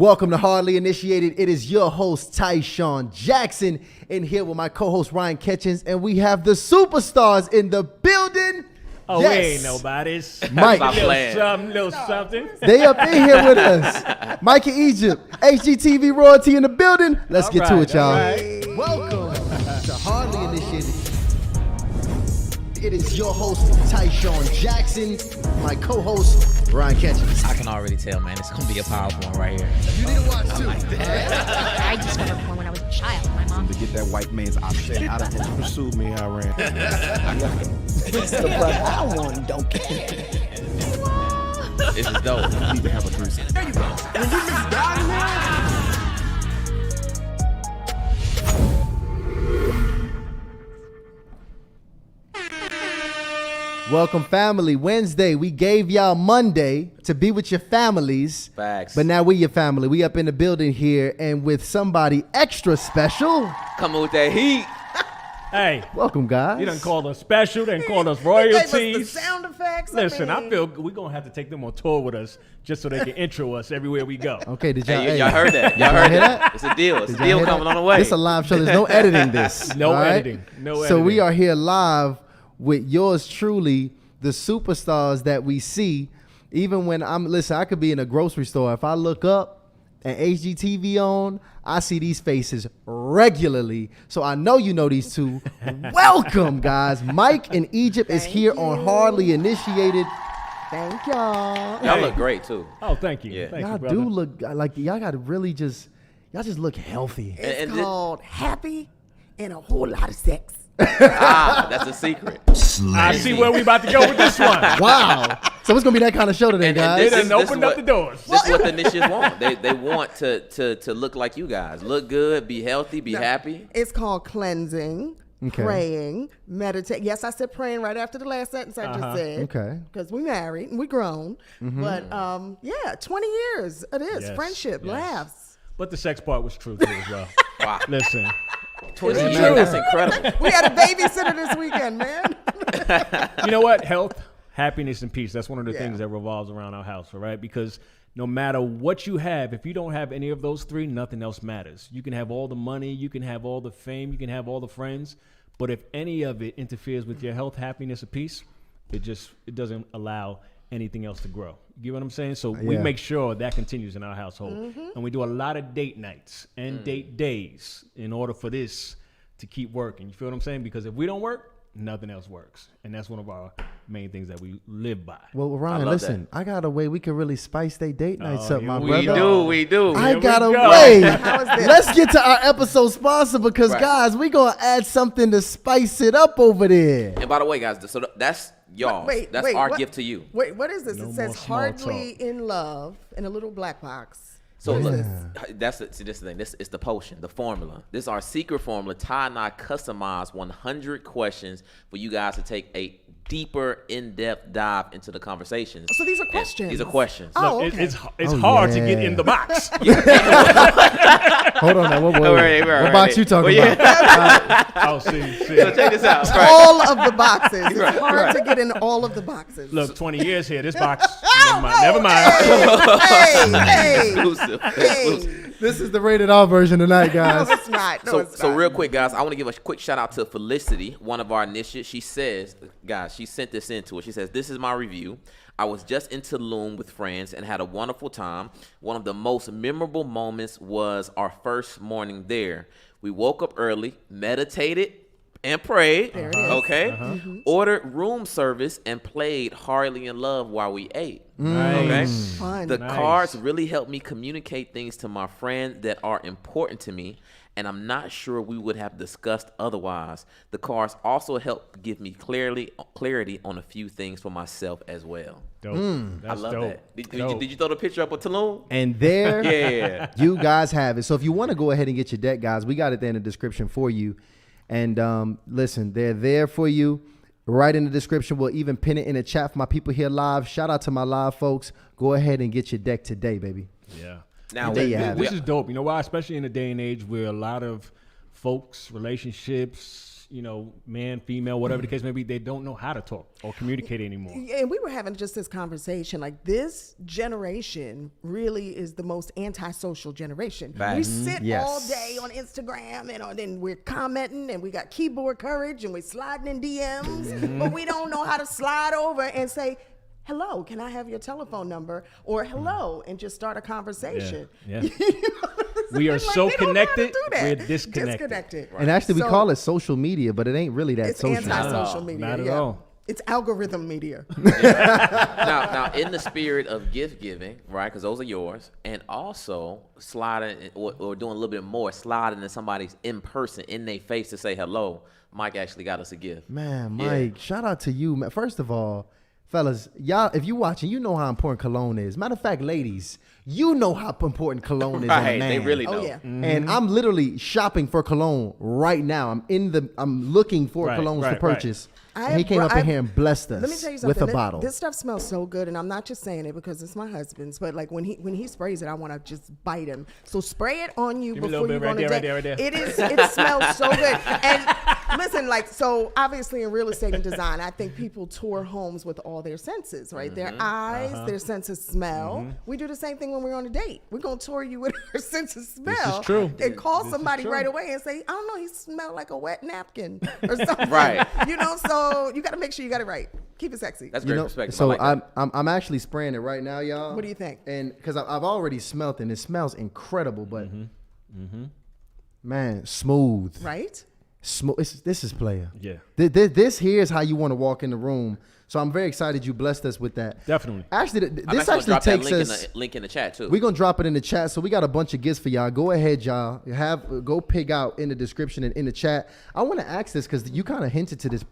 Welcome to Hardly Initiated. It is your host, Tysean Jackson, in here with my co-host, Ryan Ketchens, and we have the superstars in the building. Oh, yes. we ain't nobody's. Mike. Little something. They up in here with us. Mike in Egypt, HGTV royalty in the building. Let's get to it, y'all. Right. Welcome to Hardly Initiated. It is your host, Tysean Jackson, my co-host, Ryan Ketchens. I can already tell, man. It's going to be a powerful one right here. You need to watch too. I discovered porn when I was a child. My mom. To get that white man's oxygen out of him. Pursued me, I ran. It's the brother I want, don't care. This is dope. You need to have a threesome. There you go. Welcome, family. Wednesday, we gave y'all Monday to be with your families. Facts. But now we your family. We up in the building here and with somebody extra special. Coming with that heat. Hey, Welcome, guys. you done called us special, done called us They gave us royalties. the sound effects. Listen, I feel we're going to have to take them on tour with us just so they can intro us everywhere we go. Okay, did y'all, Hey, y'all heard that. Y'all heard that. It's a deal. It's a Did y'all deal hear coming that? on the way. This a live show. There's no editing this. No all right? editing. No So editing. we are here live with yours truly, the superstars that we see. Even when I could be in a grocery store. If I look up and HGTV on, I see these faces regularly. So I know you know these two. Welcome, guys. Mike in Egypt is Thank here you. on Hardly Initiated. Thank y'all. Y'all look great, too. Oh, thank you. Yeah. Thank Y'all you, brother. do look like y'all got to really y'all just look healthy. It's And thi- called Happy and a Whole Lot of Sex. That's a secret. I see where we about to go with this one. Wow. So it's going to be that kind of show today, And guys. They this- done this opened is up the doors. This is what the niches want. They want to look like you guys. Look good, be healthy, be happy. It's called cleansing, Okay. praying, meditate. Yes, I said praying right after the last sentence I just said. Okay. Because we married and we grown. But yeah, 20 years. It is. Yes, Friendship, yes. laughs. But the sex part was true, too, as well. Wow. Listen. 20 It's years, true. that's incredible. We had a babysitter this weekend, man. You know what? Health, happiness, and peace. That's one of the Yeah. things that revolves around our house, all right? Because no matter what you have, if you don't have any of those three, nothing else matters. You can have all the money, you can have all the fame, you can have all the friends, but if any of it interferes with your health, happiness, or peace, it doesn't allow anything else to grow. You get what I'm saying? So we Yeah. make sure that continues in our household. And we do a lot of date nights and date days in order for this to keep working. You feel what I'm saying? Because if we don't work, nothing else works. And that's one of our main things that we live by. Well, Ryan, love listen, I got a way we can really spice they date nights up, here my we brother. We do. I Here we got a go. way. How is this? Let's get to our episode sponsor because, Right. guys, we going to add something to spice it up over there. And by the way, guys, so that's y'all. That's our what- gift to you. Wait, what is this? No it more says small hardly in love in a little black box. So What is look, this is the thing. This is the potion, the formula. This is our secret formula. Ty and I customized 100 questions for you guys to take a deeper, in-depth dive into the conversations. So these are And questions. These are questions. Oh, Look, okay. it's Oh, hard to yeah. get in the box. Hold on now. What Right, box right. you talking Well, yeah. about? Oh, see. So check this out. Right. all of the boxes. It's Right, hard right. to get in all of the boxes. Look, 20 years here. This box. Oh, Never mind. Hey, Exclusive. hey. Exclusive. This is the rated R version tonight, No, guys. it's not. No, So, it's so not. real quick, guys, I want to give a quick shout out to Felicity, one of our niches. She says, guys, she sent this into it. She says, this is my review. I was just in Cologne with friends and had a wonderful time. One of the most memorable moments was our first morning there. We woke up early, meditated, and prayed. There it is. Okay. Ordered room service and played Hardly in Love while we ate. Nice. Okay. Fun. The Nice. cards really helped me communicate things to my friends that are important to me, and I'm not sure we would have discussed otherwise. The cards also helped give me clarity on a few things for myself as well. Dope. I That's love dope. that. Did Dope. you throw the picture up of Tulum? And there Yeah. you guys have it. So if you want to go ahead and get your deck, guys, we got it there in the description for you. And listen, they're there for you. Right in the description. We'll even pin it in the chat for my people here live. Shout out to my live folks. Go ahead and get your deck today, baby. Yeah. Now, There you have This is dope. You know why? Especially in a day and age where a lot of folks, relationships, man, female, whatever the case may be, they don't know how to talk or communicate anymore. Yeah, and we were having just this conversation. Like, this generation really is the most antisocial generation. Facts. We sit Yes. all day on Instagram and then we're commenting and we got keyboard courage and we're sliding in DMs, but we don't know how to slide over and say, hello, can I have your telephone number? Or hello, and just start a conversation. Yeah. We are so we don't know how to connected, do that. we're disconnected. And actually, we So- call it social media, but it ain't really that It's social. anti-social media. Not at yeah. all. It's algorithm media. Now, in the spirit of gift giving, right? Because those are yours, and also sliding or doing a little bit more, sliding in somebody's in person, in their face to say hello. Mike actually got us a gift. Man, Yeah. Mike, shout out to you, man. First of all, fellas, y'all, if you watching, you know how important cologne is. Matter of fact, ladies, you know how important cologne is on a Right, man. they really know. Oh, yeah. And I'm literally shopping for cologne right now. I'm looking for Right, colognes to right, purchase. And he came up in here and blessed us Let me tell you with something. a bottle. This stuff smells so good, and I'm not just saying it because it's my husband's, but like when he sprays it, I want to just bite him. So spray it on you Give me a before little you bit go on right a there, date. right there, right there. It smells so good. And listen, like, so obviously in real estate and design, I think people tour homes with all their senses, right? Their eyes, their sense of smell. We do the same thing when we're on a date. We're gonna tour you with our sense of smell. is true. And call This is somebody true. right away and say, I don't know, he smelled like a wet napkin or something. Right. So you got to make sure you got it right. Keep it sexy. That's great perspective. So I like that. I'm actually spraying it right now, y'all. What do you think? And because I've already smelt it, and it smells incredible, but man, smooth. Right? Smooth. This is player. Yeah. This here is how you want to walk in the room. So I'm very excited you blessed us with that. Definitely. Actually, I'm this gonna actually drop that takes link us. in the link in the chat too. We're gonna drop it in the chat. So we got a bunch of gifts for y'all. Go ahead, y'all. Go pig out in the description and in the chat. I want to ask this because you kind of hinted to this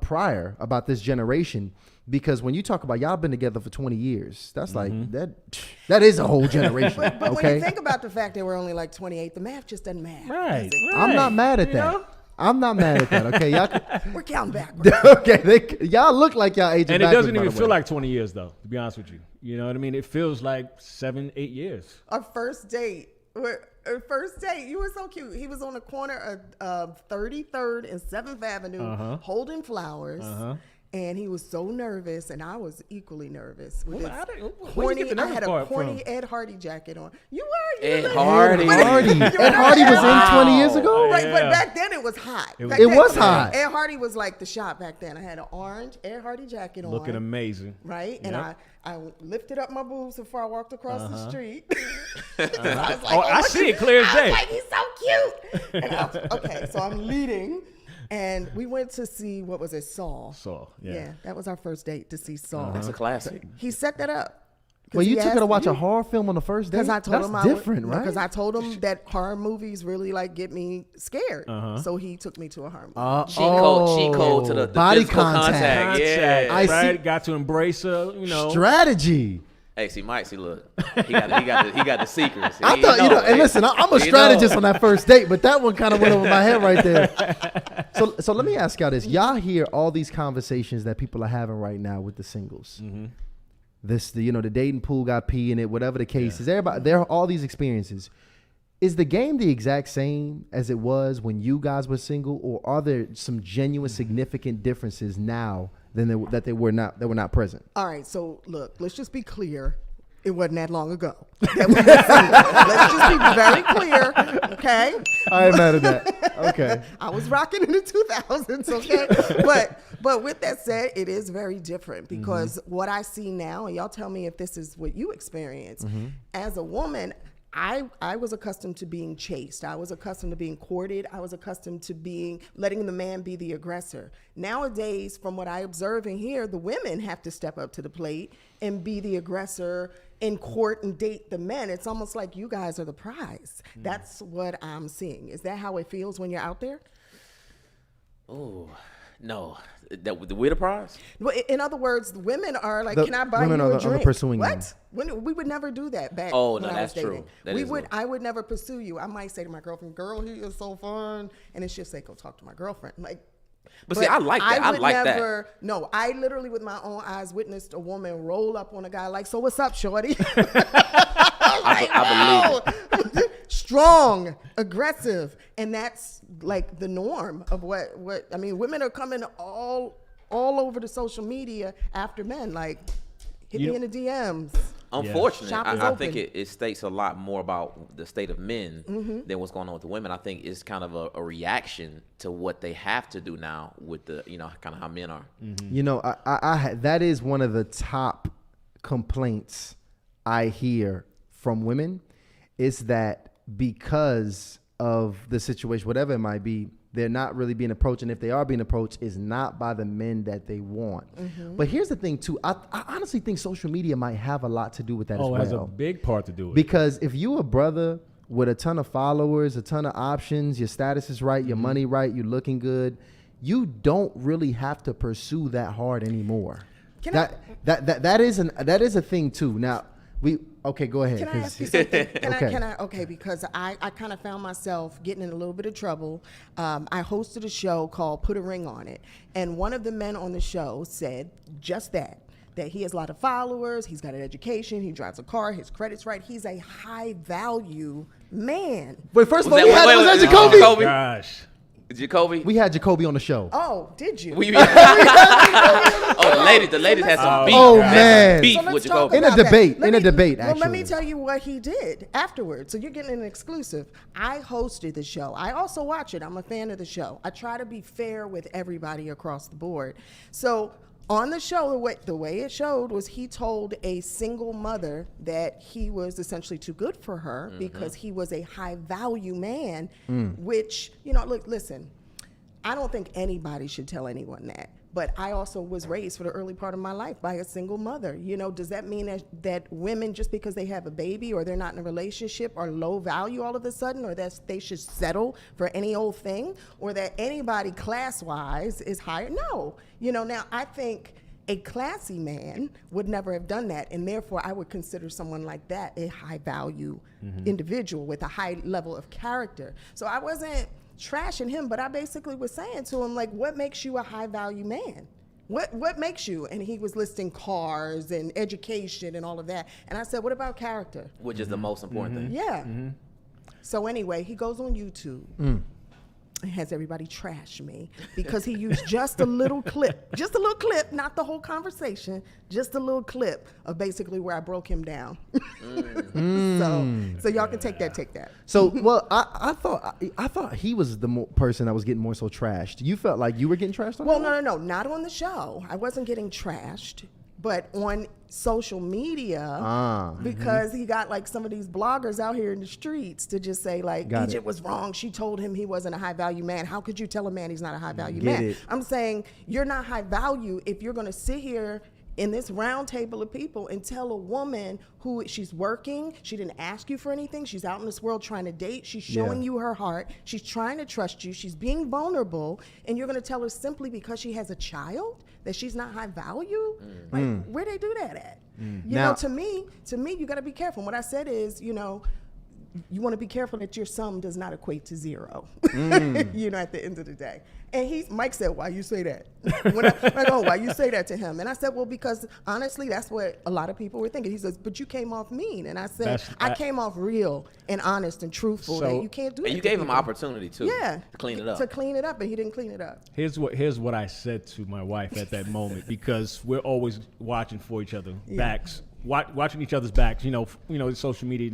prior about this generation. Because when you talk about y'all been together for 20 years, that's like that is a whole generation. But when okay, you think about the fact that we're only like 28, the math just doesn't math. Right. does it? I'm not mad at You that. know? I'm not mad at that. Okay, y'all. We're counting backwards. Okay, y'all look like y'all aging And it backwards, doesn't by even the feel way. like 20 years, though, to be honest with you. You know what I mean? It feels like 7, 8 years. Our first date. Our first date, you were so cute. He was on the corner of 33rd and 7th Avenue holding flowers. And he was so nervous, and I was equally nervous. With Well, this I didn't- where'd you corny, get the I nervous had a part corny from? Ed Hardy jacket on. You Ed were. Hardy. Ed Hardy was in 20 years ago. Right, but Yeah. back then it was hot. It Back was- then, It was hot. Ed Hardy was like the shot back then. I had an orange Ed Hardy jacket on. Looking amazing. Right? And Yep. I lifted up my boobs before I walked across the street. I was like, Oh, I look see at- it clear as I day. was like, he's so cute. And okay, so I'm leading. And we went to see, what was it, Saw. Saw, yeah. That was our first date, to see Saw. That's a classic. He set that up. Well, you took her to watch a horror film on the first date. Because I told That's him I different, right? Because I told him that horror movies really like get me scared. So he took me to a horror movie. Cheat code to the body physical contact. Yeah. I right? see. Got to embrace her, you know. Strategy. Hey, see, Mike, see, look, he got the secrets. I He thought, know, and listen, I'm a he strategist know. on that first date, but that one kind of went over my head right there. So let me ask y'all this. Y'all hear all these conversations that people are having right now with the singles. The dating pool got pee in it, whatever the case is. Everybody, there are all these experiences. Is the game the exact same as it was when you guys were single, or are there some genuine, significant differences now that were not present? All right, so look, let's just be clear. It wasn't that long ago that we were single. Let's just be very clear, okay? I ain't mad at that. Okay. I was rocking in the 2000s, okay? But with that said, it is very different because what I see now, and y'all tell me if this is what you experience, as a woman, I was accustomed to being chased. I was accustomed to being courted. I was accustomed to letting the man be the aggressor. Nowadays, from what I observe and hear, the women have to step up to the plate and be the aggressor and court and date the men. It's almost like you guys are the prize. That's what I'm seeing. Is that how it feels when you're out there? Oh, no. We're the prize? Well, in other words, women are like, The can I buy women you are a the- are the drink? pursuing What? We would never do that back Oh, when no, I was that's true. dating. That is true. I would never pursue you. I might say to my girlfriend, girl, he is so fun. And then she'll say, go talk to my girlfriend. Like, But see, I like that. I would like that. never, no, I literally with my own eyes witnessed a woman roll up on a guy like, so what's up, shorty? I believe it. Stroke strong, aggressive, and that's like the norm of what I mean. Women are coming all over the social media after men, like hit me in the DMs. Unfortunately, Shop is I open. think it states a lot more about the state of men than what's going on with the women. I think it's kind of a reaction to what they have to do now with the, kind of how men are. You know, that is one of the top complaints I hear from women, is that because of the situation, whatever it might be, they're not really being approached, and if they are being approached, is not by the men that they want. But here's the thing too, I honestly think social media might have a lot to do with that as well. it has a big part to do with it. Because if you a brother with a ton of followers, a ton of options, your status is right, your money right, you're looking good, you don't really have to pursue that hard anymore. That is a thing too. Now go ahead. Can I ask you something? Okay. Because I kind of found myself getting in a little bit of trouble. I hosted a show called Put a Ring on It. And one of the men on the show said just that he has a lot of followers, he's got an education, he drives a car, his credit's right. He's a high value man. Wait, first of all, Was that Jacoby? Jacoby? Gosh. Jacoby? We had Jacoby on the show. Oh, did you? The ladies had some beef. Oh, They had some man. beef So with let's talk Jacoby. In a about that. debate, Let in a me- debate, Well, let me actually. tell you what he did afterwards. So you're getting an exclusive. I hosted the show. I also watch it. I'm a fan of the show. I try to be fair with everybody across the board. So on the show, the way it showed was he told a single mother that he was essentially too good for her because he was a high value man, which, look, listen, I don't think anybody should tell anyone that. But I also was raised for the early part of my life by a single mother. Does that mean that women, just because they have a baby or they're not in a relationship, are low value all of a sudden, or that they should settle for any old thing, or that anybody class-wise is higher? No. Now I think a classy man would never have done that, and therefore I would consider someone like that a high-value individual with a high level of character. So I wasn't trashing him, but I basically was saying to him, like, what makes you a high value man? What makes you? And he was listing cars and education and all of that. And I said, what about character? Which is the most important thing. Yeah. So anyway, he goes on YouTube and has everybody trash me because he used just a little clip, not the whole conversation, just a little clip of basically where I broke him down. So y'all can take that. So, well, I thought he was the person that was getting more so trashed. You felt like you were getting trashed on Well, that? no, not on the show. I wasn't getting trashed, but on social media because he got like some of these bloggers out here in the streets to just say like, Egypt was wrong. She told him he wasn't a high value man. How could you tell a man he's not a high value man? it. I'm saying you're not high value if you're going to sit here in this round table of people and tell a woman who she's working, she didn't ask you for anything, she's out in this world trying to date, she's showing you her heart, she's trying to trust you, she's being vulnerable, and you're going to tell her simply because she has a child that she's not high value? Like, where they do that at? You know, to me, you got to be careful. And what I said is, you want to be careful that your sum does not equate to zero, at the end of the day. And Mike said, why you say that? Why you say that to him? And I said, well, because honestly, that's what a lot of people were thinking. He says, but you came off mean. And I said, I came off real and honest and truthful. That you can't do that. And you gave him an opportunity too. Yeah. To clean it up. To clean it up, and he didn't clean it up. Here's what I said to my wife at that moment, because we're always watching for each other backs, watching each other's backs. The social media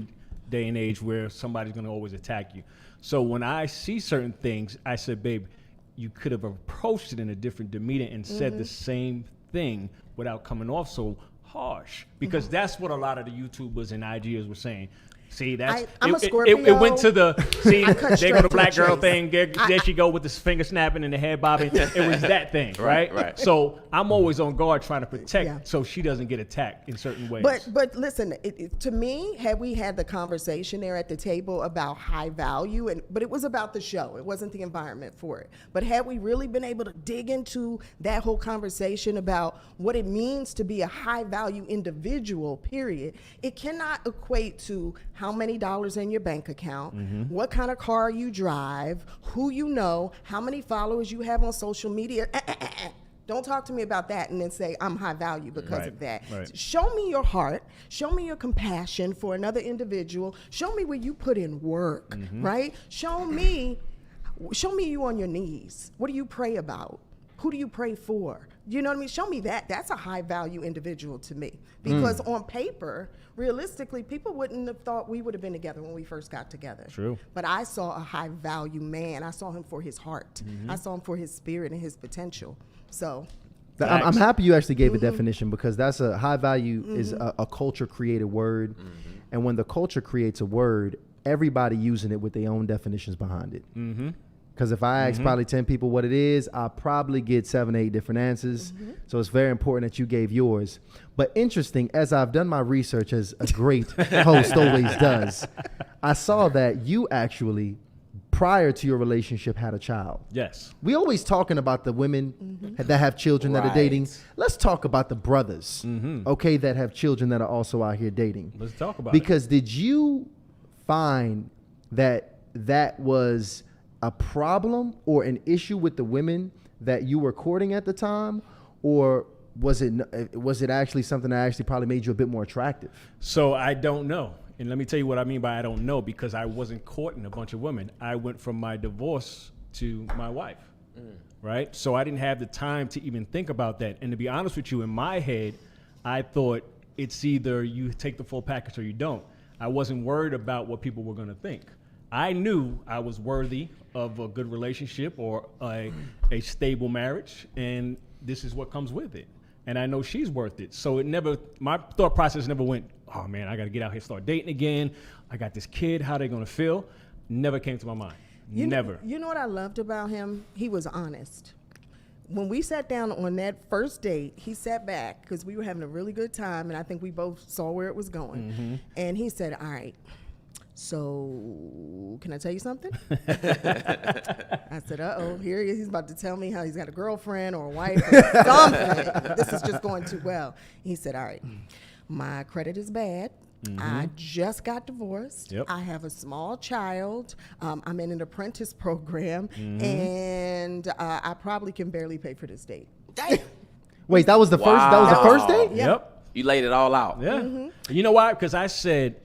day and age where somebody's going to always attack you. So when I see certain things, I said, babe, you could have approached it in a different demeanor and said the same thing without coming off so harsh, because that's what a lot of the YouTubers and IGers were saying. See, I'm a Scorpio. It went to the I cut they go straight to to black the girl chase. thing. There she go with the finger snapping and the head bobbing. It was that thing, right? Right. So I'm always on guard trying to protect Yeah. so she doesn't get attacked in certain ways. But listen, to me, had we had the conversation there at the table about high value, but it was about the show. It wasn't the environment for it. But had we really been able to dig into that whole conversation about what it means to be a high value individual, period, it cannot equate to how many dollars in your bank account, what kind of car you drive, who you know, how many followers you have on social media. Don't talk to me about that and then say I'm high value because Right, of that. right. Show me your heart. Show me your compassion for another individual. Show me where you put in work, Mm-hmm. right? Show me you on your knees. What do you pray about? Who do you pray for? You know what I mean? Show me that. That's a high value individual to me. Because on paper, realistically, people wouldn't have thought we would have been together when we first got together. True. But I saw a high value man. I saw him for his heart. Mm-hmm. I saw him for his spirit and his potential. So I'm happy you actually gave a definition, because that's a high value is a culture created word. And when the culture creates a word, everybody using it with their own definitions behind it. Because if I ask probably 10 people what it is, I'll probably get 7, 8 different answers. So it's very important that you gave yours. But interesting, as I've done my research, as a great host always does, I saw that you actually, prior to your relationship, had a child. Yes. We always talking about the women that have children that are dating. Let's talk about the brothers, okay, that have children that are also out here dating. Let's talk about Because did you find that that was a problem or an issue with the women that you were courting at the time, or was it actually something that actually probably made you a bit more attractive? So I don't know. And let me tell you what I mean by I don't know, because I wasn't courting a bunch of women. I went from my divorce to my wife, right? So I didn't have the time to even think about that. And to be honest with you, in my head, I thought it's either you take the full package or you don't. I wasn't worried about what people were going to think. I knew I was worthy of a good relationship or a stable marriage, and this is what comes with it. And I know she's worth it. So my thought process never went, oh man, I got to get out here, start dating again. I got this kid, how they going to feel? Never came to my mind. Never. You know what I loved about him? He was honest. When we sat down on that first date, he sat back because we were having a really good time, and I think we both saw where it was going. And he said, all right, so can I tell you something? I said, uh-oh, here he is. He's about to tell me how he's got a girlfriend or a wife or something. This is just going too well. He said, all right, my credit is bad. I just got divorced. Yep. I have a small child. I'm in an apprentice program, and I probably can barely pay for this date. Wait, that was the first. That was the first date. Yep. You laid it all out. Yeah. You know why? Because I said,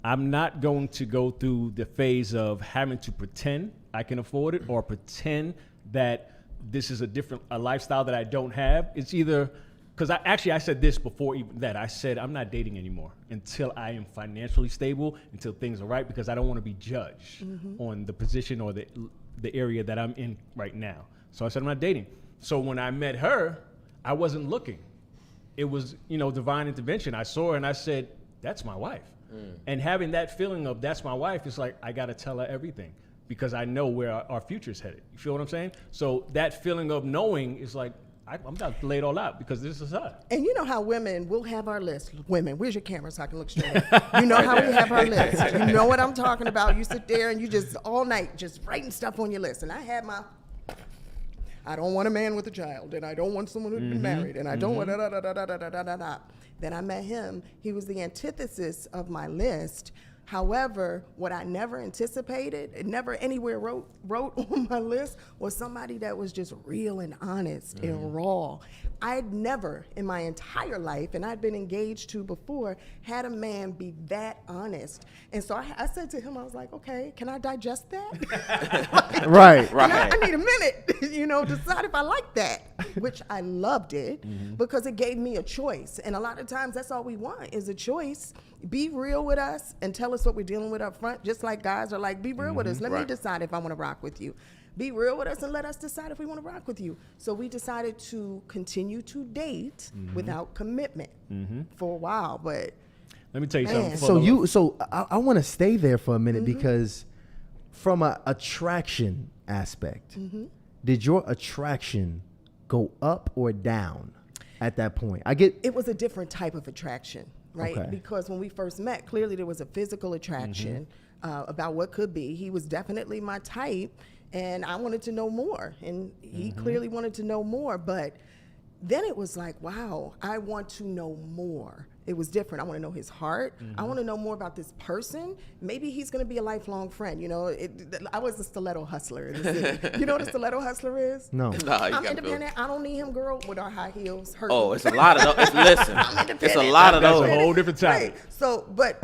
I'm not going to go through the phase of having to pretend I can afford it or pretend that this is a lifestyle that I don't have. It's either, because I said this before even that. I said, I'm not dating anymore until I am financially stable, until things are right, because I don't want to be judged on the position or the area that I'm in right now. So I said, I'm not dating. So when I met her, I wasn't looking. It was, divine intervention. I saw her and I said, that's my wife. And having that feeling of that's my wife, it's like, I got to tell her everything because I know where our future's headed. You feel what I'm saying? So that feeling of knowing is like, I'm about to lay it all out because this is her. And you know how women, we'll have our list. Women, where's your camera so I can look straight? You know how we have our list. You know what I'm talking about. You sit there and you just all night just writing stuff on your list. And I had I don't want a man with a child, and I don't want someone who's been married, and I don't want da-da-da-da-da-da-da-da-da. Then I met him. He was the antithesis of my list. However, what I never anticipated, and never anywhere wrote on my list, was somebody that was just real and honest and raw. I'd never in my entire life, and I'd been engaged to before, had a man be that honest. And so I said to him, I was like, okay, can I digest that? Right. I need a minute, decide if I like that, which I loved it because it gave me a choice. And a lot of times that's all we want is a choice. Be real with us and tell us what we're dealing with up front, just like guys are like, be real with us. Let me decide if I want to rock with you. Be real with us and let us decide if we want to rock with you. So we decided to continue to date without commitment for a while. But let me tell you something. So I want to stay there for a minute because from an attraction aspect, did your attraction go up or down at that point? It was a different type of attraction. Right, Okay. because when we first met, clearly there was a physical attraction about what could be. He was definitely my type, and I wanted to know more, and he clearly wanted to know more. But then it was like, wow, I want to know more. it was different. I want to know his heart. I want to know more about this person. Maybe he's going to be a lifelong friend. You know, I was a stiletto hustler in the city. You know what a stiletto hustler is? No. Nah, you I'm gotta independent. I don't need him, girl, with our high heels. Hurt Oh, me. it's a lot of those. Listen, I'm independent. it's a lot of That's those. a whole different topic. Right. So, but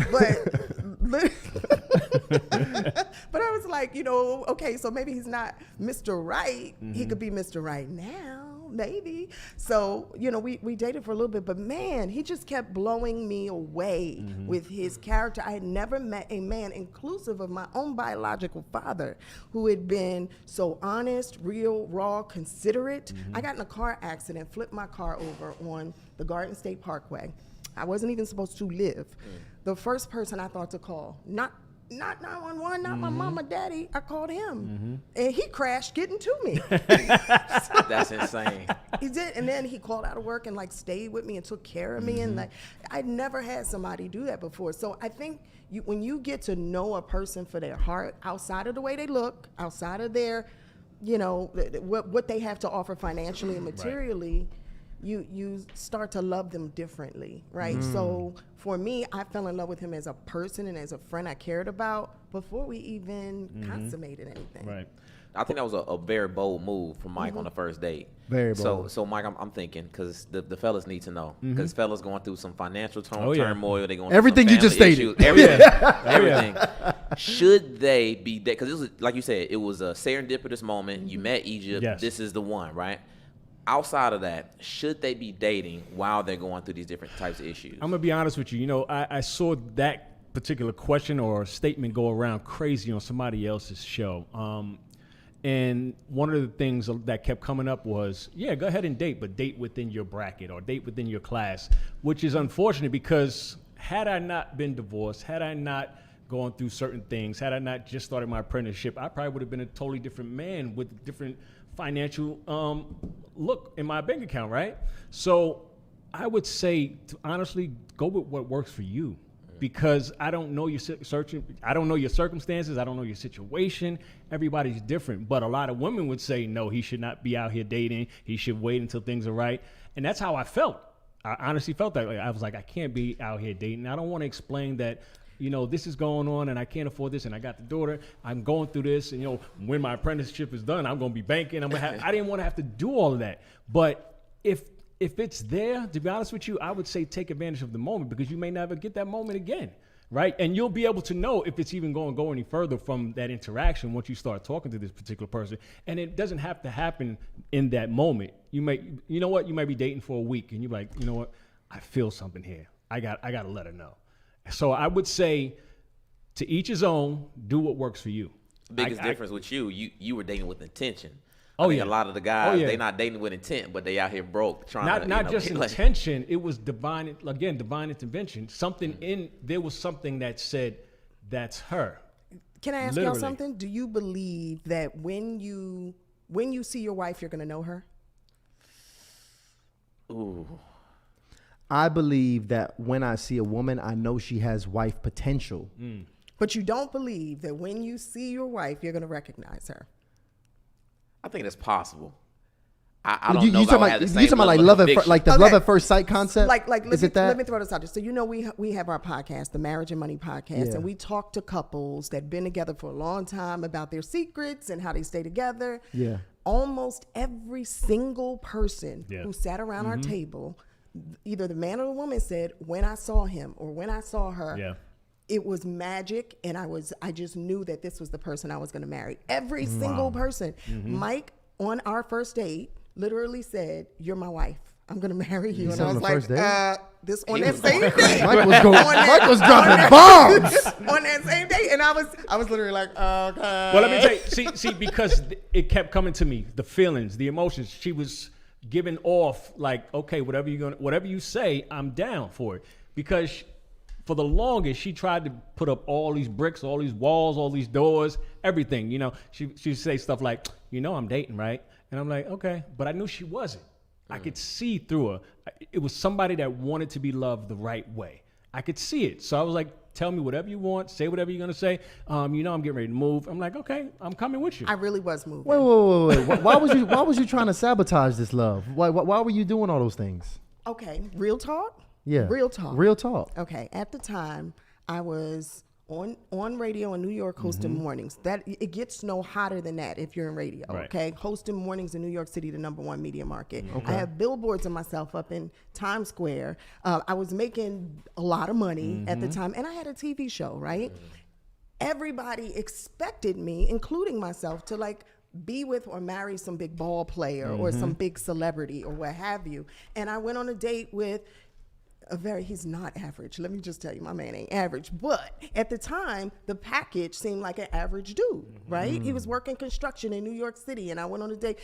I was like, you know, okay, so maybe he's not Mr. Right. He could be Mr. Right now, maybe. So, you know, we dated for a little bit, but man, he just kept blowing me away with his character. I had never met a man, inclusive of my own biological father, who had been so honest, real, raw, considerate. I got in a car accident, flipped my car over on the Garden State Parkway. I wasn't even supposed to live. The first person I thought to call, not 911, not my mama, daddy, I called him. And he crashed getting to me. That's insane. He did, and then he called out of work and like stayed with me and took care of me, and like I'd never had somebody do that before. So I think when you get to know a person for their heart, outside of the way they look, outside of their, you know, what they have to offer financially and materially, you start to love them differently, right? So for me, I fell in love with him as a person and as a friend I cared about before we even consummated anything. Right. I think that was a very bold move from Mike on the first date. Very bold. So Mike, I'm thinking, because the fellas need to know, because fellas going through some financial Oh, yeah. turmoil, they going Everything through you some just family stated. issues, everything, everything. Should they be because this was, like you said, it was a serendipitous moment. You met Egypt. Yes. This is the one, right? Outside of that, should they be dating while they're going through these different types of issues? I'm gonna be honest with you. You know, I saw that particular question or statement go around crazy on somebody else's show. And one of the things that kept coming up was, yeah, go ahead and date, but date within your bracket or date within your class, which is unfortunate because had I not been divorced, had I not gone through certain things, had I not just started my apprenticeship, I probably would have been a totally different man with different financial look in my bank account, right? So I would say to honestly go with what works for you, because I don't know your I don't know your circumstances, I don't know your situation. Everybody's different, but a lot of women would say no, he should not be out here dating. He should wait until things are right, and that's how I felt. I honestly felt that way. I was like, I can't be out here dating. I don't want to explain that, you know, this is going on and I can't afford this and I got the daughter. I'm going through this, and you know, when my apprenticeship is done, I'm going to be banking. I didn't want to have to do all of that. But if it's there, to be honest with you, I would say take advantage of the moment, because you may never get that moment again, right? And you'll be able to know if it's even going to go any further from that interaction once you start talking to this particular person. And it doesn't have to happen in that moment. You might be dating for a week and you're like, you know what, I feel something here. I got to let her know. So I would say, to each his own, do what works for you. Biggest difference with you were dating with intention. Oh, I think yeah. a lot of the guys, yeah. they not dating with intent, but they out here broke trying Not to just get, like, intention. It was divine intervention. There was something that said, that's her. Can I ask Literally. y'all something? Do you believe that when you see your wife, you're going to know her? Ooh. I believe that when I see a woman, I know she has wife potential. But you don't believe that when you see your wife, you're going to recognize her? I think that's possible. I don't know. You talking about like love at like the love at first sight concept? Let me throw this out there. So you know we have our podcast, the Marriage and Money Podcast, Yeah. and we talk to couples that've been together for a long time about their secrets and how they stay together. Yeah. Almost every single person Yeah. who sat around our table, either the man or the woman, said, when I saw him or when I saw her, Yeah. it was magic, and I just knew that this was the person I was going to marry. Every single person. Mike, on our first date, literally said, "You're my wife. I'm going to marry you." And said I on was the like, first date? this on that same date. Mike was dropping bombs. On that same day, and I was literally like, okay. Well, let me tell you, see, because it kept coming to me, the feelings, the emotions. She was giving off like, okay, whatever you say, I'm down for it. Because for the longest, she tried to put up all these bricks, all these walls, all these doors, everything. You know, she'd say stuff like, you know, I'm dating, right? And I'm like, okay, but I knew she wasn't. I could see through her. It was somebody that wanted to be loved the right way. I could see it. So I was like, tell me whatever you want, say whatever you're gonna say. You know, I'm getting ready to move. I'm like, okay, I'm coming with you. I really was moving. Wait. Why was you trying to sabotage this love? Why were you doing all those things? Okay, real talk. Yeah. Real talk. Real talk. Okay. At the time, I was on radio in New York hosting mornings. That it gets no hotter than that if you're in radio. Right. Okay. Hosting mornings in New York City, the #1 media market. I had billboards of myself up in Times Square. I was making a lot of money at the time, and I had a TV show, right? Everybody expected me, including myself, to like be with or marry some big ball player or some big celebrity or what have you. And I went on a date with he's not average. Let me just tell you, my man ain't average. But at the time, the package seemed like an average dude, right? He was working construction in New York City, and I went on a date.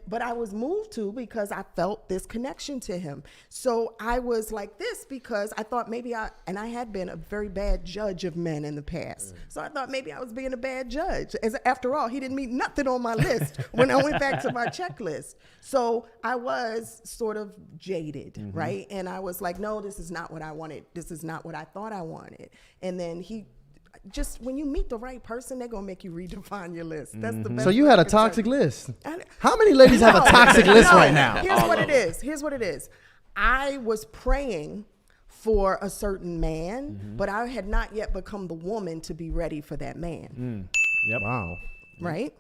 But I was moved to because I felt this connection to him. So I was like this because I thought maybe I had been a very bad judge of men in the past. So I thought maybe I was being a bad judge. After all, he didn't meet nothing on my list when I went back to my checklist. So I was sort of jaded, right? And I was like, no, this is not what I wanted. This is not what I thought I wanted. And then when you meet the right person, they're going to make you redefine your list. That's the best. So you way had I a can tell toxic you. list. How many ladies have a toxic list right now? Here's what it is. I was praying for a certain man, but I had not yet become the woman to be ready for that man. Yep. Wow. Right?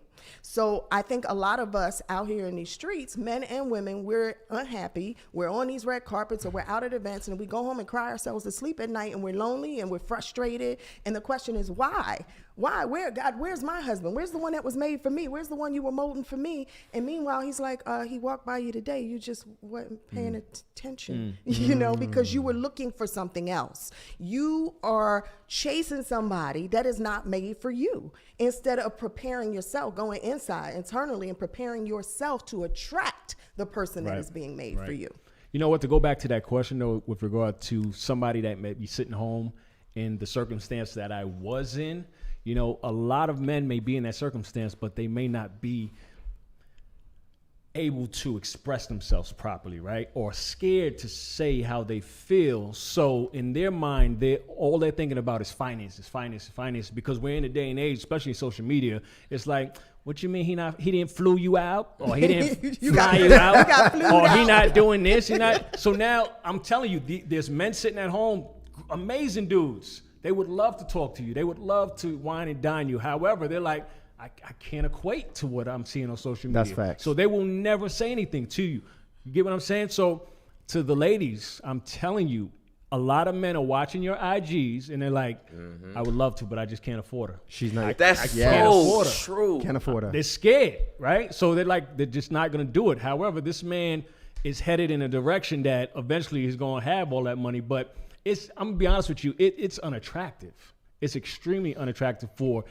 So I think a lot of us out here in these streets, men and women, we're unhappy. We're on these red carpets or we're out at events and we go home and cry ourselves to sleep at night and we're lonely and we're frustrated. And the question is, why? Why? Where's my husband? Where's the one that was made for me? Where's the one you were molding for me? And meanwhile, he's like, he walked by you today. You just weren't paying attention, because you were looking for something else. You are chasing somebody that is not made for you instead of preparing yourself, going inside internally and preparing yourself to attract the person that is being made for you. You know what, to go back to that question though, with regard to somebody that may be sitting home in the circumstance that I was in, a lot of men may be in that circumstance, but they may not be able to express themselves properly, right? Or scared to say how they feel. So in their mind, all they're thinking about is finances, because we're in a day and age, especially social media, it's like, what you mean he didn't flew you out? Or he didn't fly you out? Or he not doing this? So now I'm telling you, there's men sitting at home, amazing dudes. They would love to talk to you. They would love to wine and dine you. However, they're like, I can't equate to what I'm seeing on social media. That's facts. So they will never say anything to you. You get what I'm saying? So to the ladies, I'm telling you, a lot of men are watching your IGs and they're like, I would love to, but I just can't afford her. She's not. That's can't afford so her. true. Can't afford her. They're scared, right? So they're just not going to do it. However, this man is headed in a direction that eventually he's going to have all that money, but I'm gonna be honest with you, it's unattractive. It's extremely unattractive for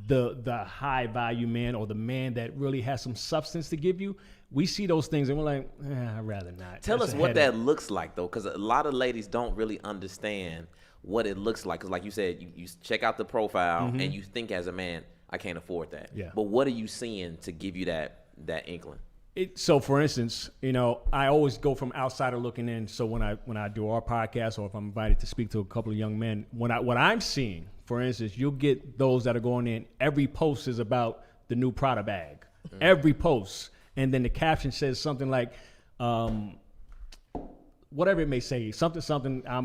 the high value man or the man that really has some substance to give you. We see those things and we're like, I'd rather not. Tell That's us a what headache. that looks like though, because a lot of ladies don't really understand what it looks like. Because like you said, you check out the profile and you think as a man, I can't afford that. Yeah. But what are you seeing to give you that inkling? So for instance, I always go from outsider looking in. So when I do our podcast or if I'm invited to speak to a couple of young men, what I'm seeing, for instance, you'll get those that are going in, every post is about the new Prada bag. Every post. And then the caption says something like, whatever it may say, something.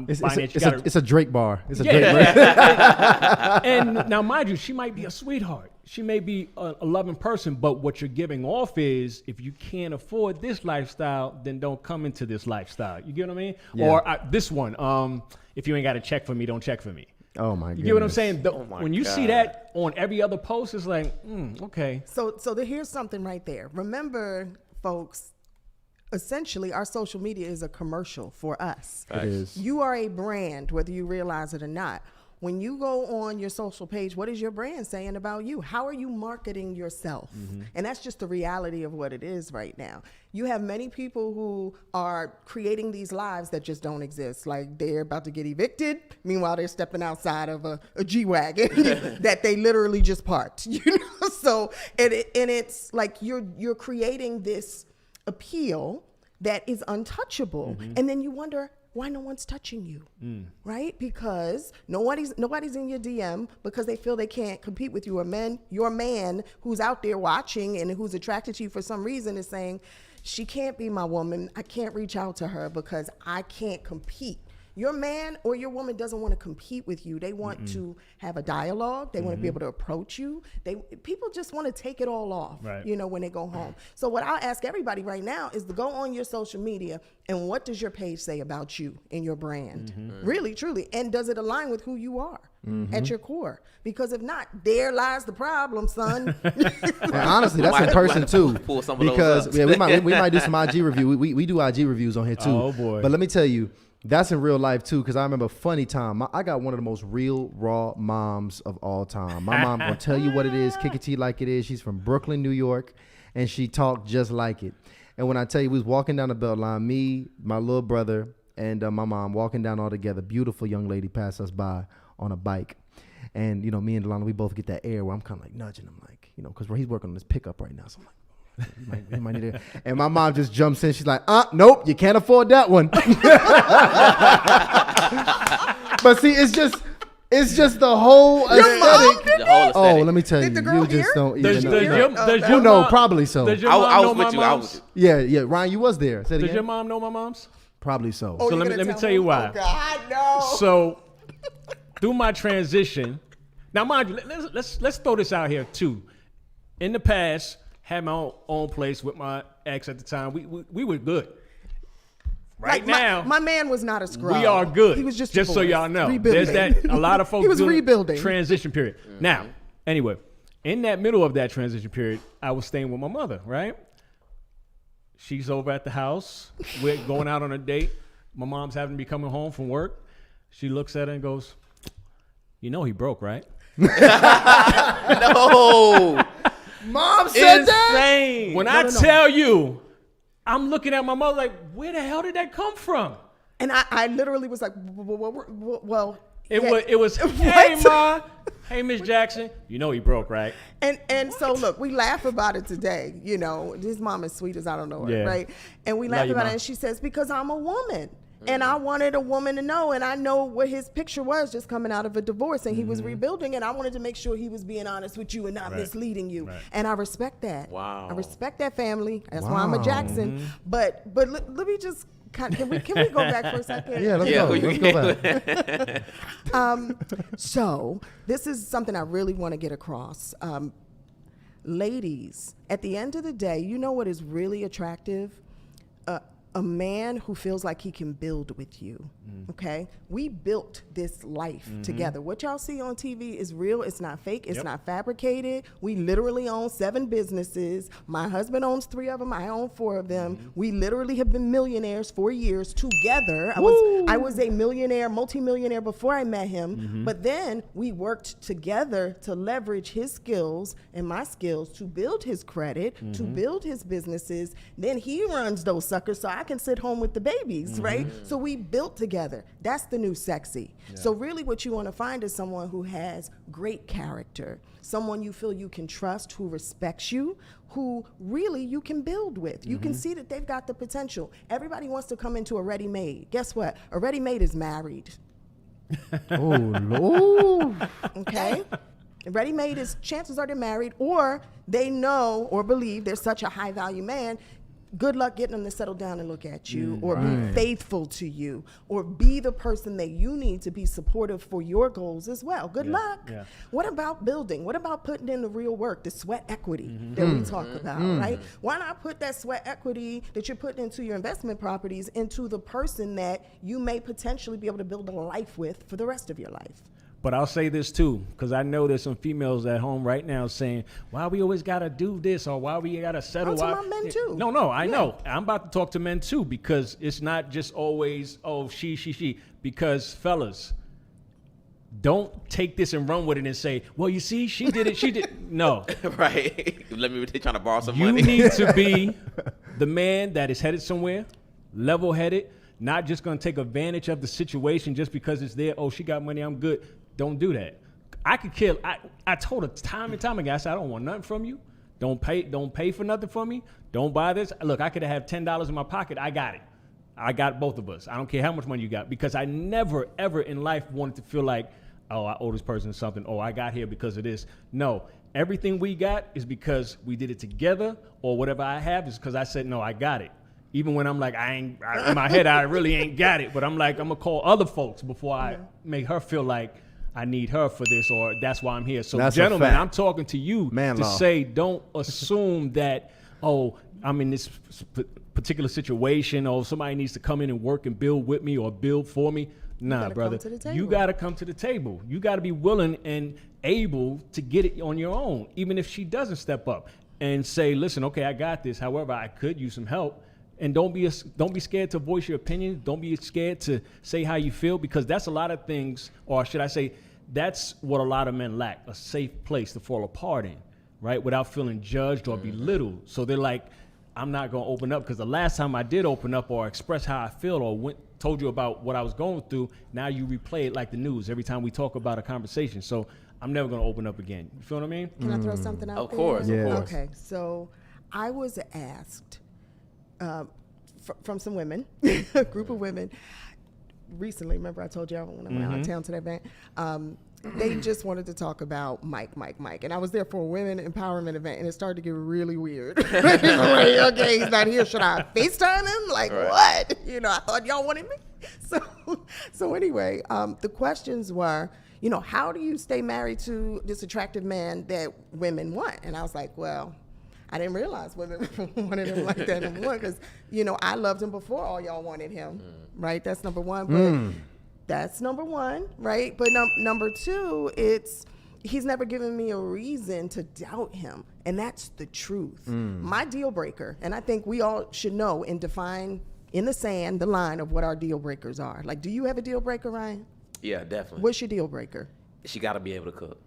It's a Drake bar. It's a Drake bar. And now, mind you, she might be a sweetheart. She may be a loving person, but what you're giving off is, if you can't afford this lifestyle, then don't come into this lifestyle. You get what I mean? Yeah. Or this one, if you ain't got a check for me, don't check for me. Oh my goodness. You get what I'm saying? my When you see God. that on every other post, it's like, okay. So here's something right there. Remember, folks, essentially our social media is a commercial for us. It is. You are a brand, whether you realize it or not. When you go on your social page, what is your brand saying about you? How are you marketing yourself? And that's just the reality of what it is right now. You have many people who are creating these lives that just don't exist. Like they're about to get evicted. Meanwhile, they're stepping outside of a G-Wagon that they literally just parked. So, and it's like you're creating this appeal that is untouchable. And then you wonder, why no one's touching you, right? Because nobody's in your DM because they feel they can't compete with you. Your man who's out there watching and who's attracted to you for some reason is saying, she can't be my woman. I can't reach out to her because I can't compete Your man or your woman doesn't want to compete with you. They want to have a dialogue. They want to be able to approach you. People just want to take it all off, Right. when they go home. So what I'll ask everybody right now is to go on your social media and what does your page say about you and your brand? Really, truly. And does it align with who you are at your core? Because if not, there lies the problem, son. And honestly, that's in person too. Pull some of those Because up. yeah, we might do some IG review. We do IG reviews on here too. Oh, boy. But let me tell you, that's in real life too. Because I remember a funny time. I got one of the most real raw moms of all time. My mom gonna tell you what it is, kick it to you like it is. She's from Brooklyn, New York, and she talked just like it. And when I tell you, we was walking down the Beltline, me, my little brother, and my mom walking down all together. Beautiful young lady passed us by on a bike. And, me and Delana, we both get that air where I'm kind of like nudging him, like, because he's working on this pickup right now. So I'm like, you might need it. And my mom just jumps in. She's like, nope, you can't afford that one. But see, it's just the whole aesthetic. The whole Oh, aesthetic. let me tell you, Did the girl you just hear? don't Does, even does know. your, does You your know, mom, probably so. Does your I mom know was my with you. I was mom's? with you. Yeah. Ryan, you was there. Say it Does again. your mom know my mom's? Probably so. Oh, So you're let me gonna tell you me? why. Oh, God, no. So through my transition, now mind you, let's throw this out here too. In the past, had my own place with my ex at the time. We were good. Right Like, now, my man was not a scrub. we are good. He was just so divorced. y'all know. Rebuilding. There's that. A lot of folks He was doing rebuilding. transition period. Now, anyway, in that middle of that transition period, I was staying with my mother. Right. She's over at the house. We're going out on a date. My mom's having to be coming home from work. She looks at her and goes, "You know he broke, right?" No. Mom said that? Insane. When I tell you, I'm looking at my mother like, where the hell did that come from? And I literally was like, well, It yeah. was, hey, Ma. Hey, Miss Jackson. You know he broke, right? And so look, we laugh about it today. His mom is sweet as I don't know her, Yeah. right? And we Love laugh you, about Ma. it, and she says, because I'm a woman. And I wanted a woman to know, and I know what his picture was just coming out of a divorce, and he was rebuilding, and I wanted to make sure he was being honest with you and not misleading you. Right. And I respect that. Wow. I respect that family. That's why I'm a Wow. Jackson. But let me just can we go back for a second? Yeah, let's Yeah, go. we- Let's go back. So this is something I really want to get across. Ladies, at the end of the day, you know what is really attractive? A man who feels like he can build with you, okay? We built this life together. What y'all see on TV is real. It's not fake. It's not fabricated. We literally own 7 businesses. My husband owns 3 of them. I own 4 of them. We literally have been millionaires for years together. I was a millionaire, multimillionaire before I met him. But then we worked together to leverage his skills and my skills to build his credit, to build his businesses. Then he runs those suckers so I can sit home with the babies, right? So we built together. That's the new sexy. So really what you want to find is someone who has great character, someone you feel you can trust, who respects you, who really you can build with. You can see that they've got the potential. Everybody wants to come into a ready-made. Guess what? A ready-made is married. Oh, Lord. Okay? Ready-made is chances are they're married, or they know or believe they're such a high-value man. Good luck getting them to settle down and look at you, or be faithful to you, or be the person that you need to be supportive for your goals as well. Good luck. Yeah. What about building? What about putting in the real work, the sweat equity that we talk about, right? Why not put that sweat equity that you're putting into your investment properties into the person that you may potentially be able to build a life with for the rest of your life? But I'll say this too, because I know there's some females at home right now saying, why we always got to do this, or why we got to settle. I'm talking about men too. No, I know. I'm about to talk to men too, because it's not just always, oh, she. Because fellas, don't take this and run with it and say, well, you see, she did it, she did. No. Right. They're trying to borrow some You money. need to be the man that is headed somewhere, level-headed, not just going to take advantage of the situation just because it's there. Oh, she got money, I'm good. Don't do that. I could kill. I told her time and time again, I said, I don't want nothing from you. Don't pay for nothing from me. Don't buy this. Look, I could have $10 in my pocket. I got it. I got both of us. I don't care how much money you got, because I never, ever in life wanted to feel like, oh, I owe this person something. Oh, I got here because of this. No, everything we got is because we did it together, or whatever I have is because I said, no, I got it. Even when I'm like, in my head, I really ain't got it. But I'm like, I'm going to call other folks before I make her feel like I need her for this or that's why I'm here. So, That's a gentlemen, fact. I'm talking to you Man to law. say don't assume that, oh, I'm in this particular situation or somebody needs to come in and work and build with me or build for me. Nah, gotta brother. come to the table. You got to come to the table. You got to be willing and able to get it on your own, even if she doesn't step up and say, listen, okay, I got this. However, I could use some help. And don't be scared to voice your opinion. Don't be scared to say how you feel, because that's a lot of things, or should I say, that's what a lot of men lack, a safe place to fall apart in, right? Without feeling judged or belittled. So they're like, I'm not going to open up, because the last time I did open up or express how I feel or told you about what I was going through, now you replay it like the news every time we talk about a conversation. So I'm never going to open up again. You feel what I mean? Can I throw something out Of there? course, of course. Okay, so I was asked from some women, a group of women, recently. Remember I told you when I went out of town to that event? They just wanted to talk about Mike. And I was there for a women empowerment event, and it started to get really weird. Like, okay, he's not here. Should I FaceTime him? Like, what? You know, I thought y'all wanted me. So anyway, the questions were, you know, how do you stay married to this attractive man that women want? And I was like, well, I didn't realize women wanted him like that number one, because, you know, I loved him before all y'all wanted him, right? That's number one. But that's number one, right? But number two, he's never given me a reason to doubt him, and that's the truth. My deal breaker, and I think we all should know and define in the sand the line of what our deal breakers are. Like, do you have a deal breaker, Ryan? Yeah, definitely. What's your deal breaker? She got to be able to cook.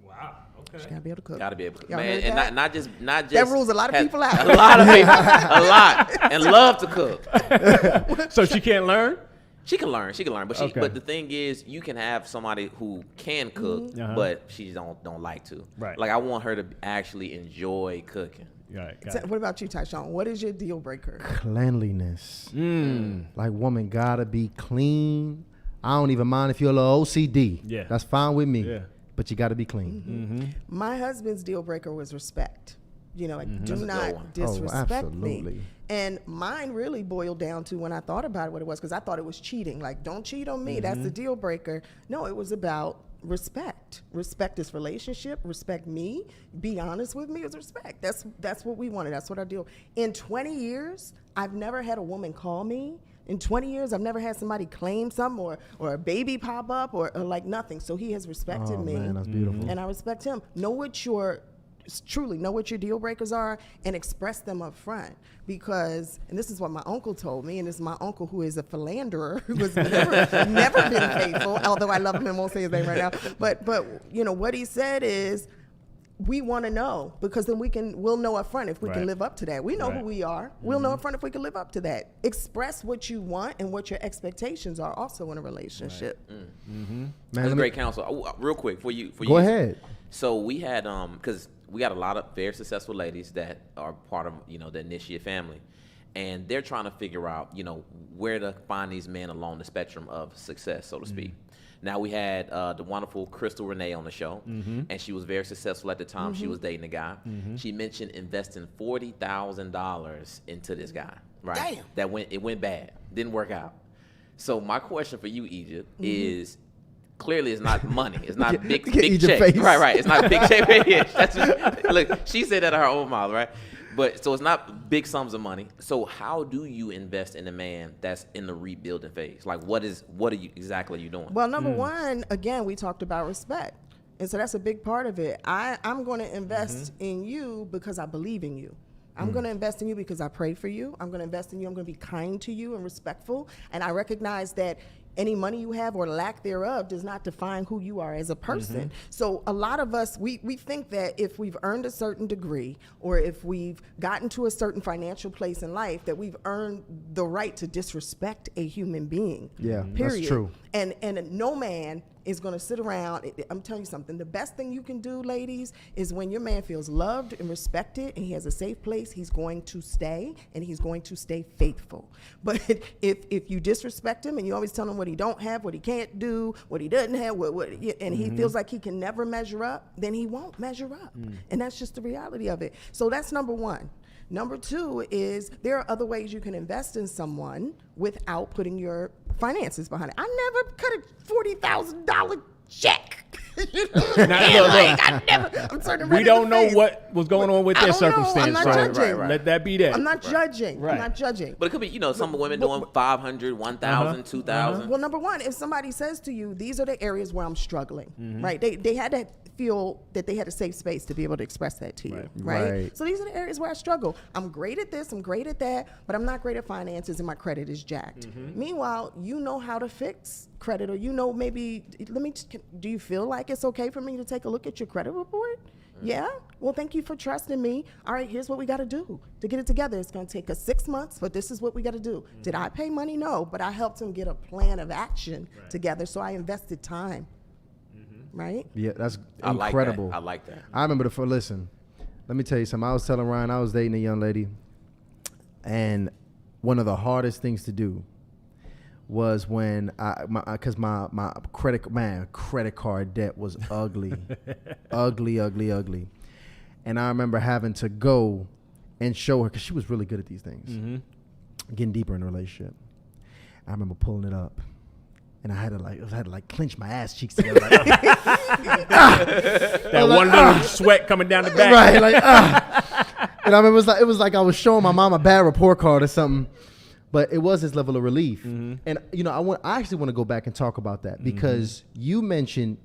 Wow. Okay. She gotta be able to cook. Got to be able to cook. Y'all Man, heard and that? not just That rules a lot of people out. A lot of people, a lot, and love to cook. So she can't learn? She can learn, but Okay. but the thing is, you can have somebody who can cook, but she don't like to. Right. Like, I want her to actually enjoy cooking. Right. So, what about you, Tysean? What is your deal breaker? Cleanliness. Like, woman gotta be clean. I don't even mind if you're a little OCD. Yeah. That's fine with me. Yeah. But you gotta be clean. My husband's deal breaker was respect. You know, like, do That's a good one. not disrespect absolutely. me. And mine really boiled down to, when I thought about it, what it was, because I thought it was cheating. Like, don't cheat on me. That's the deal breaker. No, it was about respect. Respect this relationship. Respect me. Be honest with me is respect. That's what we wanted. That's what our deal. In 20 years, I've never had a woman call me. In 20 years, I've never had somebody claim something or a baby pop up or like nothing. So he has respected me. Man, that's beautiful. And I respect him. Know what your deal breakers are and express them up front, because, and this is what my uncle told me, and this is my uncle who is a philanderer who has never been faithful, although I love him and won't say his name right now, but you know what he said is, we want to know, because then we'll know up front if we Right. can live up to that. We know Right. who we are. We'll know up front if we can live up to that. Express what you want and what your expectations are also in a relationship. Man, That's let me- great counsel. Real quick, for you. Go ahead. So we had, because we got a lot of very successful ladies that are part of, you know, the Initiate family, and they're trying to figure out, you know, where to find these men along the spectrum of success, so to speak. Now, we had the wonderful Crystal Renee on the show, and she was very successful at the time. She was dating a guy. She mentioned investing $40,000 into this guy. Right? Damn. It went bad. Didn't work out. So my question for you, Egypt, is clearly it's not money. It's not big Egypt check. face. Right. It's not big check. Yeah, look, she said that out of her own mouth, right? But so it's not big sums of money. So how do you invest in a man that's in the rebuilding phase? Like, what are you exactly doing? Well, number one, again, we talked about respect. And so that's a big part of it. I'm going to invest in you because I believe in you. I'm going to invest in you because I pray for you. I'm going to invest in you. I'm going to be kind to you and respectful. And I recognize that any money you have or lack thereof does not define who you are as a person. So a lot of us, we think that if we've earned a certain degree or if we've gotten to a certain financial place in life, that we've earned the right to disrespect a human being. Yeah, period. that's true. And no man is going to sit around. I'm telling you something. The best thing you can do, ladies, is when your man feels loved and respected and he has a safe place, he's going to stay and he's going to stay faithful. But if you disrespect him and you always tell him what he don't have, what he can't do, what he doesn't have, and he feels like he can never measure up, then he won't measure up. And that's just the reality of it. So that's number one. Number two is there are other ways you can invest in someone without putting your finances behind it. I never cut a $40,000 check. You know what Now, I'm saying? look, Like, I never, I'm turning red We in don't the know face. what was going on with I their don't know. circumstance. I'm not so judging. Let that be that. I'm not judging. Right. I'm not judging. But it could be, some women doing 500, 1,000, 2,000. Well, number one, if somebody says to you, these are the areas where I'm struggling, Mm-hmm. right? They had to feel that they had a safe space to be able to express that to you, right? Right. So these are the areas where I struggle. I'm great at this, I'm great at that, but I'm not great at finances and my credit is jacked. Mm-hmm. Meanwhile, you know how to fix credit, or maybe, do you feel like it's okay for me to take a look at your credit report? Yeah? Well, thank you for trusting me. All right, here's what we got to do to get it together. It's going to take us 6 months, but this is what we got to do. Did I pay money? No, but I helped him get a plan of action together, so I invested time. Right? Yeah, that's I like incredible. that. I like that. I remember listen, let me tell you something. I was telling Ryan I was dating a young lady, and one of the hardest things to do was when because my credit card debt was ugly, ugly. And I remember having to go and show her, because she was really good at these things, getting deeper in the relationship. I remember pulling it up. And I had to clench my ass cheeks together. Like, that one little sweat coming down the back. right, like, and I remember it was like I was showing my mom a bad report card or something, but it was this level of relief. And I actually want to go back and talk about that, because you mentioned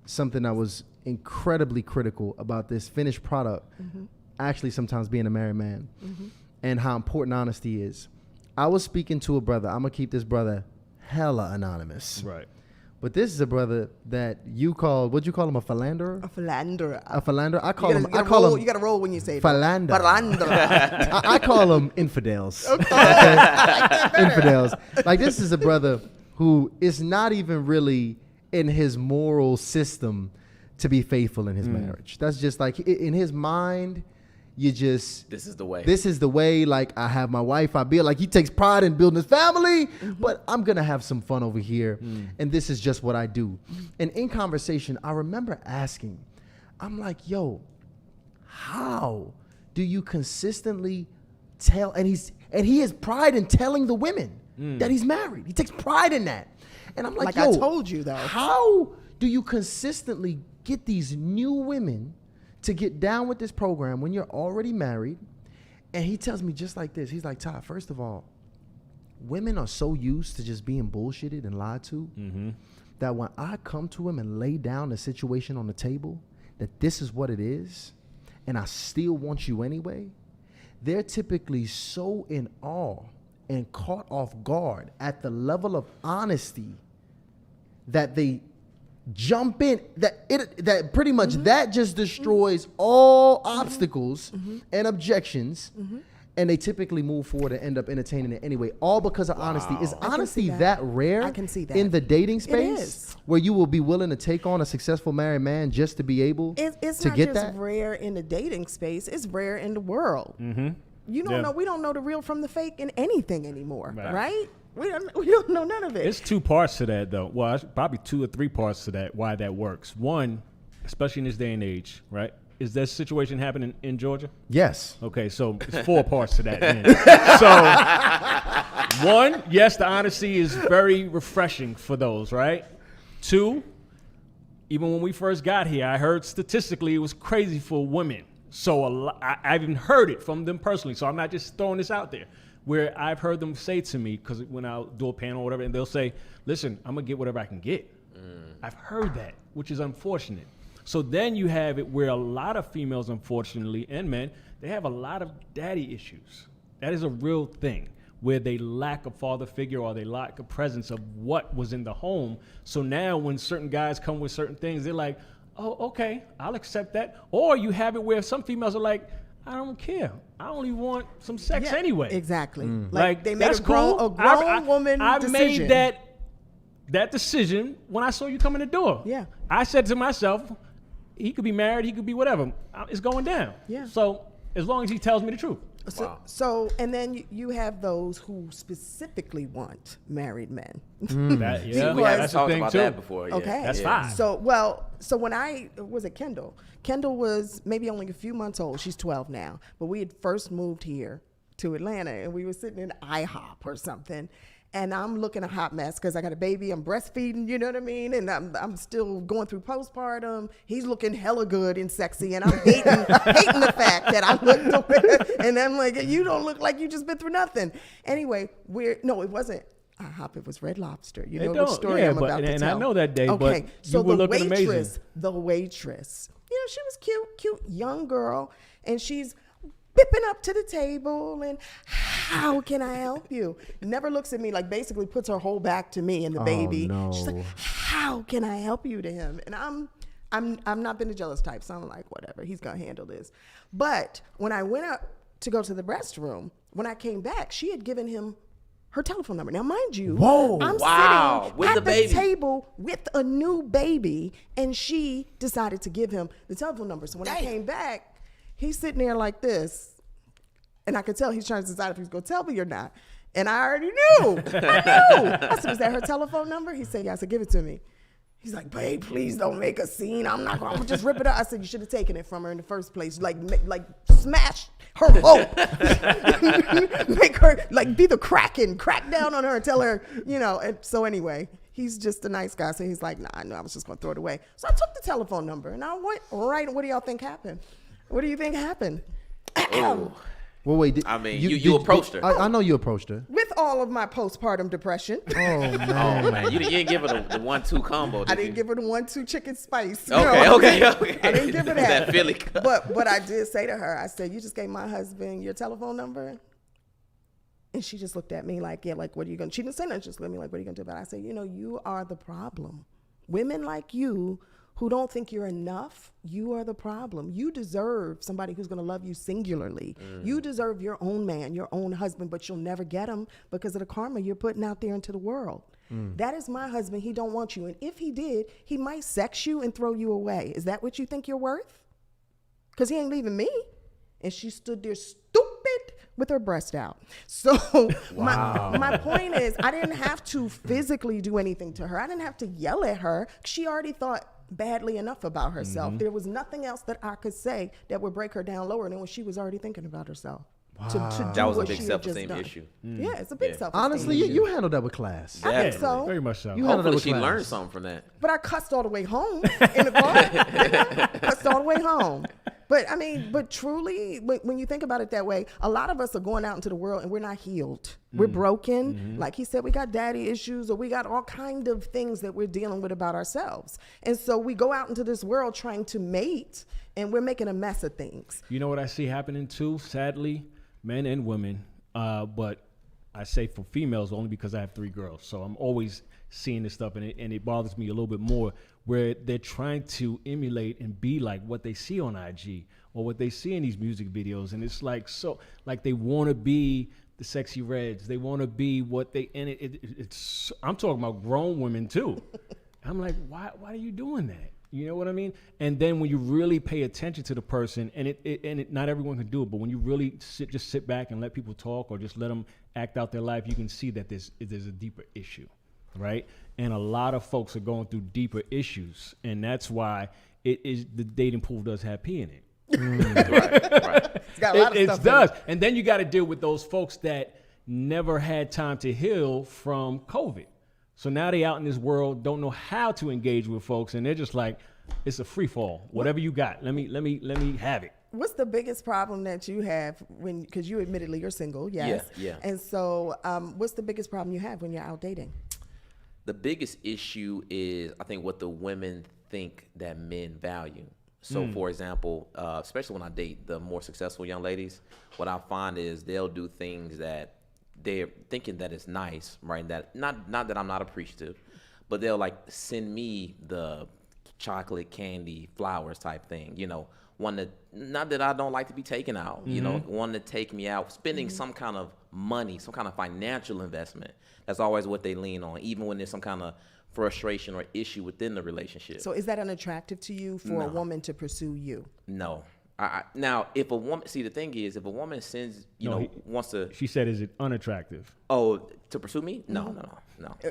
something that was incredibly critical about this finished product. Actually, sometimes being a married man, and how important honesty is. I was speaking to a brother. I'm gonna keep this brother hella anonymous. Right. But this is a brother that you called, what'd you call him, a philanderer? A philanderer. A philanderer? I You call him, you got to roll when you say philanderer. Philanderer. I call them infidels. Okay? Infidels. Like, this is a brother who is not even really in his moral system to be faithful in his marriage. That's just like, in his mind, this is the way, like, I have my wife, I build, like, he takes pride in building his family, but I'm gonna have some fun over here, and this is just what I do. And in conversation, I remember asking, I'm like, yo, how do you consistently tell, and he has pride in telling the women that he's married. He takes pride in that. And I'm like, yo, I told you, though. How do you consistently get these new women to get down with this program when you're already married? And he tells me just like this. He's like, Todd, first of all, women are so used to just being bullshitted and lied to that when I come to him and lay down the situation on the table, that this is what it is, and I still want you anyway, they're typically so in awe and caught off guard at the level of honesty that they jump in, that pretty much that just destroys all obstacles and objections, and they typically move forward and end up entertaining it anyway, all because of honesty. Is honesty that rare? I can see that in the dating It space, is. where you will be willing to take on a successful married man just to be able It's to not get just that? rare in the dating space. It's rare in the world. You don't Yeah. know. We don't know the real from the fake in anything anymore, Right. right? We don't know none of it. It's two parts to that, though. Well, probably 2 or 3 parts to that, why that works. One, especially in this day and age, right? Is that situation happening in Georgia? Yes. Okay, so it's 4 parts to that. Then. So, one, yes, the honesty is very refreshing for those, right? 2, even when we first got here, I heard statistically it was crazy for women. So I even heard it from them personally. So I'm not just throwing this out there. Where I've heard them say to me, because when I'll do a panel or whatever, and they'll say, listen, I'm going to get whatever I can get. I've heard that, which is unfortunate. So then you have it where a lot of females, unfortunately, and men, they have a lot of daddy issues. That is a real thing, where they lack a father figure or they lack a presence of what was in the home. So now when certain guys come with certain things, they're like, oh, okay, I'll accept that. Or you have it where some females are like, I don't care. I only want some sex anyway. Exactly. Like they made that's a grown, cool. a grown woman I decision. made that decision when I saw you come in the door. Yeah. I said to myself, he could be married, he could be whatever. It's going down. Yeah. So as long as he tells me the truth. So and then you have those who specifically want married men. That, yeah, We haven't that's the talked thing about too. that before. Yeah. Okay, That's Yeah. fine. So when was it Kendall? Kendall was maybe only a few months old. She's 12 now, but we had first moved here to Atlanta, and we were sitting in IHOP or something. And I'm looking a hot mess because I got a baby. I'm breastfeeding, you know what I mean? And I'm still going through postpartum. He's looking hella good and sexy, and I'm hating the fact that I look the way. And I'm like, you don't look like you just been through nothing. Anyway, it wasn't IHOP. It was Red Lobster. You know the story I'm about to tell. And I know that day, okay, but so you were the looking waitress, you know, she was cute young girl, and she's bipping up to the table and how can I help you? Never looks at me, like basically puts her whole back to me and the baby. No. She's like, how can I help you to him? And I'm not been a jealous type, so I'm like, whatever, he's gonna handle this. But when I went up to go to the restroom, when I came back, she had given him her telephone number. Now, mind you, I'm sitting With at the baby. table with a new baby, and she decided to give him the telephone number. So when I came back, he's sitting there like this, and I could tell he's trying to decide if he's going to tell me or not. And I already knew. I said, is that her telephone number? He said, yeah. I said, give it to me. He's like, babe, please don't make a scene. I'm going to just rip it up. I said, you should have taken it from her in the first place. Like smash her hope. Make her, like, be the Kraken. Crack down on her and tell her, you know. And so anyway, he's just a nice guy. So he's like, nah, I know I was just going to throw it away. So I took the telephone number, and I went right. What do y'all think happened? What do you think happened? Well, wait. I mean, you approached her. I know you approached her. With all of my postpartum depression. Oh, man. Oh man, you didn't give her the 1-2 combo. I didn't give her the 1-2 chicken spice. Okay. I didn't give her that. That Philly cut. But I did say to her, I said, you just gave my husband your telephone number? And she just looked at me like, yeah, like, what are you going to, she didn't say nothing, she just looked at me like, what are you going to do about it? I said, you know, you are the problem. Women like you who don't think you're enough, you are the problem. You deserve somebody who's going to love you singularly. You deserve your own man, your own husband, but you'll never get him because of the karma you're putting out there into the world. That is my husband. He don't want you. And if he did, he might sex you and throw you away. Is that what you think you're worth? Because he ain't leaving me. And she stood there stupid with her breast out. So my point is, I didn't have to physically do anything to her. I didn't have to yell at her. She already thought badly enough about herself. There was nothing else that I could say that would break her down lower than what she was already thinking about herself. To do That was a what big she had just self-esteem done. issue. Yeah, it's a big self-esteem Honestly, issue. you handled that with class. I think so. Very much so. You handled that Hopefully with she class. learned something from that. But I cussed all the way home in the car. Cussed all the way home. But I mean, but truly, when you think about it that way, a lot of us are going out into the world and we're not healed. We're broken. Like he said, we got daddy issues, or we got all kind of things that we're dealing with about ourselves. And so we go out into this world trying to mate, and we're making a mess of things. You know what I see happening too, sadly, men and women, but I say for females only because I have 3 girls. So I'm always seeing this stuff, and it bothers me a little bit more, where they're trying to emulate and be like what they see on IG or what they see in these music videos. And it's like, so like they want to be the sexy reds. They want to be what they, and it's, I'm talking about grown women too. I'm like, why are you doing that? You know what I mean? And then when you really pay attention to the person, and not everyone can do it, but when you really sit back and let people talk, or just let them act out their life, you can see that there's a deeper issue, right? And a lot of folks are going through deeper issues, and that's why the dating pool does have pee in it. Right. It's got a lot of It stuff in does. it. And then you got to deal with those folks that never had time to heal from COVID. So now they out in this world, don't know how to engage with folks, and they're just like, it's a free fall. Whatever you got, let me have it. What's the biggest problem that you have because you admittedly you're single, yes. Yeah. And so what's the biggest problem you have when you're out dating? The biggest issue is, I think, what the women think that men value. So, for example, especially when I date the more successful young ladies, what I find is they'll do things that they're thinking that it's nice, right? That not that I'm not appreciative, but they'll like send me the chocolate, candy, flowers type thing, you know, one that, not that I don't like to be taken out, you know, one to take me out, spending some kind of money, some kind of financial investment. That's always what they lean on, even when there's some kind of frustration or issue within the relationship. So is that unattractive to you for a woman to pursue you? No, Now, if a woman, see, the thing is, if a woman sends, wants to, She said, "Is it unattractive?" to pursue me, no.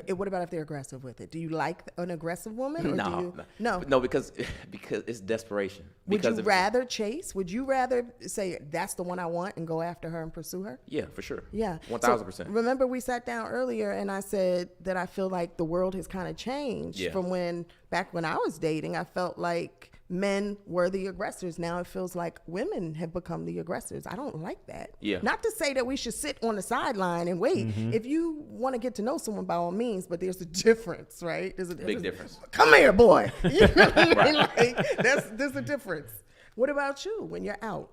What about if they're aggressive with it? Do you like an aggressive woman? Or No, because it's desperation. Would you rather chase? Would you rather say that's the one I want and go after her and pursue her? Yeah, for sure. Yeah, 1000%. Remember, we sat down earlier and I said that I feel like the world has kind of changed from back when I was dating. I felt like men were the aggressors. Now it feels like women have become the aggressors. I don't like that. Yeah. Not to say that we should sit on the sideline and wait. If you want to get to know someone, by all means, but there's a difference, right? There's a big difference. Come here, boy. You know what I mean? Right. Like, there's a difference. What about you when you're out?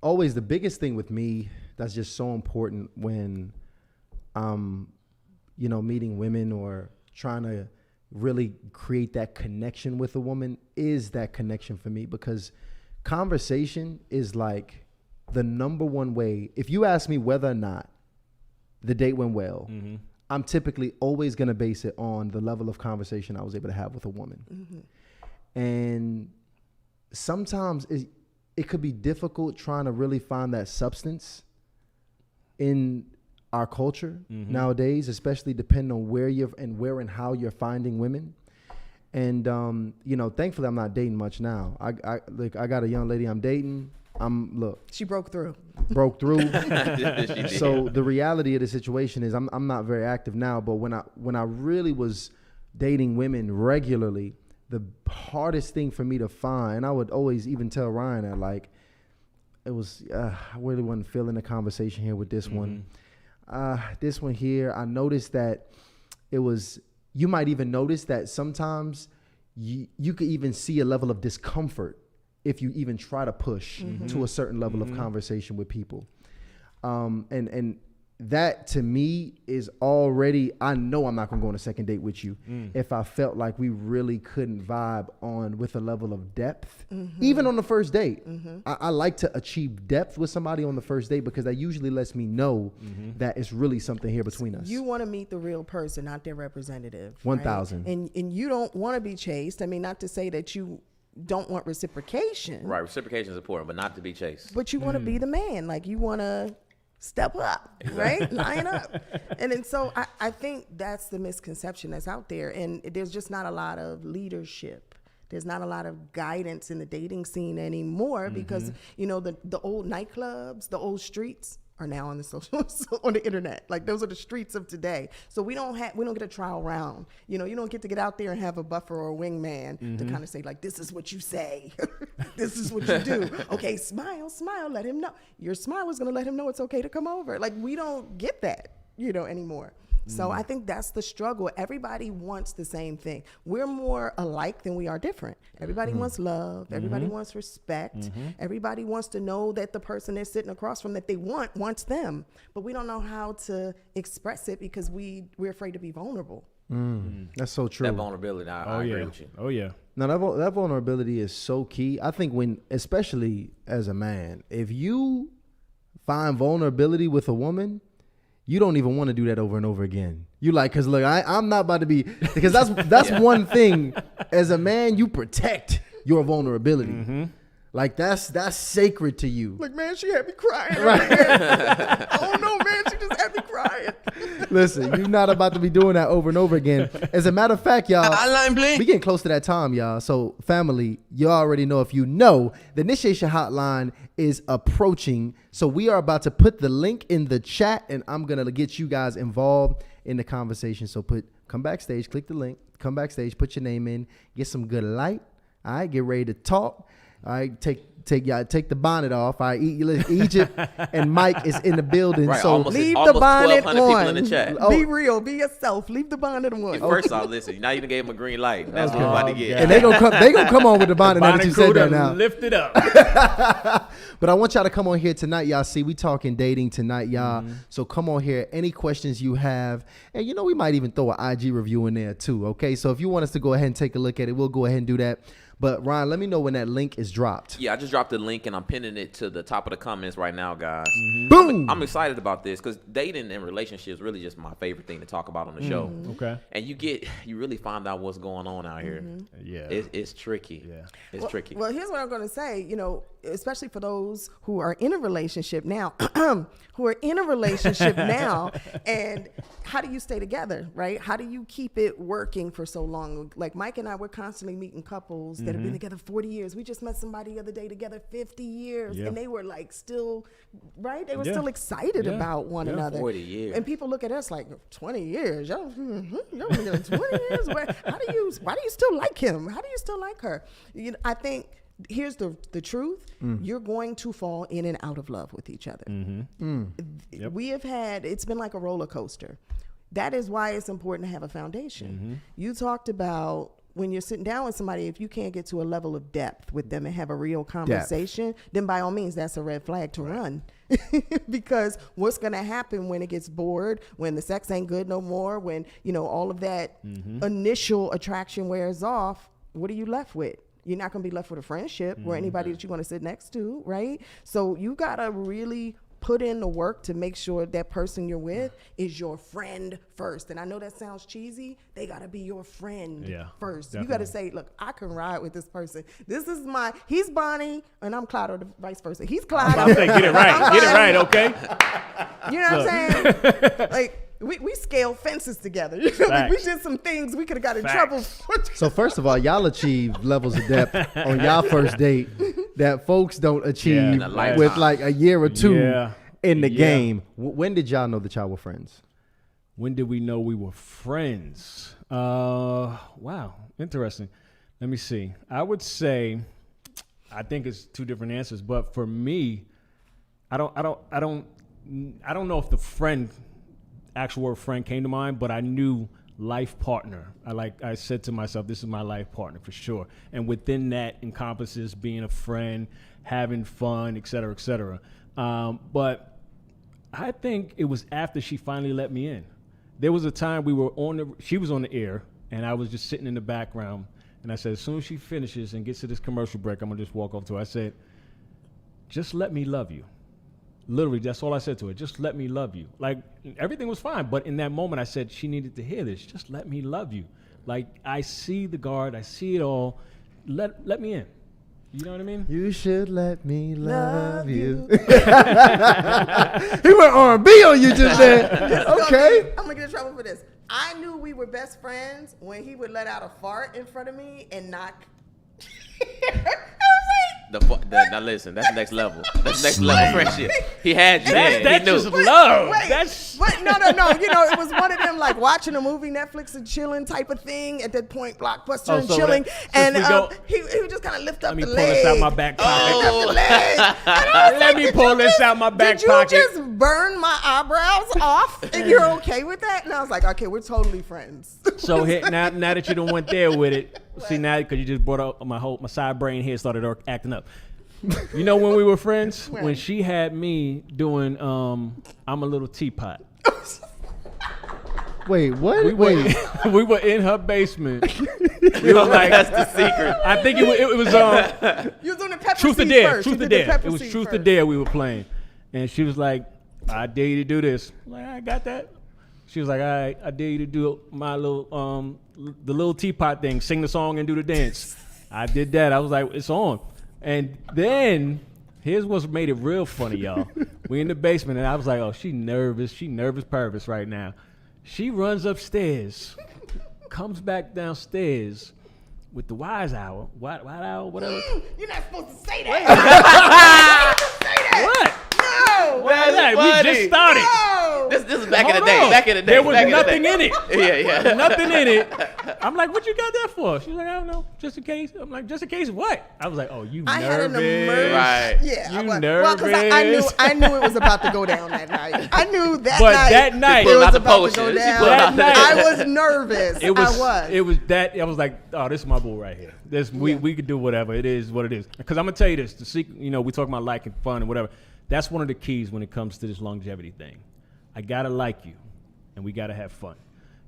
Always the biggest thing with me that's just so important when meeting women or trying to really create that connection with a woman is that connection for me, because conversation is like the number one way. If you ask me whether or not the date went well, I'm typically always going to base it on the level of conversation I was able to have with a woman. And sometimes it could be difficult trying to really find that substance in our culture nowadays, especially depending on where and how you're finding women. And thankfully I'm not dating much now. I got a young lady I'm dating. She broke through. So the reality of the situation is I'm not very active now, but when I really was dating women regularly, the hardest thing for me to find, and I would always even tell Ryan that, like, it was I really wasn't feeling the conversation here with this one. This one here, I noticed that you might even notice that sometimes you could even see a level of discomfort if you even try to push to a certain level of conversation with people. And that to me is already, I know I'm not gonna go on a second date with you if I felt like we really couldn't vibe with a level of depth, even on the first date. I like to achieve depth with somebody on the first date, because that usually lets me know that it's really something here between us. You want to meet the real person, not their representative. 1,000. Right? And you don't want to be chased. I mean, not to say that you don't want reciprocation. Right, reciprocation is important, but not to be chased. But you want to be the man. Like, you want to step up, right? Line up. And then so I think that's the misconception that's out there. And there's just not a lot of leadership. There's not a lot of guidance in the dating scene anymore, because, the old nightclubs, the old streets are now on the on the internet. Like, those are the streets of today. So we don't get a trial round. You don't get to get out there and have a buffer or a wingman to kind of say, like, this is what you say. This is what you do. Okay, smile, let him know. Your smile is going to let him know it's okay to come over. Like, we don't get that, anymore. So I think that's the struggle. Everybody wants the same thing. We're more alike than we are different. Everybody wants love. Everybody wants respect. Everybody wants to know that the person they're sitting across from that they wants them. But we don't know how to express it because we're afraid to be vulnerable. That's so true. That vulnerability, I agree with you. Oh, yeah. Now, that vulnerability is so key. I think especially as a man, if you find vulnerability with a woman, you don't even want to do that over and over again. You like, because look, I'm not about to be, because that's one thing. As a man, you protect your vulnerability. Like, that's sacred to you. Like, man, she had me crying. Right. Oh no, man, she just had me crying. Listen, you're not about to be doing that over and over again. As a matter of fact, y'all, we getting close to that time, y'all. So, family, you already know, if you know, the initiation hotline is approaching. So we are about to put the link in the chat, and I'm going to get you guys involved in the conversation. So come backstage, click the link, come backstage, put your name in, get some good light. All right, get ready to talk. All right, take the bonnet off. All right, Egypt and Mike is in the building. Right, so leave the bonnet on. People in the chat. Be real, be yourself. Leave the bonnet on. First off, listen, now you done gave him a green light. That's what we're about to get. And they gonna come on with the bonnet now that you said that now. Lift it up. But I want y'all to come on here tonight, y'all. See, we talking dating tonight, y'all. So come on here. Any questions you have, and we might even throw an IG review in there too. Okay, so if you want us to go ahead and take a look at it, we'll go ahead and do that. But Ryan, let me know when that link is dropped. Yeah, I just dropped the link and I'm pinning it to the top of the comments right now, guys. Boom. I'm excited about this because dating and relationships really just my favorite thing to talk about on the show. Okay. And you really find out what's going on out here. Yeah. It's tricky. Yeah. It's tricky. Well, here's what I'm going to say. You know, especially for those who are in a relationship now, and how do you stay together, right? How do you keep it working for so long? Like Mike and I, we're constantly meeting couples that have been together 40 years. We just met somebody the other day together 50 years, Yeah. and they were like still, right? They were Yeah. still excited Yeah. about one Yeah. another. 40 years. And people look at us like 20 years. Y'all been together 20 years. Why do you still like him? How do you still like her? You know, I think here's the truth. You're going to fall in and out of love with each other. Yep. We have had, it's been like a roller coaster. That is why it's important to have a foundation. You talked about when you're sitting down with somebody, if you can't get to a level of depth with them and have a real conversation, then by all means, that's a red flag to run. Because what's going to happen when it gets bored, when the sex ain't good no more, when, you know, all of that initial attraction wears off, what are you left with? You're not going to be left with a friendship or anybody that you want to sit next to, right? So you got to really put in the work to make sure that person you're with is your friend first. And I know that sounds cheesy. They got to be your friend first. Definitely. You got to say, look, I can ride with this person. He's Bonnie and I'm Clyde, or the vice versa. He's Clyde. I'm saying, get it right. Get it right, okay? You know what I'm saying? Like, we scale fences together. You know, like we Facts. did some things we could have got in Facts. trouble. So first of all, y'all achieved levels of depth on y'all first date that folks don't achieve In a lifetime. with like a year or two Yeah. in the Yeah. game. When did y'all know that y'all were friends? When did we know we were friends? Wow, interesting. Let me see. I would say, I think it's two different answers, but for me, I don't know if the actual word friend came to mind, but I knew life partner. I said to myself, this is my life partner for sure. And within that encompasses being a friend, having fun, et cetera, et cetera. But I think it was after she finally let me in. There was a time she was on the air and I was just sitting in the background and I said, as soon as she finishes and gets to this commercial break, I'm gonna just walk over to her. I said, just let me love you. Literally, that's all I said to her. Just let me love you. Like, everything was fine. But in that moment, I said, she needed to hear this. Just let me love you. Like, I see the guard. I see it all. Let me in. You know what I mean? You should let me love you. He went R&B on you just then. Okay. I'm going to get in trouble for this. I knew we were best friends when he would let out a fart in front of me and knock. Now listen, that's next level. That's next level friendship. He had you there. That's He knew. just love. Wait, That's but no. You know, it was one of them like watching a movie, Netflix and chilling type of thing. At that point, Blockbuster Oh, and so chilling, that- and since we go- he would just kind of lift up let me the pull leg. this out my back pocket. Lift up the leg. And I was Let like, me did pull you this just- out my back Did pocket. you just burn my eyebrows off? And you're okay with that? And I was like, okay, we're totally friends. So now that you done went there with it, see now because you just brought up my side brain here started acting up. You know when we were friends? When she had me doing I'm a little teapot. Wait, what? We were in her basement. We were like, That's the secret. I think it was You was doing the pepper Truth or seed Dare. first. Truth You or did the Dare. pepper It was seed Truth or first. Dare we were playing. And she was like, I dare you to do this. I'm like, I got that. She was like, all right, I dare you to do my little, the little teapot thing, sing the song and do the dance. I did that. I was like, it's on. And then, here's what's made it real funny, y'all. We in the basement, and I was like, oh, she nervous pervers right now. She runs upstairs, comes back downstairs with the wise hour, white hour, whatever. You're not supposed to say that. What? No. What is that? We just started. No. This is back in the Hold day. on. Back in the day. There was back nothing in in it. Yeah. Nothing in it. I'm like, what you got that for? She's like, I don't know, just in case. I'm like, just in case what? I was like, oh, you I nervous. had an emergency. Right. Yeah. You Well, because I knew it was about to go down that night. I knew that But night. that night- it Pulling was out the about to potion. go She down. pulling out the- I was nervous. It was. I was. It was that. I was like, oh, this is my boo right here. This we could do whatever. It is what it is. Because I'm gonna tell you this. The secret. You know, we talk about liking fun and whatever. That's one of the keys when it comes to this longevity thing. I gotta like you, and we gotta have fun.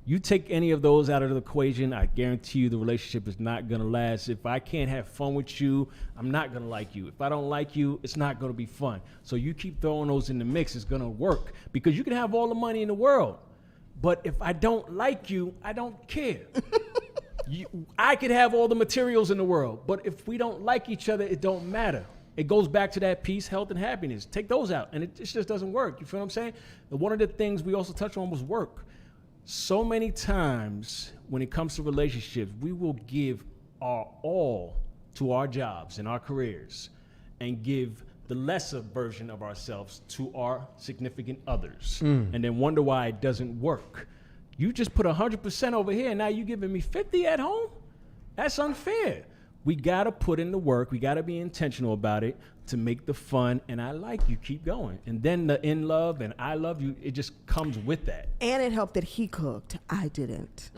You take any of those out of the equation, I guarantee you the relationship is not going to last. If I can't have fun with you, I'm not going to like you. If I don't like you, it's not going to be fun. So you keep throwing those in the mix, it's going to work. Because you can have all the money in the world, but if I don't like you, I don't care. I could have all the materials in the world, but if we don't like each other, it don't matter. It goes back to that peace, health, and happiness. Take those out, and it just doesn't work. You feel what I'm saying? And one of the things we also touched on was work. So many times when it comes to relationships, we will give our all to our jobs and our careers and give the lesser version of ourselves to our significant others and then wonder why it doesn't work. You just put 100% over here and now you giving me 50 at home? That's unfair. We got to put in the work. We got to be intentional about it to make the fun. And I like you. Keep going. And then the in love and I love you, it just comes with that. And it helped that he cooked. I didn't.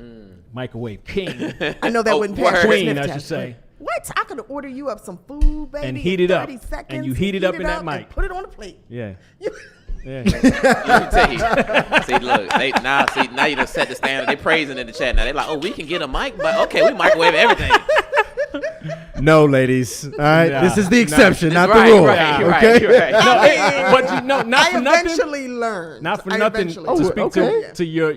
Microwave king. I know that wouldn't pass the Queen, sniff I should test, say. but What? I could order you up some food, baby, And heat in it up. 30 seconds. And you heat it up in that and mic. Put it on the plate. Yeah. You- Yeah. Let me tell you. See, look, now you done set the standard. They praising in the chat now. They like, oh, we can get a mic, but okay, we microwave everything. No, ladies. All right, Nah. this is the exception, not Right, the rule. right, Okay. No, but you know, not I for nothing. eventually learned. Not for I nothing. eventually To Oh, learned. speak okay. to your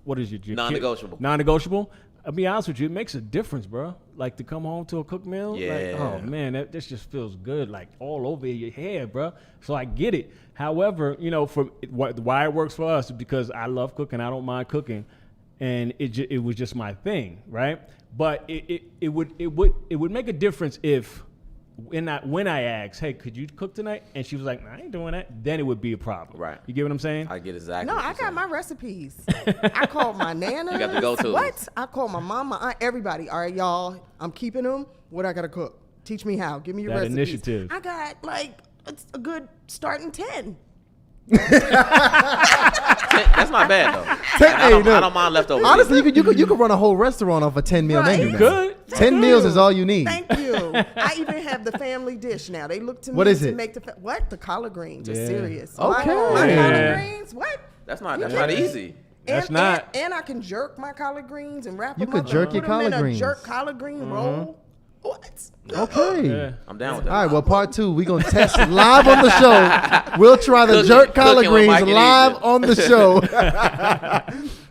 what is your Non-negotiable. Non-negotiable. I'll be honest with you, it makes a difference, bro. Like to come home to a cooked meal. Yeah. Like, oh man, this just feels good, like all over your hair, bro. So I get it. However, you know, for why it works for us is because I love cooking. I don't mind cooking, and it was just my thing, right? But it would make a difference if when I asked, hey, could you cook tonight? And she was like, I ain't doing that. Then it would be a problem. Right. You get what I'm saying? I get exactly. No, what I you're got saying. my recipes. I called my nana. You got the go-tos. What? I called my mom, my aunt, everybody. All right, y'all, I'm keeping them. What I got to cook? Teach me how. Give me your That recipes. initiative. I got like a good starting 10. That's not bad though. And I don't mind leftovers. Honestly, you could run a whole restaurant off a 10-meal Right. menu. now. Good. 10 meals is all you need. Thank you. I even have the family dish now. They look to me What is to it? make the collard greens. Just Yeah. serious. Okay. My Yeah. collard greens. What? That's not You easy. kidding? That's and, not. And I can jerk my collard greens and wrap You them could up jerk and your put them in collard greens. a jerk collard green roll. What? Okay. Yeah. I'm down with that. All right, well, part 2, we're going to test live on the show. We'll try the Cooking- jerk collard cooking with greens Mike and live Ethan. on the show.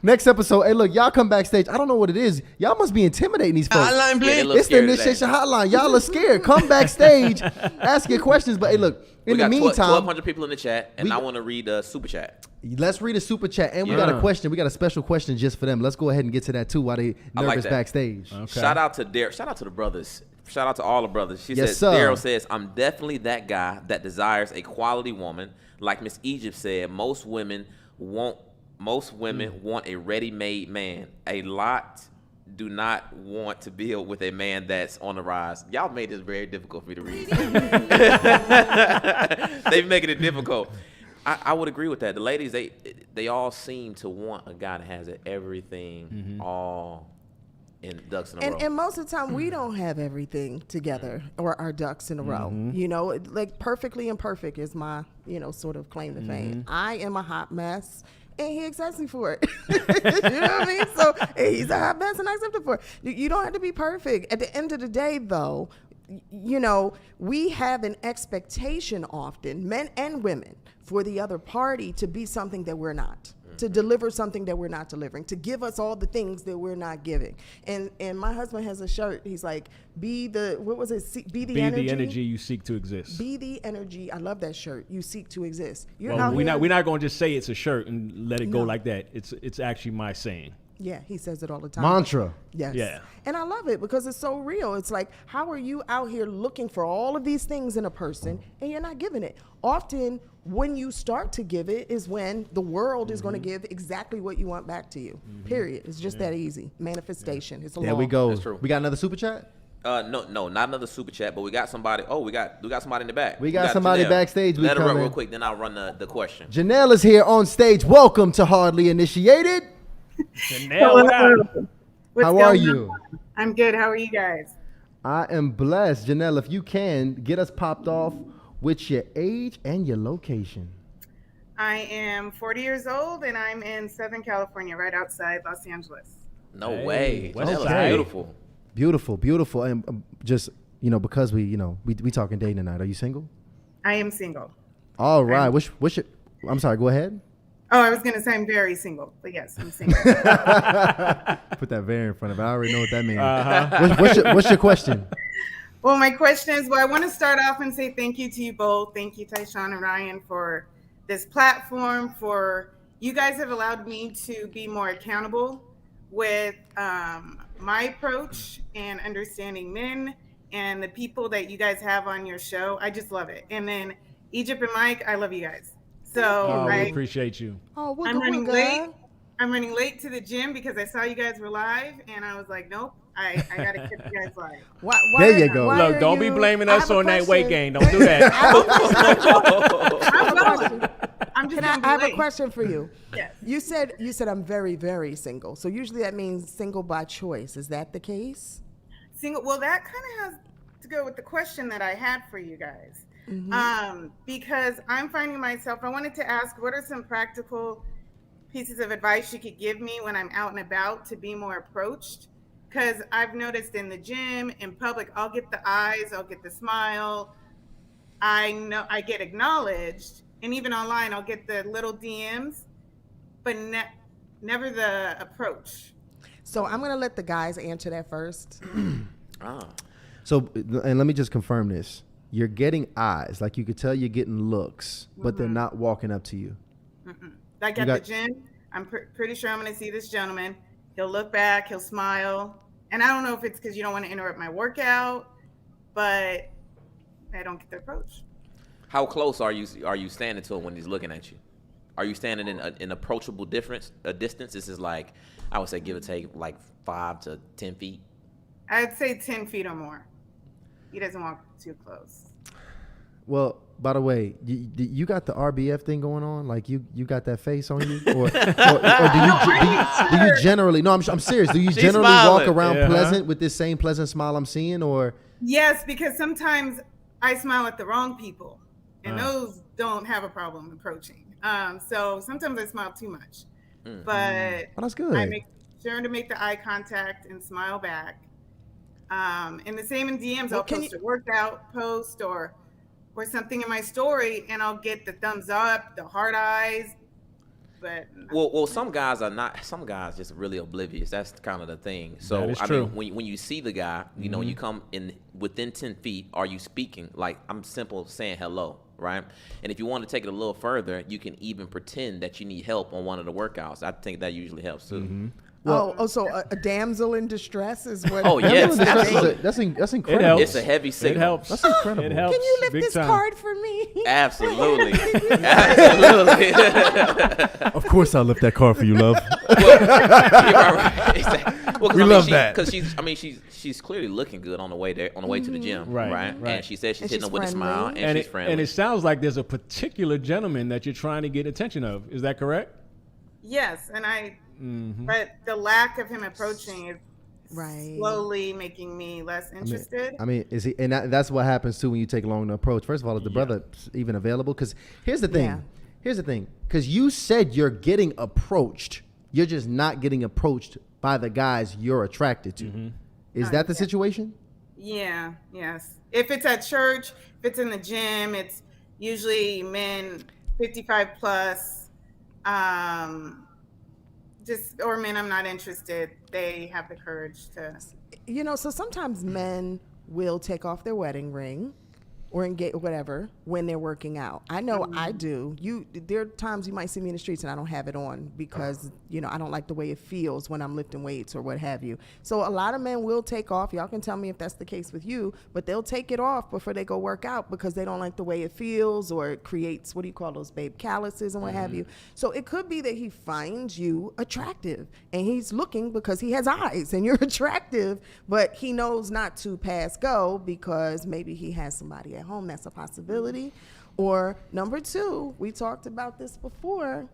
Next episode, hey, look, y'all come backstage. I don't know what it is. Y'all must be intimidating these folks. Yeah, they look It's the scared of that. initiation hotline. Y'all are scared. Come backstage, ask your questions. But hey, look, in We the got meantime, 1,200 people in the chat, and we- I want to read the super chat. let's read a super chat. And we got a question. We got a special question just for them. Let's go ahead and get to that too while they I like nervous that. backstage. Okay. Shout out to Daryl. Shout out to the brothers. Shout out to all the brothers. She Yes, says, sir. Daryl says, I'm definitely that guy that desires a quality woman. Like Miss Egypt said, most women want a ready-made man. A lot do not want to build with a man that's on the rise. Y'all made this very difficult for me to read. They're making it difficult. I would agree with that. The ladies, they all seem to want a guy that has everything all in ducks in a row. And most of the time, we don't have everything together or our ducks in a row. You know, like perfectly imperfect is my, sort of claim to fame. I am a hot mess. And he accepts me for it. You know what I mean? So he's a hot mess and I accept him for it. You don't have to be perfect. At the end of the day, though, we have an expectation often, men and women, for the other party to be something that we're not, to deliver something that we're not delivering, to give us all the things that we're not giving. And my husband has a shirt. He's like, be the energy you seek to exist. Be the energy. I love that shirt. You seek to exist. You're Well, out we're here- not going to just say it's a shirt and let it go No. like that. It's actually my saying. Yeah, he says it all the time. Mantra. Yes. Yeah. And I love it because it's so real. It's like, how are you out here looking for all of these things in a person and you're not giving it? Often, when you start to give it is when the world is going to give exactly what you want back to you. Period. It's just that easy. Manifestation. It's a There law. we go. That's true. We got another super chat? No, not another super chat, but we got somebody. Oh, we got somebody in the back. We got somebody Janelle. backstage. We Let her run coming. real quick, then I'll run the question. Janelle is here on stage. Welcome to Hardly Initiated. Janelle, what up? What's How are going you? on? I'm good. How are you guys? I am blessed. Janelle, if you can, get us popped off with your age and your location. I am 40 years old, and I'm in Southern California, right outside Los Angeles. No Hey, way. West That was Side. beautiful. Beautiful, beautiful. And just, because we talking dating tonight. Are you single? I am single. All right. I'm sorry, go ahead. Oh, I was going to say I'm very single, but yes, I'm single. Put that very in front of it. I already know what that means. What's your question? Well, my question is, I want to start off and say thank you to you both. Thank you, Tysean and Ryan, for this platform. You guys have allowed me to be more accountable with my approach and understanding men and the people that you guys have on your show. I just love it. And then Egypt and Mike, I love you guys. So We appreciate you. Oh, we're I'm going running late. good. I'm running late to the gym because I saw you guys were live, and I was like, nope, I got to catch you guys live. There you go. Look, don't be blaming us on that weight gain. Don't do that. I'm just I gonna be have a late. question for you. Yes. You said I'm very, very single. So usually that means single by choice. Is that the case? Single. Well, that kind of has to go with the question that I had for you guys. Because I'm finding myself, I wanted to ask, what are some practical pieces of advice you could give me when I'm out and about to be more approached? Because I've noticed in the gym, in public, I'll get the eyes, I'll get the smile. I know I get acknowledged, and even online, I'll get the little DMs, but never the approach. So I'm going to let the guys answer that first. So, and let me just confirm this. You're getting eyes. Like you could tell you're getting looks, but they're not walking up to you. Like at the gym, I'm pretty sure I'm going to see this gentleman. He'll look back, he'll smile. And I don't know if it's because you don't want to interrupt my workout, but I don't get the approach. How close are you standing to him when he's looking at you? Are you standing in an approachable distance? This is like, I would say give or take like 5 to 10 feet. I'd say 10 feet or more. He doesn't walk too close. Well, by the way, you got the RBF thing going on? Like you got that face on you, or do you generally? No, I'm serious. Do you generally smiling. walk around pleasant with this same pleasant smile I'm seeing, or? Yes, because sometimes I smile at the wrong people, and those don't have a problem approaching. So sometimes I smile too much, but that's good. I make sure to make the eye contact and smile back. And the same in DMs. I'll post a workout post or something in my story, and I'll get the thumbs up, the heart eyes. But well, some guys just really oblivious. That's kind of the thing. So That is I true. mean, when you see the guy, you know, you come in within 10 feet. Are you speaking? Like I'm simple saying hello, right? And if you want to take it a little further, you can even pretend that you need help on one of the workouts. I think that usually helps too. So a damsel in distress is what? Oh yes, That's incredible. helps. It's a heavy It signal. helps. That's incredible. It helps. Can you lift big this time. card for me? Absolutely, absolutely. Of course, I'll lift that card for you, love. You're right. Exactly. Well, We love that. Because she's clearly looking good on the way there, on the way to the gym, Right. And she says she's And hitting she's him with a smile, friendly. and she's friendly. And it sounds like there's a particular gentleman that you're trying to get attention of. Is that correct? yes, and but the lack of him approaching is Right. slowly making me less interested. I mean, is he? And that's what happens too when you take long to approach. First of all, is the brother even available? Because here's the thing. Yeah. Here's the thing. Because you said you're getting approached. You're just not getting approached by the guys you're attracted to. Is that the situation? Yeah, yes. If it's at church, if it's in the gym, it's usually men 55 plus, or men I'm not interested. They have the courage to. So sometimes men will take off their wedding ring or engage whatever when they're working out. I know I do. There are times you might see me in the streets and I don't have it on because I don't like the way it feels when I'm lifting weights or what have you. So a lot of men will take off. Y'all can tell me if that's the case with you, but they'll take it off before they go work out because they don't like the way it feels or it creates, what do you call those, babe, calluses and what have you. So it could be that he finds you attractive and he's looking because he has eyes and you're attractive, but he knows not to pass go because maybe he has somebody at home. That's a possibility. Or number two, we talked about this before.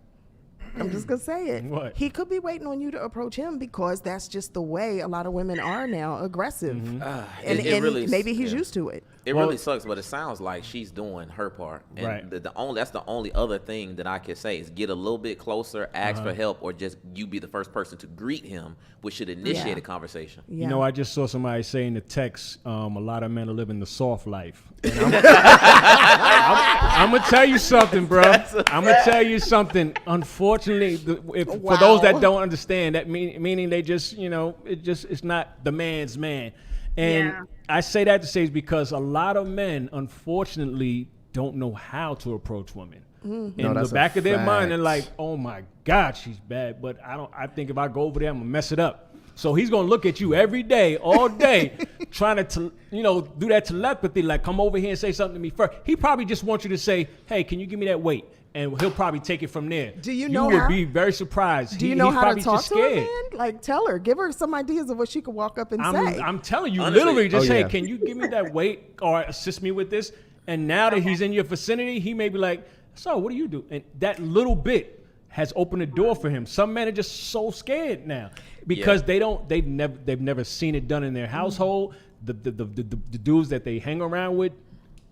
I'm just gonna say it. What? He could be waiting on you to approach him because that's just the way a lot of women are now, aggressive. And It really maybe he's used to it. It really sucks, but it sounds like she's doing her part. And Right. that's the only other thing that I can say is get a little bit closer, ask for help, or just you be the first person to greet him, which should initiate Yeah. a conversation. Yeah. You know, I just saw somebody say in the text, a lot of men are living the soft life. And I'm gonna tell you something, bro. I'm gonna tell you something. Unfortunately, for those that don't understand, that meaning they just, it's not the man's man. And Yeah. I say that to say is because a lot of men, unfortunately, don't know how to approach women. In the that's a back of their mind, they're fact. like, "Oh my God, she's bad." But I think if I go over there, I'm gonna mess it up. So he's gonna look at you every day, all day, trying to do that telepathy, like come over here and say something to me first. He probably just wants you to say, "Hey, can you give me that weight?" And he'll probably take it from there. Do you know will how- be very surprised. Do you know he's how to probably talk just to a scared. man? Like, tell her, give her some ideas of what she could walk up and say. I'm telling you, Honestly. literally, just Oh, hey, yeah. can you give me that weight or assist me with this? And now that he's in your vicinity, he may be like, "So, what do you do?" And that little bit has opened the door for him. Some men are just so scared now because they've never seen it done in their household. The dudes that they hang around with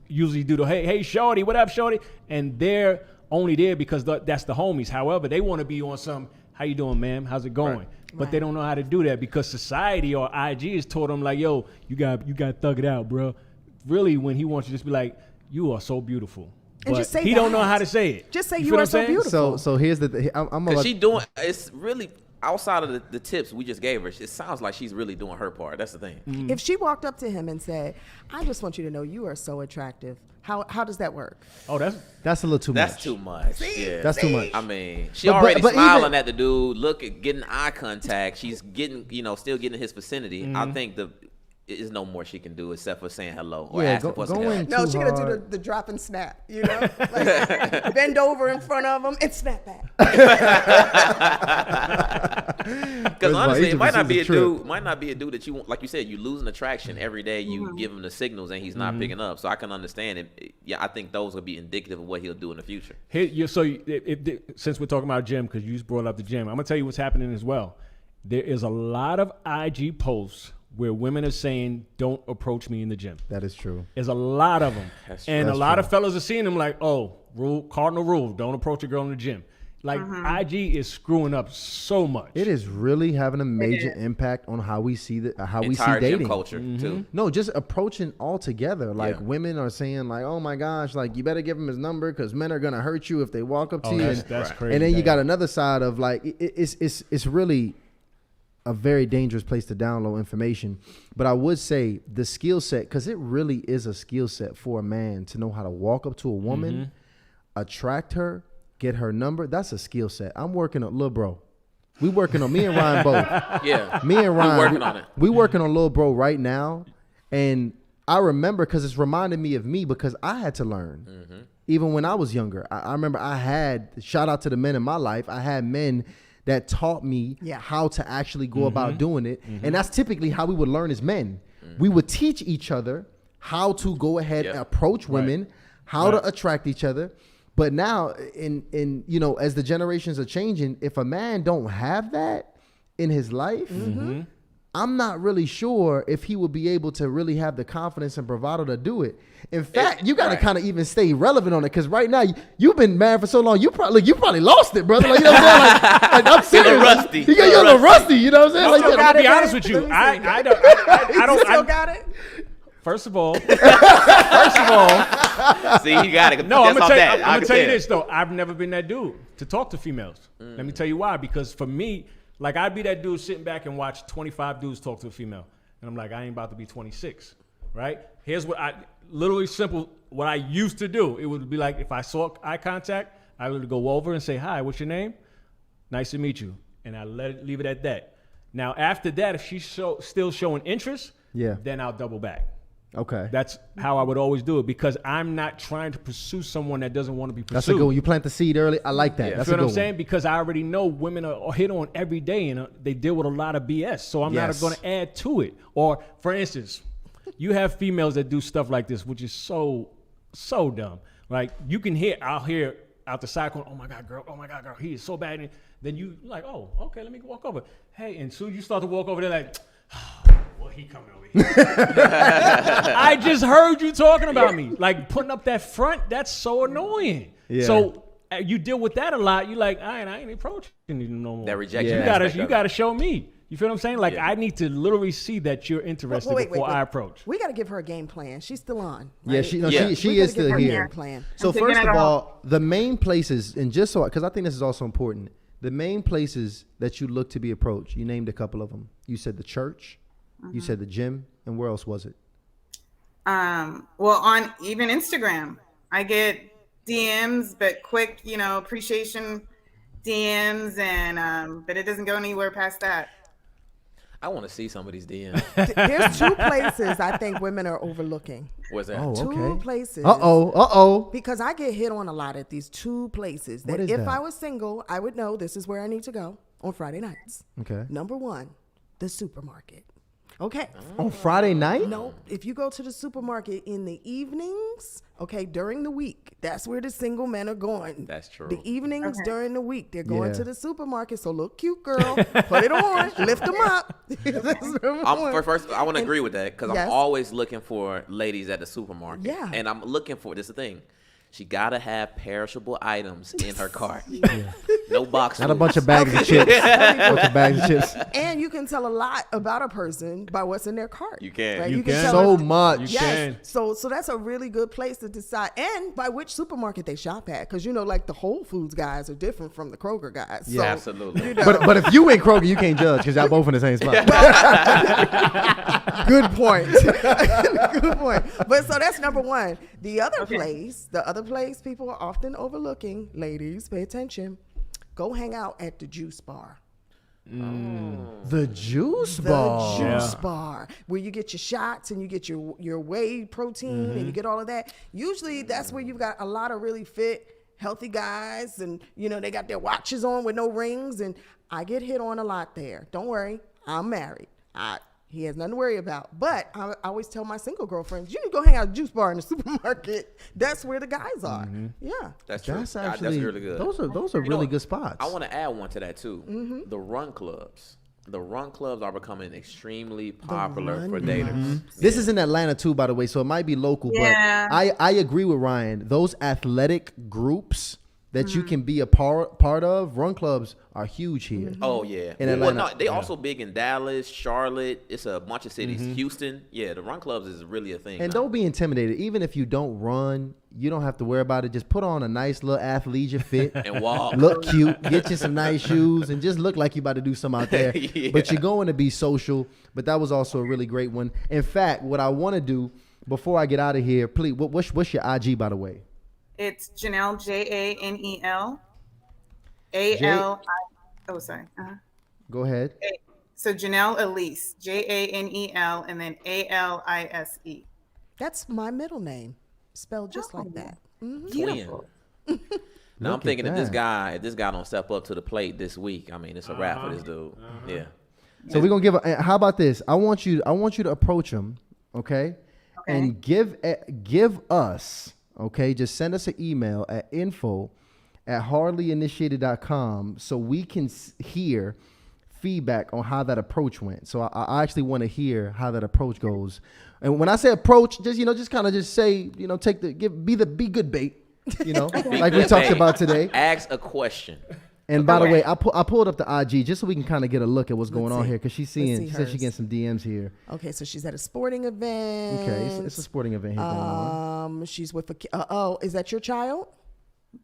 usually do the hey shorty, what up shorty, and they're only there because that's the homies. However, they want to be on some, how you doing, ma'am? How's it going? But they don't know how to do that because society or IG has told them like, yo, you got to thug it out, bro. Really, when he wants you to just be like, you are so beautiful. And But just say he don't know that. how to say it. Just say feel you what are I'm so saying? beautiful. So here's the thing. I'm Because gonna it's really outside of the tips we just gave her. It sounds like she's really doing her part. That's the thing. If she walked up to him and said, "I just want you to know you are so attractive," how does that work? Oh, that's a little too That's much. too much. Yeah. That's too much. I mean, she But already even- smiling at the dude, getting eye contact. She's getting, still getting in his vicinity. I think there's no more she can do except for saying hello or asking for some help. going No, too she gonna do hard. the drop and snap, like bend over in front of him and snap back. Because honestly, it Egypt might is not a be a trip. dude. Might not be a dude that you want. Like you said, you losing attraction every day. You give him the signals and he's not picking up. So I can understand it. Yeah, I think those will be indicative of what he'll do in the future. Since we're talking about gym, because you just brought up the gym, I'm gonna tell you what's happening as well. There is a lot of IG posts where women are saying, "Don't approach me in the gym." That is true. There's a lot of them, and a That's lot true. of fellas are seeing them like, "Oh, cardinal rule: don't approach a girl in the gym." Like IG is screwing up so much. It is really having a major impact on how we see how we see Entire gym dating. culture too. No, just approaching altogether. Like Yeah. women are saying, like, "Oh my gosh, like you better give him his number because men are gonna hurt you if they walk up to you." That's crazy. And then you got another side of like it's really a very dangerous place to download information. But I would say the skill set, because it really is a skill set for a man to know how to walk up to a woman, attract her, get her number. That's a skill set. I'm working on Lil Bro. We working on me and Ryan both. Yeah, Me and Ryan, working on it. We working on Lil Bro right now, and I remember because it's reminding me of me because I had to learn. Even when I was younger, I remember I had, shout out to the men in my life, I had men that taught me how to actually go about doing it. And that's typically how we would learn as men. We would teach each other how to go ahead and approach women, how to attract each other. But now, as the generations are changing, if a man don't have that in his life, I'm not really sure if he will be able to really have the confidence and bravado to do it. In fact, you got to kind of even stay relevant on it because right now you've been married for so long. You probably lost it, brother. Like, you know what I'm saying? Like I'm serious. rusty. You're a little rusty. You know what I'm saying? Like, I'm you gonna be it, honest babe? with you. Let me see. I don't. Still got it. First of all, See, you got it. no, I'm That's gonna off tell you that. this though. I've never been that dude to talk to females. Let me tell you why. Because for me, like I'd be that dude sitting back and watch 25 dudes talk to a female, and I'm like, I ain't about to be 26, right? Here's what literally simple. What I used to do, it would be like if I saw eye contact, I would go over and say, "Hi, what's your name? Nice to meet you," and I leave it at that. Now after that, if she's still showing interest, then I'll double back. Okay. That's how I would always do it because I'm not trying to pursue someone that doesn't want to be pursued. That's a good one. You plant the seed early. I like that. Yeah. That's You a know good what I'm saying? one. Because I already know women are hit on every day and they deal with a lot of BS. So I'm not going to add to it. Or, for instance, you have females that do stuff like this, which is so dumb. Like I'll hear out the side corner. Oh my God, girl. He is so bad. And then you like, oh, okay, let me walk over. Hey, and soon you start to walk over there like, well, he coming over here. I just heard you talking about me. Like putting up that front, that's so annoying. Yeah. So you deal with that a lot. You like, I ain't approaching you no more. That rejection. You gotta show me. You feel what I'm saying? Like I need to literally see that you're interested before I approach. We got to give her a game plan. She's still on. Right? Yeah, she is still here. Plan. So first of all, the main places, and just so because I think this is also important, the main places that you look to be approached. You named a couple of them. You said the church, you said the gym, and where else was it? Well, on even Instagram, I get DMs, but quick, appreciation DMs, and but it doesn't go anywhere past that. I want to see some of these DMs. There's 2 places I think women are overlooking. What's that? Oh, okay. 2 places. Uh-oh. Because I get hit on a lot at these 2 places. That if I was single, I would know this is where I need to go on Friday nights. Okay. Number 1, the supermarket. Okay. On Friday night? No, if you go to the supermarket in the evenings, okay, during the week, that's where the single men are going. That's true. The evenings during the week, they're going to the supermarket. So look cute, girl. Put it on. Lift them up. First, I want to agree with that because I'm always looking for ladies at the supermarket. Yeah. And I'm looking for, this is the thing, she got to have perishable items in her cart. No box. Not a bunch of bags of chips. And you can tell a lot about a person by what's in their cart. You can. Right? You can. tell So them- much. You can. So that's a really good place to decide, and by which supermarket they shop at, because like the Whole Foods guys are different from the Kroger guys. So, Yeah, absolutely. But if you in Kroger, you can't judge because y'all both in the same spot. Good point. Good point. But so that's number 1. The other place people are often overlooking, ladies, pay attention. Go hang out at the juice bar. The juice bar. The juice bar, where you get your shots and you get your whey protein and you get all of that. Usually that's where you've got a lot of really fit, healthy guys, and they got their watches on with no rings, and I get hit on a lot there. Don't worry, I'm married. He has nothing to worry about. But I always tell my single girlfriends, you can go hang out at a juice bar in the supermarket. That's where the guys are. Yeah. That's true. That's That's actually really good. Those are really good spots. I want to add one to that too. The run clubs. The run clubs are becoming extremely popular for daters. This is in Atlanta too, by the way, so it might be local. Yeah. But I agree with Ryan. Those athletic groups that you can be a part of, run clubs are huge here. Oh yeah. In Atlanta. No, they also big in Dallas, Charlotte. It's a bunch of cities. Houston. Yeah, the run clubs is really a thing. And now. don't be intimidated. Even if you don't run, you don't have to worry about it. Just put on a nice little athleisure fit and walk. Look cute. Get you some nice shoes and just look like you about to do something out there. Yeah. But you're going to be social. But that was also a really great one. In fact, what I want to do before I get out of here, please, what's your IG, by the way? It's Janelle, Janel. ALI. Oh, sorry. Go ahead. So Janelle Elise, Janel, and then ALISE. That's my middle name, spelled just like that. Twin. Now I'm thinking if this guy don't step up to the plate this week, I mean it's a wrap for this dude. Yeah. So we're gonna give. How about this? I want you to approach him, okay? And give us, okay? Just send us an email at info@hardlyinitiated.com so we can hear feedback on how that approach went. So I actually want to hear how that approach goes. And when I say approach, just kind of just say, be good bait, like we talked about today. Ask a question. And by the way, I pulled up the IG just so we can kind of get a look at what's going on here because she said she's getting some DMs here. Okay, so she's at a sporting event. Okay, it's a sporting event here going on. She's with is that your child?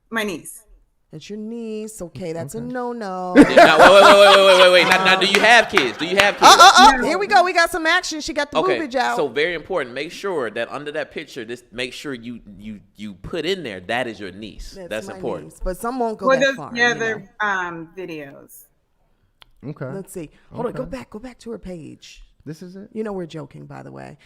My niece. That's your niece. Okay, that's a no-no. Wait. Now, do you have kids? Here we go. We got some action. She got the boobage out. So very important. Make sure that under that picture, make sure you put in there that is your niece. That's important. Niece. But some won't go that far. Yeah, they're videos. Okay. Let's see. Hold on. Go back to her page. This is it? We're joking, by the way.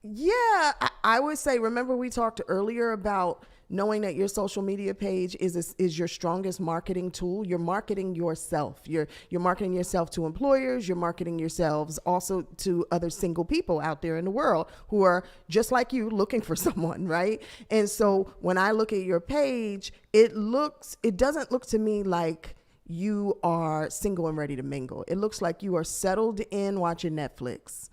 Yeah, I would say, remember we talked earlier about knowing that your social media page is your strongest marketing tool. You're marketing yourself. You're marketing yourself to employers. You're marketing yourselves also to other single people out there in the world who are just like you looking for someone, right? And so when I look at your page, it doesn't look to me like you are single and ready to mingle. It looks like you are settled in watching Netflix.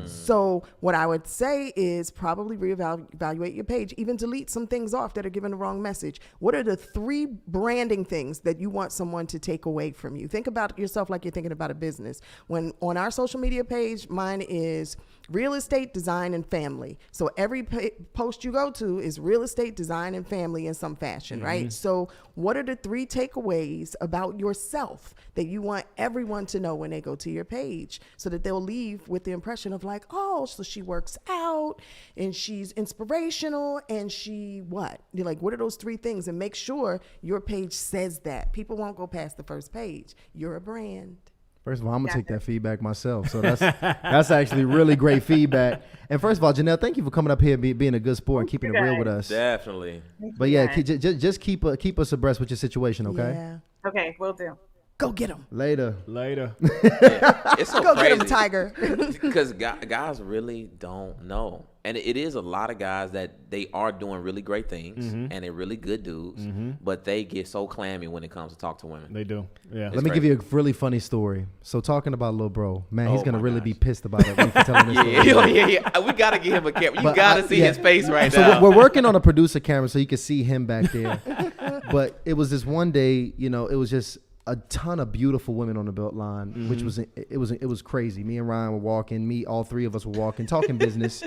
So what I would say is probably reevaluate your page, even delete some things off that are giving the wrong message. What are the 3 branding things that you want someone to take away from you? Think about yourself like you're thinking about a business. When on our social media page, mine is real estate, design, and family. So every post you go to is real estate, design, and family in some fashion, right? So what are the 3 takeaways about yourself that you want everyone to know when they go to your page so that they'll leave with the impression of like, oh, so she works out and she's inspirational and she what? You're like, what are those 3 things? And make sure your page says that. People won't go past the first page. You're a brand. First of all, I'm gonna take that feedback myself. So that's actually really great feedback. And first of all, Janelle, thank you for coming up here and being a good sport and keeping it real with us. Definitely. But yeah, just keep us abreast with your situation, okay? Yeah. Okay, will do. Go get them. Later. It's so Go crazy. get them, Tiger. Because guys really don't know. And it is a lot of guys that they are doing really great things and they're really good dudes, but they get so clammy when it comes to talk to women. They do. Yeah. Let me give you a really funny story. So talking about Lil Bro, man, he's gonna really be pissed about it when for telling this story. Yeah. We gotta get him a camera. You gotta see his face right now. So we're working on a producer camera so you can see him back there. But it was this one day, it was just a ton of beautiful women on the belt line, which was crazy. Me and Ryan were walking. All 3 of us were walking, talking business,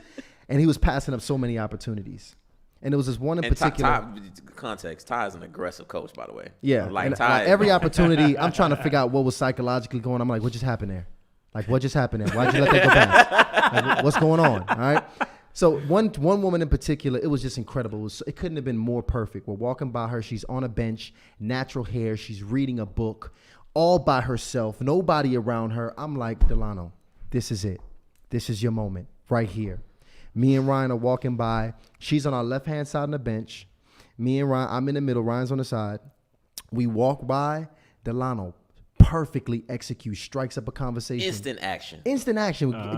and he was passing up so many opportunities. And there was this one in particular. Context: Ty is an aggressive coach, by the way. Yeah, like Ty. Every opportunity, I'm trying to figure out what was psychologically going on. I'm like, what just happened there? Like, what just happened there? Why'd you let that go past? Like, what's going on? All right. So one woman in particular, it was just incredible. It couldn't have been more perfect. We're walking by her. She's on a bench, natural hair. She's reading a book all by herself, nobody around her. I'm like, Delano, this is it. This is your moment right here. Me and Ryan are walking by. She's on our left-hand side on the bench. Me and Ryan, I'm in the middle. Ryan's on the side. We walk by. Delano perfectly executes, strikes up a conversation. Instant action.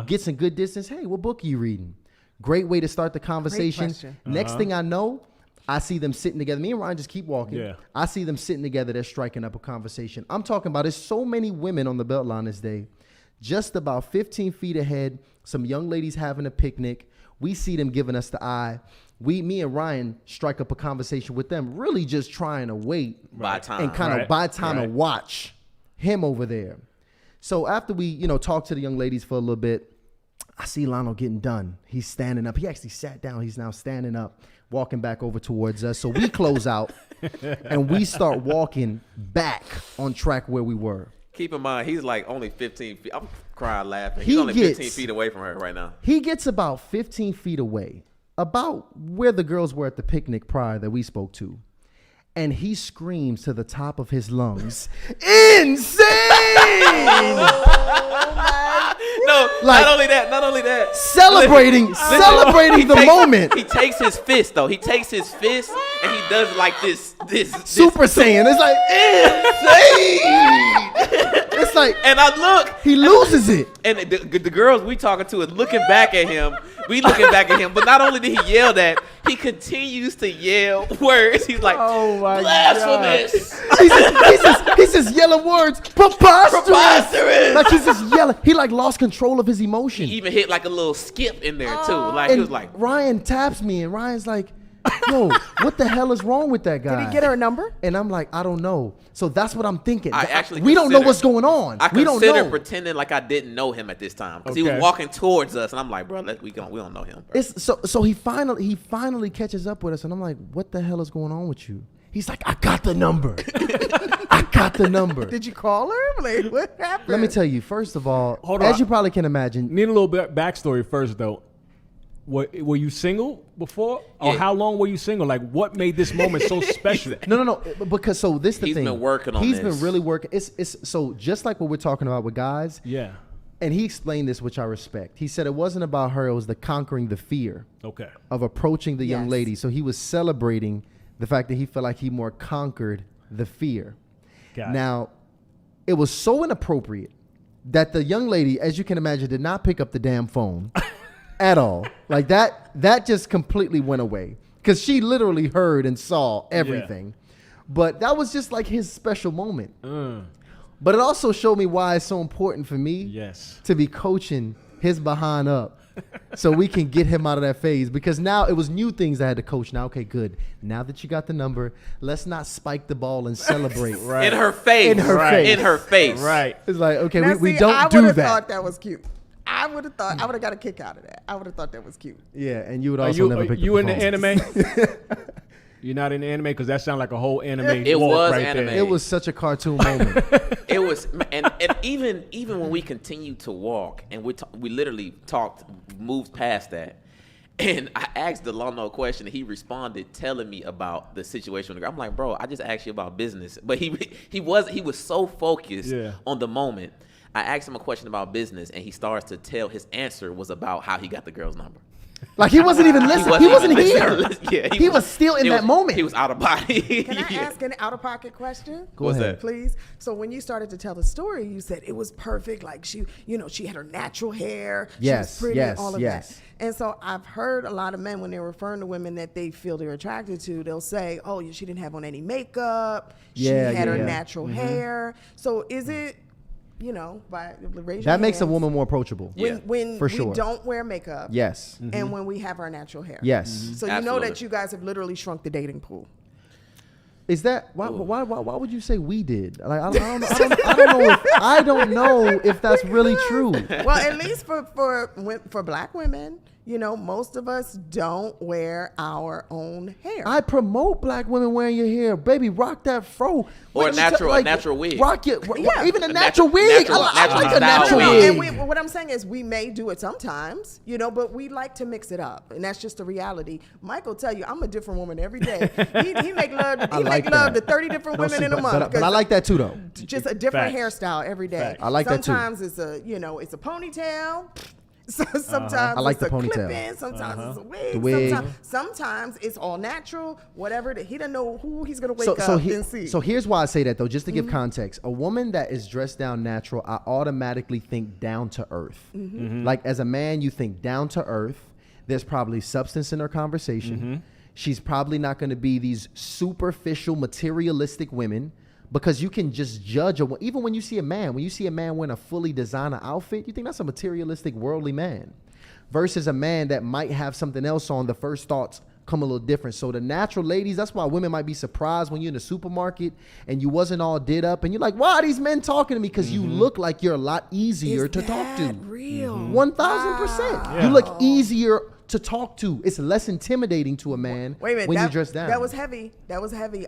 Gets in good distance. Hey, what book are you reading? Great way to start the conversation. Next thing I know, I see them sitting together. Me and Ryan just keep walking. Yeah. I see them sitting together. They're striking up a conversation. I'm talking about there's so many women on the belt line this day. Just about 15 feet ahead, some young ladies having a picnic. We see them giving us the eye. Me and Ryan strike up a conversation with them, really just trying to wait and kind of buy time to watch him over there. So after we, talk to the young ladies for a little bit, I see Lionel getting done. He's standing up. He actually sat down. He's now standing up, walking back over towards us. So we close out and we start walking back on track where we were. Keep in mind, he's like only 15 feet. I'm crying laughing. He's only 15 feet away from her right now. He gets about 15 feet away, about where the girls were at the picnic prior that we spoke to. And he screams to the top of his lungs, insane! No, like, not only that. Celebrating the moment. He takes his fist, though. He takes his fist and he does like this Super Saiyan. It's like, insane! It's like, and I look. He loses it. And the girls we talking to is looking back at him. We looking back at him. But not only did he yell that, he continues to yell words. He's like, oh my blasphemous. He's just yelling words. Preposterous. Like he's just yelling. He like lost control of his emotion. He even hit like a little skip in there too. Like he was like. Ryan taps me and Ryan's like, yo, what the hell is wrong with that guy? Did he get her a number? And I'm like, I don't know. So that's what I'm thinking. We don't know what's going on. I considered pretending like I didn't know him at this time because he was walking towards us, and I'm like, bro, we don't know him. Bro. So he finally catches up with us, and I'm like, what the hell is going on with you? He's like, I got the number. I got the number. Did you call her? Like, what happened? Let me tell you. First of all, as you probably can imagine, need a little bit backstory first though. Were you single before? Or how long were you single? Like, what made this moment so special? No. Because this the thing. He's been working on this. He's this. been really working. It's so just like what we're talking about with guys. Yeah. and he explained this, which I respect. He said it wasn't about her; it was the conquering the fear Okay. of approaching the young Yes. lady. So he was celebrating the fact that he felt like he more conquered the fear. Got it. Now, it was so inappropriate that the young lady, as you can imagine, did not pick up the damn phone at all. Like that just completely went away because she literally heard and saw everything. But that was just like his special moment. But it also showed me why it's so important for me Yes. to be coaching his behind up so we can get him out of that phase, because now it was new things I had to coach. Now, okay, good. Now that you got the number, let's not spike the ball and celebrate. Right. In her face. In her face. In her face. Right. It's like, okay, Now, we see, don't I do would have that. thought that was cute. I would have got a kick out of that. I would have thought that was cute. Yeah, and you would Are also you, never are pick you up in the the phone. anime? You're not in the anime because that sounds like a whole anime. It walk was right anime. There. It was such a cartoon moment. It was, and even when we continued to walk, and we literally moved past that, and I asked Delano a question, and he responded telling me about the situation with the girl. I'm like, bro, I just asked you about business, but he was so focused on the moment. I asked him a question about business, and he starts to tell his answer was about how he got the girl's number. Like he wasn't even listening. He wasn't here. Yeah, He was still in that moment. He was out of body. Can I ask an out-of-pocket question? Go ahead. Please. So when you started to tell the story, you said it was perfect. Like she had her natural hair. Yes, She was pretty, yes, all of yes. that. And so I've heard a lot of men, when they're referring to women that they feel they're attracted to, they'll say, oh, she didn't have on any makeup. She Yeah, had her yeah. natural hair. So is it, by raise your That makes a hands, woman more approachable. when for we sure. don't wear makeup Yes. and when we have our natural hair. Yes. So you know Absolutely. that you guys have literally shrunk the dating pool. Is that why would you say we did? Like I don't know if that's really true. Well, at least for black women, most of us don't wear our own hair. I promote black women wearing your hair, baby. Rock that fro Or a natural wig. Rock it, Yeah. even a A natural natural- wig. natural- I natural like a style natural wig. wig. And what I'm saying is we may do it sometimes, but we like to mix it up, and that's just the reality. Mike will tell you, I'm a different woman every day. He make love. He like make love that. to 30 different women in a month. But I like that too, though. Just a different Facts. hairstyle every day. Facts. I like that too. Sometimes it's a ponytail. Sometimes I like it's the a ponytail. clip-in, sometimes it's a wig. The wig. Sometimes it's all natural. Whatever. He doesn't know who he's gonna wake up and see. So here's why I say that, though, just to give context. A woman that is dressed down natural, I automatically think down to earth. Like as a man, you think down to earth. There's probably substance in her conversation. She's probably not going to be these superficial, materialistic women, because you can just judge even when you see a man wearing a fully designer outfit, you think that's a materialistic, worldly man, versus a man that might have something else on. The first thoughts come a little different. So the natural ladies, that's why women might be surprised when you're in the supermarket and you wasn't all did up and you're like, why are these men talking to me? Because you look like you're a lot easier to talk to. Real. 1000%. You look easier to talk to. It's less intimidating to a man Wait a minute, when you dress down. That was heavy.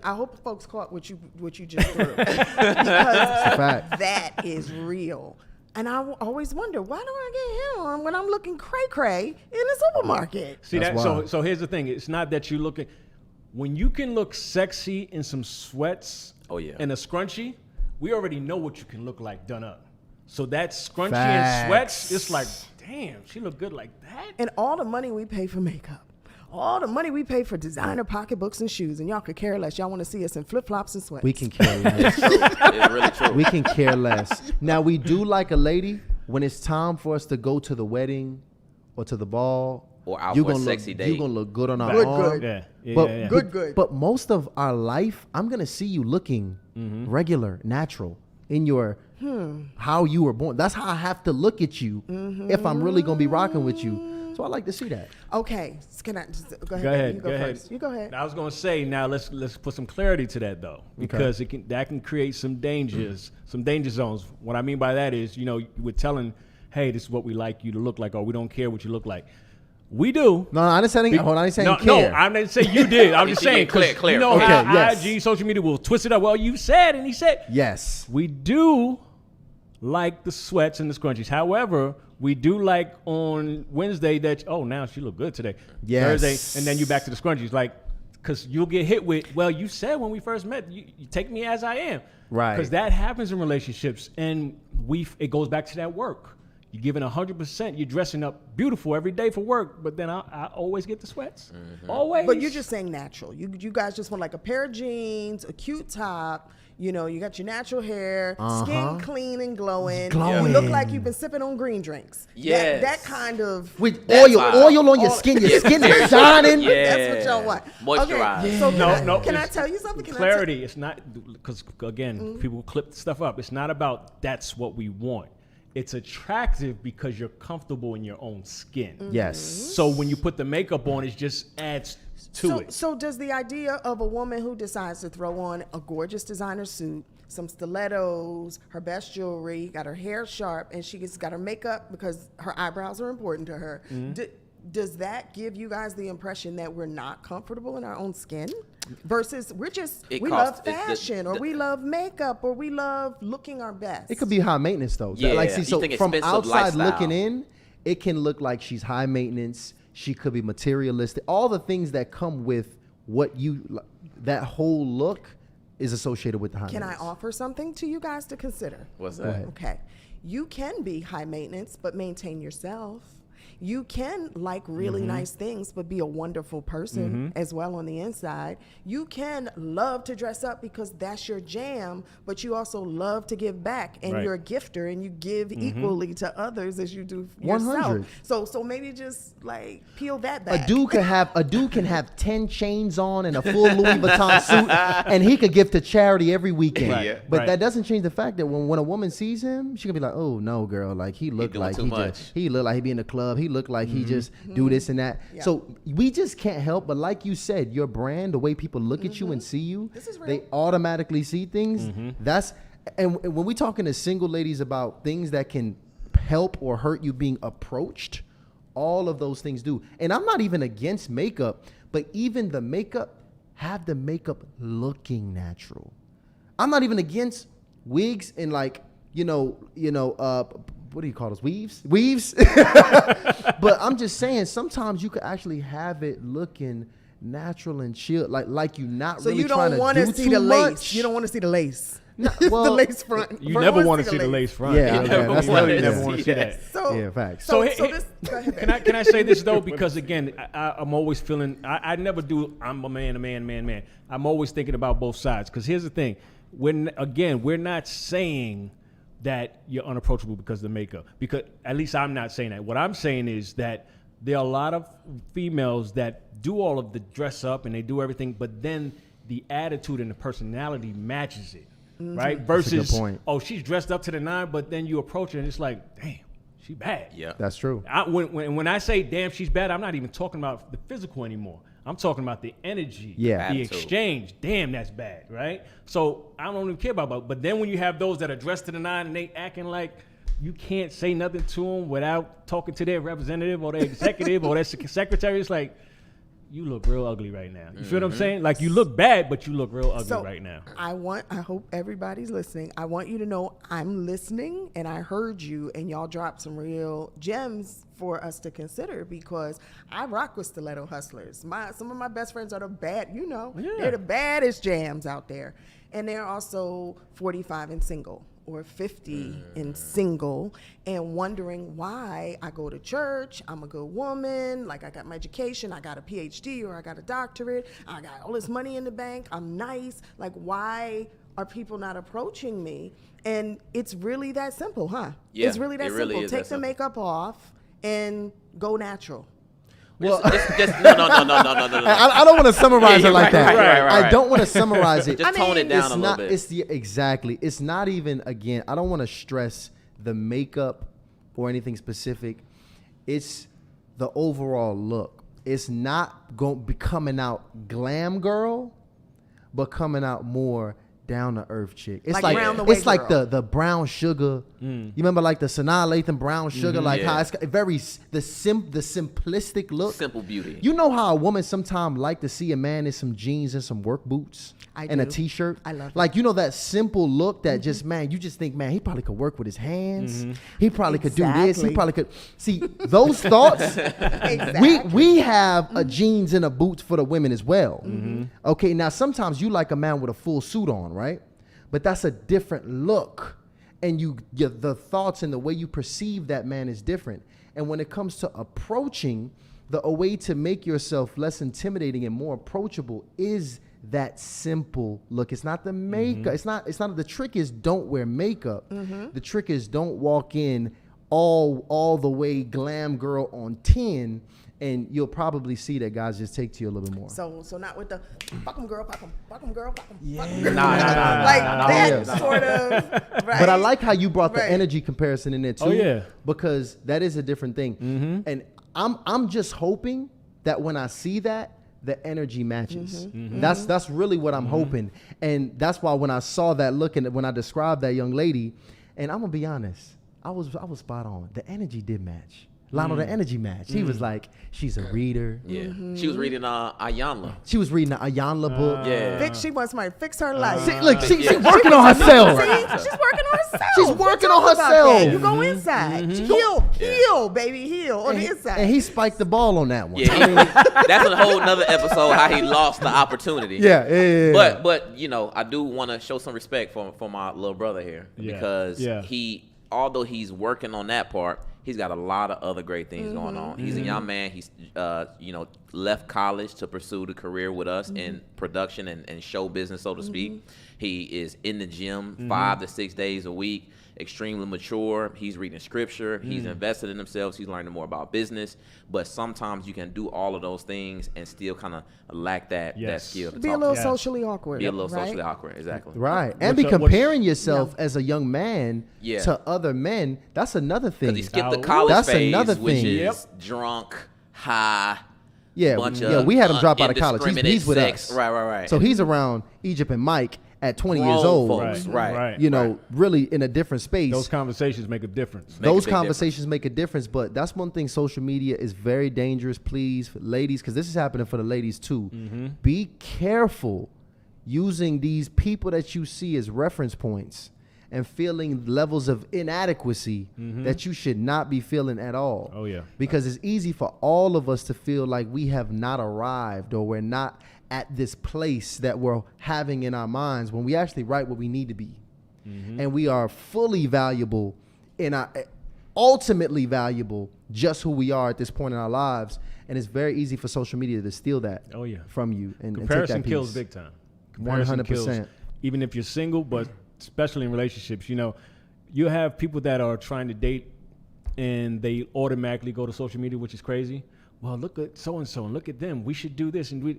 I hope folks caught what you just threw. Because fact. that is real. And I always wonder, why do I get hit on when I'm looking cray-cray in the supermarket? See That's that? wild. So here's the thing. It's not that you looking. When you can look sexy in some sweats, Oh, yeah. and a scrunchie, we already know what you can look like done up. So that scrunchie Facts. and sweats, it's like, damn, she look good like that. And all the money we pay for makeup, all the money we pay for designer pocketbooks and shoes, and y'all could care less. Y'all want to see us in flip-flops and sweats. We can care less. It's really true. We can care less. Now, we do like a lady when it's time for us to go to the wedding or to the ball. Or out you for a gonna sexy look, date. You're going to look good on our Good, arm. good. Yeah. But, Good. But most of our life, I'm going to see you looking regular, natural, in your how you were born. That's how I have to look at you if I'm really going to be rocking with you. So I like to see that. Okay, can I just go ahead? Go ahead. You go ahead. first. You go ahead. I was gonna say now let's put some clarity to that though, because that can create some dangers, some danger zones. What I mean by that is, we're telling, hey, this is what we like you to look like, or we don't care what you look like. We do. No, I didn't say hold on, I didn't say No, care. I'm not saying you did. I'm just He saying made clear. you know Okay, how yes. IG, social media will twist it up. Well, you said, and he said, Yes. we do like the sweats and the scrunchies. However, we do like on Wednesday that, now she look good today. Yes. Thursday, and then you back to the scrunchies. Like, because you'll get hit with, well, you said when we first met, you take me as I am. Right. Because that happens in relationships, and it goes back to that work. You're giving 100%. You're dressing up beautiful every day for work, but then I always get the sweats. Always. But you're just saying natural. You guys just want like a pair of jeans, a cute top. You know, you got your natural hair, skin clean and glowing. Glowing. You look like you've been sipping on green drinks. Yes. That kind of. With That's oil on your skin. Your skin is shining. Yeah. That's what y'all want. Moisturize. Okay, so No, can I it's tell you something? Can clarity. It's not because again, people clip stuff up. It's not about that's what we want. It's attractive because you're comfortable in your own skin. Yes. So when you put the makeup on, it just adds to it. So does the idea of a woman who decides to throw on a gorgeous designer suit, some stilettos, her best jewelry, got her hair sharp, and she's got her makeup because her eyebrows are important to her, does that give you guys the impression that we're not comfortable in our own skin? Versus we love fashion, or we love makeup, or we love looking our best. It could be high maintenance though. Yeah, Like, see, you so think from expensive outside lifestyle. looking in, it can look like she's high maintenance. She could be materialistic. All the things that come with that whole look is associated with the high Can I maintenance. offer something to you guys to consider? What's Go that? ahead. Okay. You can be high maintenance, but maintain yourself. You can like really nice things, but be a wonderful person as well on the inside. You can love to dress up because that's your jam, but you also love to give back, and Right. you're a gifter, and you give equally to others as you do 100. yourself. So maybe just like peel that back. A dude can have 10 chains on and a full Louis Vuitton suit, and he could give to charity every weekend. Right. Yeah. But Right. that doesn't change the fact that when a woman sees him, she can be like, "Oh no, girl! Like he looked doing like too much. he looked like he be in the club. He looked like he just do this and that." Yeah. So we just can't help. But like you said, your brand, the way people look at you and see you, This is real. they automatically see things. And when we talking to single ladies about things that can help or hurt you being approached, all of those things do. And I'm not even against makeup, but even the makeup, have the makeup looking natural. I'm not even against wigs and like, what do you call those? Weaves? But I'm just saying, sometimes you could actually have it looking natural and chill, like you're not So really you trying don't to want do to see too the lace. much. You don't want to see the lace. No, The well, lace front. You But never I want to see the lace front. Yeah, You okay, never that's wanna not You never yeah. want to see that. So Yeah, facts. So hey, this. Go ahead. Can I say this though? Because again, I'm always feeling. I never do. I'm a man. I'm always thinking about both sides. Because here's the thing: we're not saying that you're unapproachable because of the makeup. Because at least I'm not saying that. What I'm saying is that there are a lot of females that do all of the dress up and they do everything, but then the attitude and the personality matches it, right? That's a good Versus, point. oh, she's dressed up to the nine, but then you approach her and it's like, damn, she bad. Yeah. That's true. When I say damn she's bad, I'm not even talking about the physical anymore. I'm talking about the energy, Yeah. the Attitude. exchange. Damn, that's bad, right? So I don't even care about. But then when you have those that are dressed to the nine and they acting like you can't say nothing to them without talking to their representative or their executive or their secretary, it's like, you look real ugly right now. You feel what I'm saying? Like you look bad, but you look real ugly right now. I hope everybody's listening. I want you to know I'm listening and I heard you, and y'all dropped some real gems for us to consider, because I rock with stiletto hustlers. Some of my best friends are they're the baddest jams out there. And they're also 45 and single, or 50 and single, and wondering why I go to church, I'm a good woman, like I got my education, I got a PhD or I got a doctorate, I got all this money in the bank, I'm nice, like why are people not approaching me? And it's really that simple, huh? Yeah, it's really that it really simple. is Take that the simple. makeup off and go natural. Well, no. I don't want to summarize it like that. right. I don't want to summarize it. Just tone it down a little bit. Exactly. It's not even, again, I don't want to stress the makeup or anything specific. It's the overall look. It's not going to be coming out glam girl, but coming out more down to earth chick. It's Like like round the way it's like girl. the brown sugar. You remember like the Sanaa Lathan brown sugar, like Yeah. how it's got the simplistic look. Simple beauty. You know how a woman sometimes like to see a man in some jeans and some work boots I and a do. t-shirt. I love it. like that simple look that just, man, you just think, man, he probably could work with his hands. He probably could do this. He Exactly. probably could see those thoughts. Exactly. We have a jeans and a boots for the women as well. Okay, now sometimes you like a man with a full suit on, right? But that's a different look. and the thoughts and the way you perceive that man is different. And when it comes to approaching, a way to make yourself less intimidating and more approachable is that simple look. It's not the makeup. It's not the trick is don't wear makeup. The trick is don't walk in all the way glam girl on 10, and you'll probably see that guys just take to you a little bit more. So not with the fuck 'em girl, fuck 'em girl, fuck 'em. Yeah. That sort of. Right. But I like how you brought the energy comparison in there too. Oh, yeah. Because that is a different thing. And I'm just hoping that when I see that, the energy matches. That's really what I'm hoping. And that's why when I saw that look and when I described that young lady, and I'm gonna be honest, I was spot on. The energy did match. Lionel, the energy match. He was like, she's a reader. Yeah. She was reading Ayanla. She was reading the Ayanla book. Yeah. She wants somebody to fix her life. She's working on herself. She's working on herself. She's working on herself. You go inside. Heal, baby, heal on the inside. And he spiked the ball on that one. Yeah, that's a whole nother episode how he lost the opportunity. Yeah. But I do want to show some respect for my little brother here because although he's working on that part, he's got a lot of other great things going on. He's a young man. He's left college to pursue the career with us in production and show business, so to speak. He is in the gym 5 to 6 days a week, extremely mature. He's reading scripture. He's invested in himself. He's learning more about business. But sometimes you can do all of those things and still kind of lack that skill to be a little socially awkward. Be a little socially awkward, exactly. Right. And be comparing yourself as a young man to other men. That's another thing. Because he skipped the college phase, another which thing. is drunk, high. Yeah, we had him drop out of college. He's with us. Right. So he's around Egypt and Mike at 20 years old. Folks, right. Really in a different space. Those conversations make a difference. Those conversations make a difference, but that's one thing social media is very dangerous, please, for ladies, because this is happening for the ladies too. Be careful using these people that you see as reference points and feeling levels of inadequacy that you should not be feeling at all. Oh, yeah. Because it's easy for all of us to feel like we have not arrived or we're not at this place that we're having in our minds when we actually right where we need to be. And we are fully valuable ultimately valuable just who we are at this point in our lives. And it's very easy for social media to steal that from you. And comparison take that kills piece. big time. 100%. Even if you're single, but especially in relationships, you have people that are trying to date and they automatically go to social media, which is crazy. Well, look at so-and-so and look at them. We should do this. And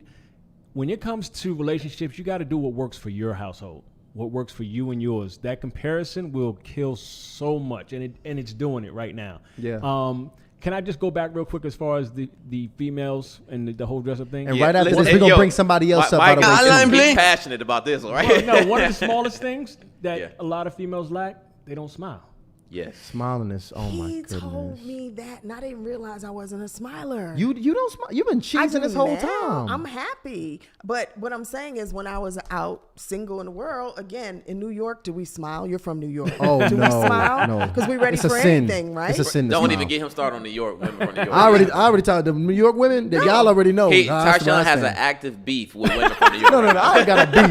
when it comes to relationships, you got to do what works for your household, what works for you and yours. That comparison will kill so much, and it's doing it right now. Yeah. Can I just go back real quick as far as the females and the whole dress-up thing? And right after this, we're going to bring somebody else up. Mike is passionate about this, right? Well, no, one of the smallest things that a lot of females lack, they don't smile. Yes. Smiling is, my goodness. He told me that, and I didn't realize I wasn't a smiler. You don't smile. You've been cheesing this whole time. I'm happy. But what I'm saying is when I was out single in the world, again, in New York, do we smile? You're from New York. Oh, do we smile? No. Because we're ready it's for anything, right? It's a sin to Don't smile. even get him started on New York women from New York. I already talked to New York women. That y'all already know. Tysean has an active beef with women from New York. No, I ain't got a beef.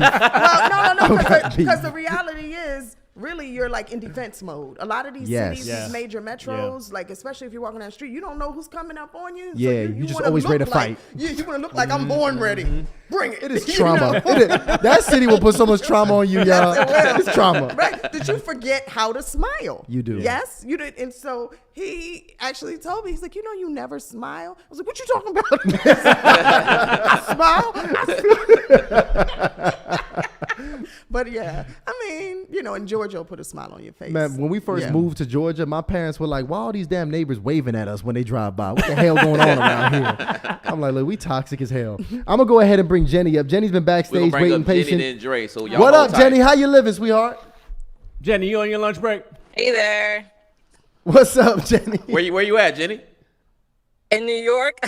No, because the reality is, really, you're like in defense mode. A lot of these cities, these major metros, like especially if you're walking down the street, you don't know who's coming up on you. Yeah, so you just always ready to fight. You want to look like I'm born ready. Bring it. It is trauma. That city will put so much trauma on you, y'all. It's trauma. Right? Did you forget how to smile? You do. Yes, you did. And so he actually told me, he's like, you never smile. I was like, what you talking about? I smile. But yeah, I mean, in Georgia, will put a smile on your face. Man, when we first moved to Georgia, my parents were like, why all these damn neighbors waving at us when they drive by? What the hell going on around here? I'm like, look, we toxic as hell. I'm going to go ahead and bring Jenny up. Jenny's been backstage waiting patient. Jenny and Dre, so y'all what up, Jenny? How you living, sweetheart? Jenny, you on your lunch break? Hey there. What's up, Jenny? Where you at, Jenny? In New York.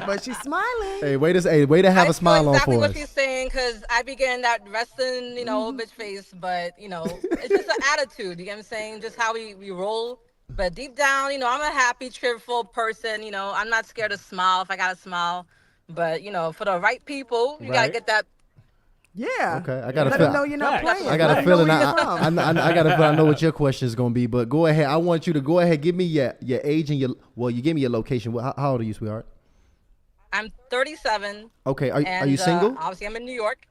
But she's smiling. Hey, way to have a smile on for us. I know exactly what she's saying, because I be getting that resting, bitch face, but, it's just an attitude, you get what I'm saying? Just how we roll. But deep down, I'm a happy, cheerful person. I'm not scared to smile if I got to smile. But, for the right people, you got to get that Yeah. Okay, I got a Let feel. them know you're not Facts. playing. I got Let a 'em know feeling. where you're from. I got a feeling. I know what your question is going to be. But go ahead. I want you to go ahead. Give me your age and you gave me your location. How old are you, sweetheart? I'm 37. Okay. Are And, you single? Obviously, I'm in New York.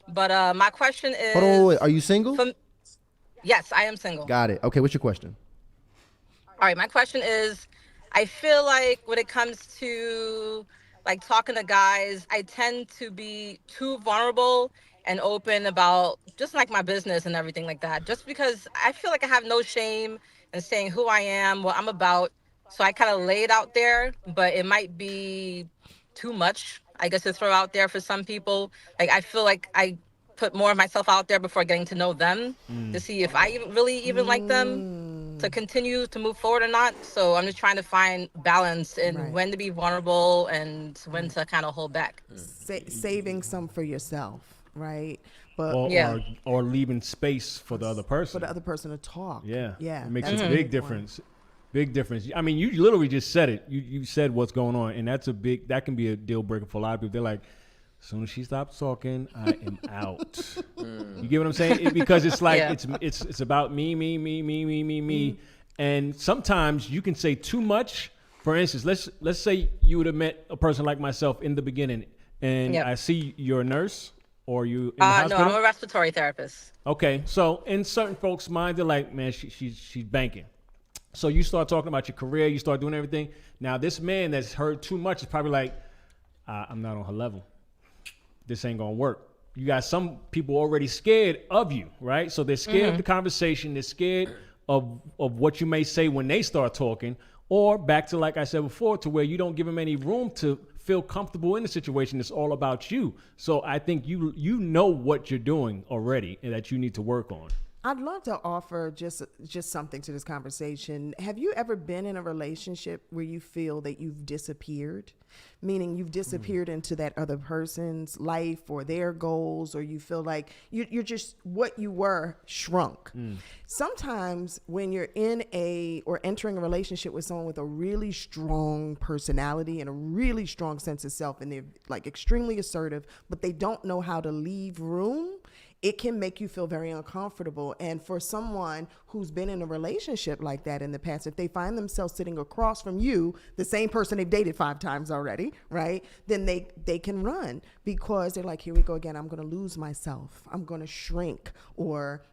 But my question is. Hold on. Wait. Are you single? Yes, I am single. Got it. Okay. What's your question? All right, my question is, I feel like when it comes to like talking to guys, I tend to be too vulnerable and open about just like my business and everything like that. Just because I feel like I have no shame in saying who I am, what I'm about. So I kind of lay it out there, but it might be too much, I guess, to throw out there for some people. Like I feel like I put more of myself out there before getting to know them to see if I really like them to continue to move forward or not. So I'm just trying to find balance in when to be vulnerable and when to kind of hold back. Saving some for yourself, right? But Or leaving space for the other person. for the other person to talk. Yeah. Yeah. It makes that's a a big good difference. Big difference. I mean, you literally just said it. You said what's going on, and that can be a deal breaker for a lot of people. They're like, as soon as she stops talking, I am out. You get what I'm saying? Because it's like it's about me. And sometimes you can say too much. For instance, let's say you would have met a person like myself in the beginning, and I see you're a nurse or you in the hospital. No, I'm a respiratory therapist. Okay, so in certain folks' mind, they're like, man, she's banking. So you start talking about your career, you start doing everything. Now this man that's heard too much is probably like, I'm not on her level. This ain't gonna work. You got some people already scared of you, right? So they're scared of the conversation. They're scared of what you may say when they start talking. Or back to, like I said before, to where you don't give them any room to feel comfortable in the situation. It's all about you. So I think you know what you're doing already and that you need to work on. I'd love to offer just something to this conversation. Have you ever been in a relationship where you feel that you've disappeared? Meaning you've disappeared into that other person's life or their goals, or you feel like you're just what you were shrunk. Sometimes when you're in or entering a relationship with someone with a really strong personality and a really strong sense of self, and they're like extremely assertive, but they don't know how to leave room, it can make you feel very uncomfortable. And for someone who's been in a relationship like that in the past, if they find themselves sitting across from you, the same person they've dated 5 times already, right? Then they can run because they're like, here we go again. I'm going to lose myself. I'm going to shrink. Or,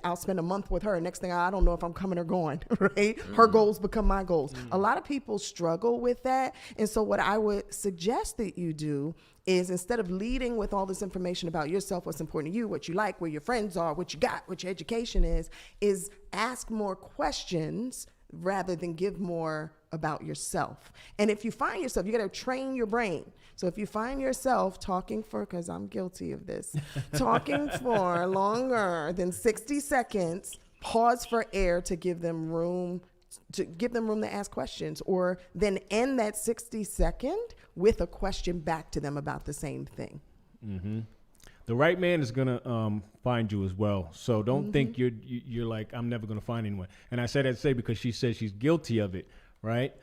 I'll spend a month with her. Next thing I don't know if I'm coming or going, right? Her goals become my goals. A lot of people struggle with that. And so what I would suggest that you do is, instead of leading with all this information about yourself, what's important to you, what you like, where your friends are, what you got, what your education is ask more questions rather than give more about yourself. And if you find yourself, you got to train your brain. So if you find yourself talking because I'm guilty of this, talking for longer than 60 seconds, pause for air to give them room to ask questions, or then end that 60-second with a question back to them about the same thing. Mm-hmm. The right man is gonna find you as well. So don't think you're like, I'm never gonna find anyone. And I say that to say because she said she's guilty of it, right?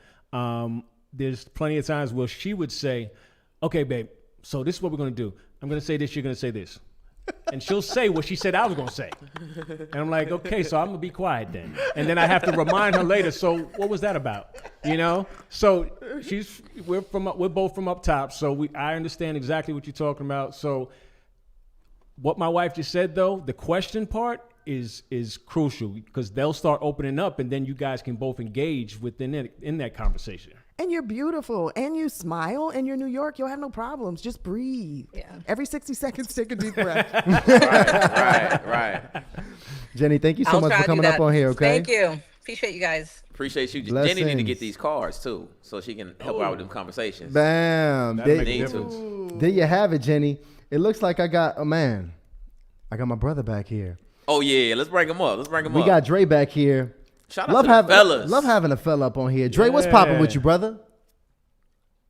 There's plenty of times where she would say, okay, babe, so this is what we're gonna do. I'm gonna say this, you're gonna say this. And she'll say what she said I was gonna say. And I'm like, okay, so I'm gonna be quiet then. And then I have to remind her later, so what was that about? So we're both from up top, so I understand exactly what you're talking about. So what my wife just said, though, the question part is crucial, because they'll start opening up, and then you guys can both engage within it in that conversation. And you're beautiful, and you smile, and you're New York. You'll have no problems. Just breathe. Yeah. Every 60 seconds, take a deep breath. Right. Jenny, thank you so much for coming up on here. Okay. Thank you. Appreciate you guys. Appreciate you. Blessings. Jenny need to get these cards too, so she can help out with them conversations. Bam. That'd make a difference. There you have it, Jenny. It looks like I got my brother back here. Oh yeah, let's bring him up. We got Dre back here. Shout out to the fellas. Love having a fella up on here. Dre, what's popping with you, brother?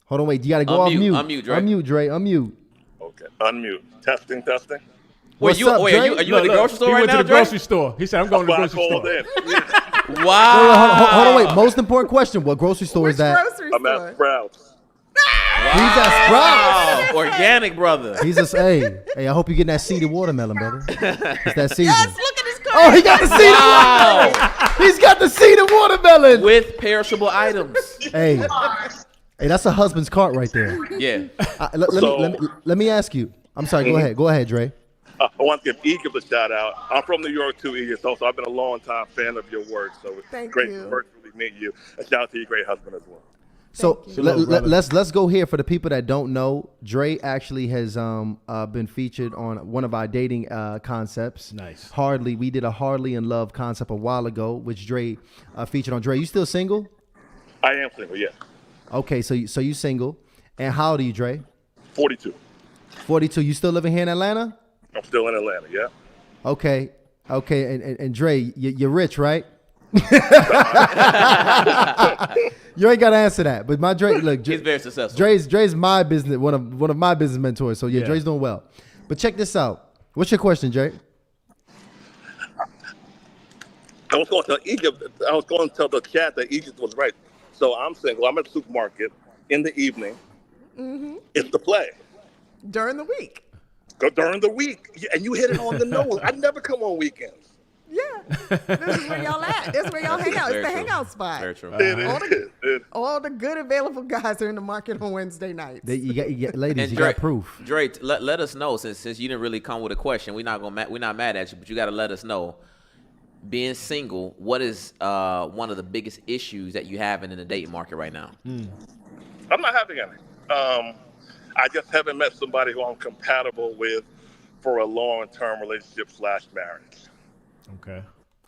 Hold on, wait. You got to go off mute. Unmute, Dre. Unmute, Dre. Unmute. Okay, unmute. Testing. What's up, Dre? Are you at the grocery store right now, He went to the Dre? grocery store. He said, I'm going to the grocery store. Wow. Hold on, wait. Most important question. What grocery store is that? Grocery I'm store? at Sprouts. He's at Sprouts. Organic brother. He's just hey. I hope you getting that seeded watermelon, brother. It's that season. Yes, look at his card. Oh, he got the seeded watermelon. He's got the seeded watermelon. With perishable items. Hey, that's a husband's cart right there. Yeah. Let me ask you. I'm sorry. Go ahead, Dre. I want to give Egypt a shout out. I'm from New York too, Egypt. So I've been a long time fan of your work. So it's Thank great you. to virtually meet you. And shout out to your great husband as well. So let's go here for the people that don't know. Dre actually has been featured on one of our dating concepts. Nice. Hardly. We did a Hardly in Love concept a while ago, which Dre featured on. Dre, you still single? I am single, yeah. Okay, so you single. And how old are you, Dre? 42. 42. You still living here in Atlanta? I'm still in Atlanta, yeah. Okay. And Dre, you're rich, right? You ain't got to answer that. But my Dre, look, He's very successful. Dre's my business, one of my business mentors. So yeah, Dre's doing well. But check this out. What's your question, Dre? I was going to tell Egypt. I was going to tell the chat that Egypt was right. So I'm single. I'm at the supermarket in the evening. Mm-hmm. It's the play. During the week. Go during the week, and you hit it on the nose. I never come on weekends. Yeah. This is where y'all at. This is where y'all hang out. It's the hangout spot. Very true. All the good available guys are in the market on Wednesday nights. You got ladies, And you Dre, got proof. Dre, let us know since you didn't really come with a question. We're not mad at you, but you got to let us know. Being single, what is one of the biggest issues that you have in the dating market right now? I'm not having any. I just haven't met somebody who I'm compatible with for a long-term relationship / marriage. Okay.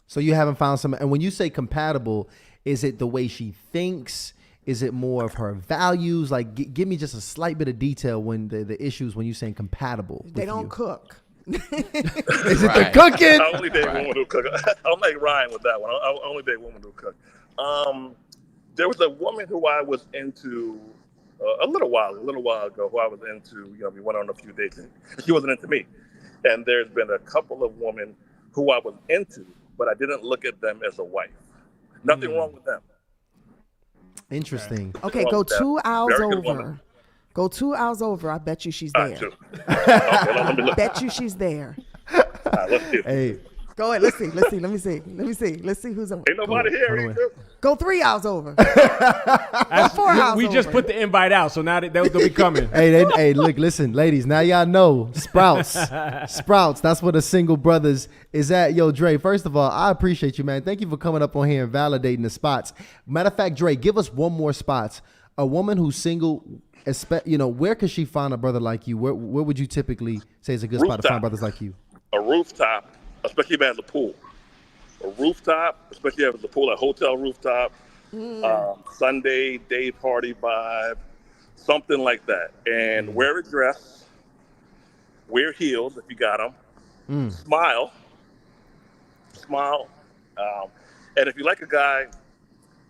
So you haven't found some, and when you say compatible, is it the way she thinks? Is it more of her values? Like, give me just a slight bit of detail when the issues when you're saying compatible. They don't cook. Is it the cooking? I only date women who cook. I'm like Ryan with that one. I only date women who cook. There was a woman who I was into a little while ago who I was into. We went on a few dates, and she wasn't into me. And there's been a couple of women who I was into, but I didn't look at them as a wife. Nothing wrong with them. Interesting. Okay, go 2 hours over. Go 2 hours over. I bet you she's there. Bet you she's there. All right, let's do it. Hey. Go ahead. Let's see. Let's see who's on. Ain't nobody here. Go 3 hours over. Go 4 hours We just over. put the invite out, so now they'll be coming. Hey, look, listen, ladies. Now y'all know Sprouts. That's where the single brothers is at. Yo, Dre. First of all, I appreciate you, man. Thank you for coming up on here and validating the spots. Matter of fact, Dre, give us one more spots. A woman who's single, where could she find a brother like you? Where would you typically say is a good spot to find brothers like you? A rooftop, especially if it has a pool. A rooftop, especially if it's a pool, a hotel rooftop, Sunday day party vibe, something like that. And wear a dress, wear heels if you got them, smile. And if you like a guy,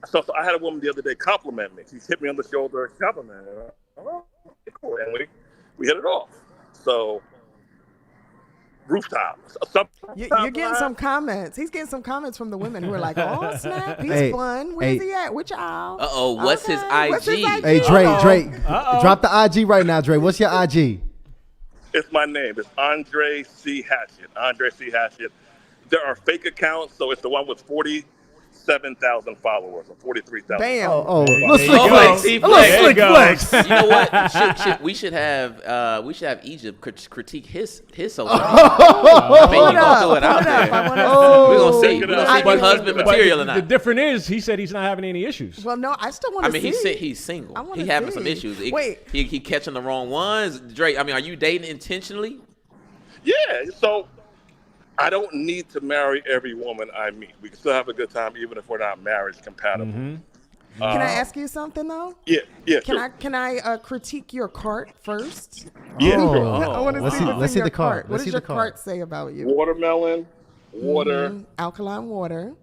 so I had a woman the other day compliment me. She hit me on the shoulder, complimented me. Oh, cool. And we hit it off. So rooftop. You're getting some comments. He's getting some comments from the women who are like, "Oh snap, he's fun. Where's he at? With y'all? What's his IG? Hey, Dre, drop the IG right now, Dre. What's your IG? It's my name. It's Andre C. Hatchett. Andre C. Hatchett. There are fake accounts, so it's the one with 47,000 followers or 43,000. Bam. Let's slick flex. You know what? We should have Egypt critique his social media. I mean, you gonna throw it out there. We're gonna see. We're gonna see if husband material or not. The difference is, he said he's not having any issues. Well, no, I still want to see. I mean, he said he's single. He having some issues. Wait. He catching the wrong ones. Drake, I mean, are you dating intentionally? Yeah. So I don't need to marry every woman I meet. We can still have a good time even if we're not marriage compatible. Can I ask you something though? Yeah. Can I critique your cart first? Yeah. I want to Let's see the cart. What does your cart say about you? Watermelon, water, alkaline water,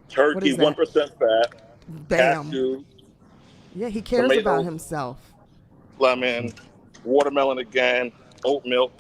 turkey, 1% fat, bam. cashew, Yeah, he cares tomato, about himself. lemon, watermelon again, oat milk,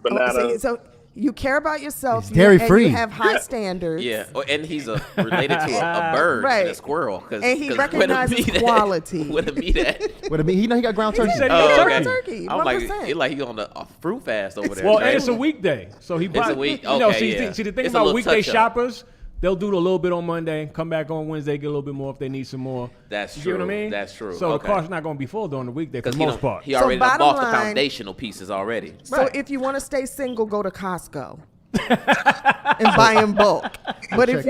banana. So You care about yourself. It's dairy-free. And you have high standards. Yeah, and he's related to a bird, Right. and a squirrel. And he recognizes quality. Where the meat at? What I mean, he got ground turkey. said he Oh, got okay. turkey, I'm like, 100%. he like he on a fruit fast over there. Well, right? and it's a weekday, so he It's a week. You know, Okay, yeah. see the thing It's a about little weekday touch-up. shoppers, they'll do a little bit on Monday, come back on Wednesday, get a little bit more if they need some more. That's You true. get what I mean? That's true. So Okay. the car's not going to be full during the weekday for Because the most part. he already So done bought the bottom line- foundational pieces already. So if you want to stay single, go to Costco and buy in bulk. But Check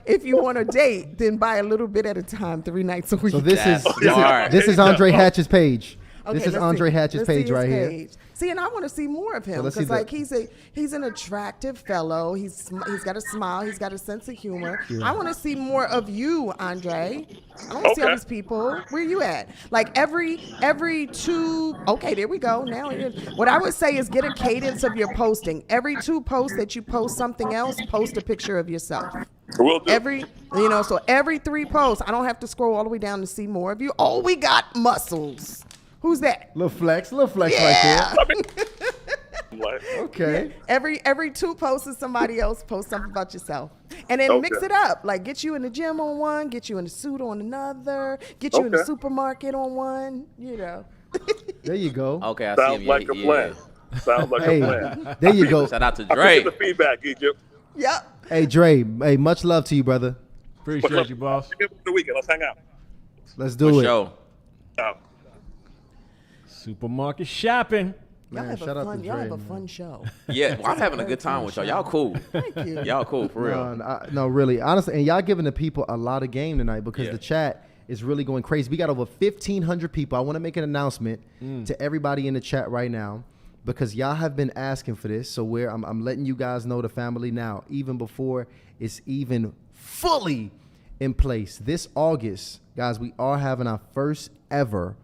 if you want a date, then buy a little bit at a time, 3 nights a week. So this is That's smart. this is Andre Hatch's page. Okay, This is let's Andre see. Hatch's Let's see page his right here. page. See, and I want to see more of him let's see because, the- like, he's an attractive fellow. He's got a smile. He's got a sense of humor. I want to see more of you, Andre. I don't want to see all Okay. these people. Where you at? Like every two. Okay, there we go. Now it is. What I would say is get a cadence of your posting. Every 2 posts that you post something else, post a picture of yourself. Will do. So every 3 posts, I don't have to scroll all the way down to see more of you. Oh, we got muscles. Who's that? Little flex right Yeah. Like, there. Okay. Every 2 posts is somebody else. Post something about yourself, and then mix Okay. it up. Like get you in the gym on one, get you in the suit on another, get you in the Okay. supermarket on one. You know. There you go. Okay, I see sounds him. like a plan. Sounds like Hey, a plan. there you go. Shout out to I appreciate Dre. the feedback, Egypt. Yep. Hey, Dre. Hey, much love to you, brother. Appreciate you, boss. Give it the weekend. Let's hang out. Let's do For it. sure. Ciao. Supermarket shopping. Y'all Man, have shout a out fun. to Y'all Dre, have a man. fun show. Yeah, well, I'm having a good time with y'all. Y'all cool. Thank you. Y'all cool for real. No, really, honestly, and y'all giving the people a lot of game tonight because Yeah. the chat is really going crazy. We got over 1,500 people. I want to make an announcement to everybody in the chat right now because y'all have been asking for this. So I'm letting you guys know, the family, now, even before it's even fully in place. This August, guys, we are having our first ever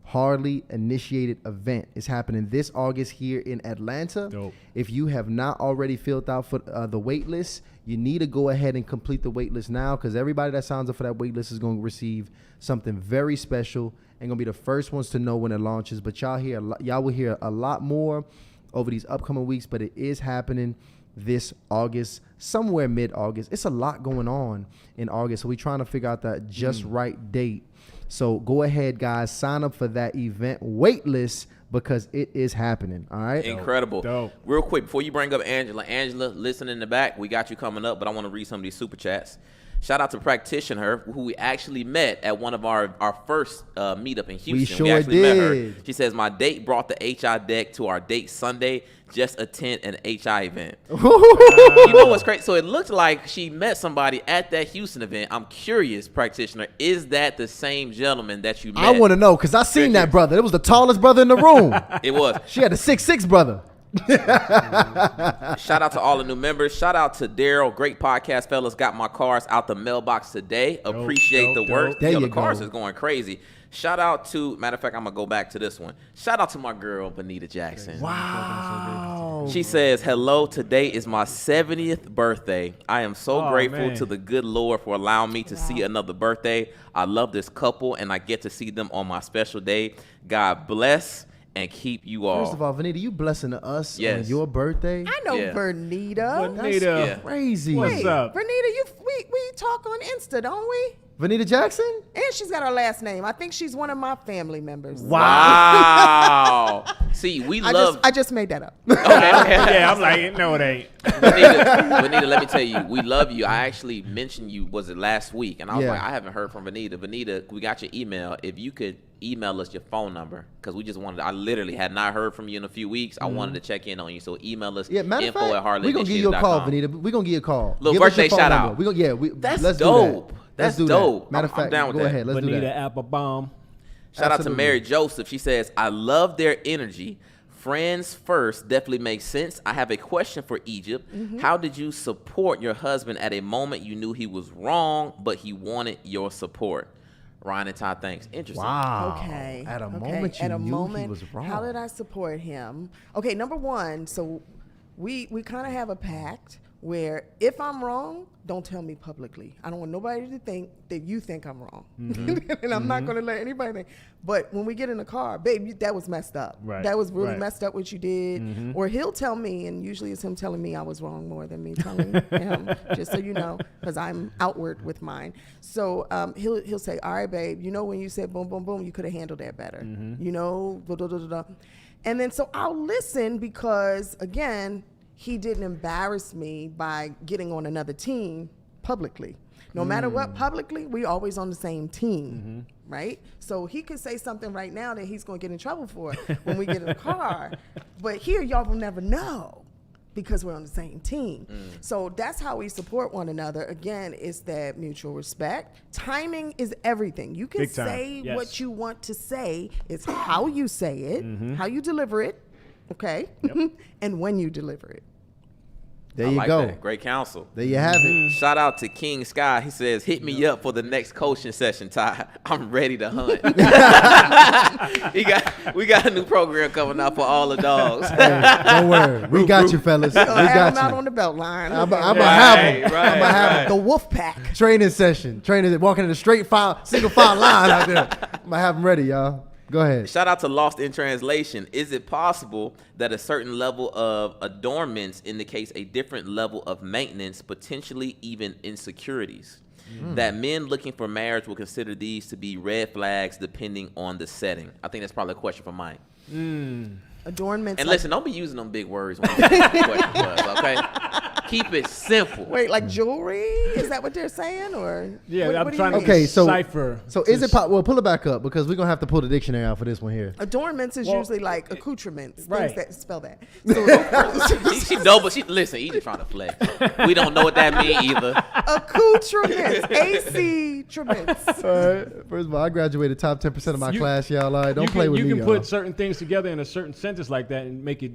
Hardly Initiated event. It's happening this August here in Atlanta. Dope. If you have not already filled out for the wait list, you need to go ahead and complete the wait list now because everybody that signs up for that wait list is going to receive something very special and going to be the first ones to know when it launches. But y'all will hear a lot more over these upcoming weeks, but it is happening this August, somewhere mid-August. It's a lot going on in August, so we're trying to figure out that just right date. So go ahead, guys, sign up for that event wait list because it is happening. All right. Incredible. Dope. Real quick, before you bring up Angela. Angela, listen in the back. We got you coming up, but I want to read some of these super chats. Shout out to Practitioner, who we actually met at one of our first meetup in Houston. sure actually met her. did. She says, my date brought the HI deck to our date Sunday. Just attend an HI event. You know what's crazy? So it looked like she met somebody at that Houston event. I'm curious, Practitioner, is that the same gentleman that you met? I want to know because I seen that brother. It was the tallest brother in the room. It was. She had a 6'6" brother. Shout out to all the new members. Shout out to Daryl. Great podcast, fellas. Got my cars out the mailbox today. Appreciate dope, the work. dope. There Yo, you the cars go. is going crazy. Shout out to, matter of fact, I'm going to go back to this one. Shout out to my girl, Benita Jackson. Wow. She says, hello, today is my 70th birthday. I am so Oh, grateful man. to the good Lord for allowing me to see another birthday. I love this couple, and I get to see them on my special day. God bless and keep you all. First of all, Vanita, you blessing us on Yes. your birthday. I know Yeah. Vernita. That's Vanita. crazy. What's Hey, up? Vernita, we talk on Insta, don't we? Vanita Jackson? And she's got her last name. I think she's one of my family members. Wow. See, we love. I just made that up. Okay. Yeah, I'm like, no, it ain't. Vanita, let me tell you, we love you. I actually mentioned you, was it last week? And I was Yeah. like, I haven't heard from Vanita. Vanita, we got your email. If you could email us your phone number, because we just wanted, I literally had not heard from you in a few weeks. I wanted to check in on you. So email us Yeah, matter of fact, info@harleyinitiative.com. we're going to give you a call, Vanita. We're going to give you a call. Little Give us your birthday phone shout number. out. We gonna, That's let's dope. Do that. That's Let's do dope. That. Matter of I'm fact, down with go that. ahead. Let's do Vanita that. Applebaum. Shout out to Absolutely. Mary Joseph. She says, I love their energy. Friends first definitely makes sense. I have a question for Egypt. How did you support your husband at a moment you knew he was wrong, but he wanted your support? Ryan and Todd, thanks. Interesting. Wow. Okay. At a okay. moment you At a knew moment, he was wrong. How did I support him? Okay, number one, so we kind of have a pact where if I'm wrong, don't tell me publicly. I don't want nobody to think that you think I'm wrong. And I'm not going to let anybody think. But when we get in the car, babe, that was messed up. Right. That was really Right. messed up what you did. Or he'll tell me, and usually it's him telling me I was wrong more than me telling him, just so you know, because I'm outward with mine. So he'll say, all right, babe, you know when you said boom, boom, boom, you could have handled that better. You know, blah, blah, blah, blah. And then so I'll listen because, again, he didn't embarrass me by getting on another team publicly. No matter what, publicly, we always on the same team, right? So he could say something right now that he's going to get in trouble for when we get in the car. But here, y'all will never know because we're on the same team. So that's how we support one another. Again, it's that mutual respect. Timing is everything. You can Big time. say Yes. what you want to say. It's how you say it, how you deliver it, okay? And when you deliver it. There I you like go. that. Great counsel. There you have it. Shout out to King Sky. He says, hit me up for the next coaching session, Ty. I'm ready to hunt. we got a new program coming out for all the dogs. Hey, don't worry. We got you, fellas. We So have got them out you. on the belt line. I'm going to have them. Right, I'm going to have right. The wolf pack. training session. Training, walking in a straight file, single file line out there. I'm going to have them ready, y'all. Go ahead. Shout out to Lost in Translation. Is it possible that a certain level of adornments indicates a different level of maintenance, potentially even insecurities? That men looking for marriage will consider these to be red flags depending on the setting. I think that's probably a question for Mike. Adornments. And like, listen, don't be using them big words when you ask the question for us, okay? Keep it simple. wait, like jewelry? Is that what they're saying? Or Yeah, what, I'm what do you trying to mean? Okay, so- decipher. So is it well, pull it back up because we're going to have to pull the dictionary out for this one here. Adornments is Well, usually like accoutrements. right. Things that spell that. She know, but listen, he just trying to flex. We don't know what that means either. Accoutrements. AC trements. All right. First of all, I graduated top 10% of my You- class, y'all. All right, don't you play can, with you me, can y'all. put certain things together in a certain sentence like that and make it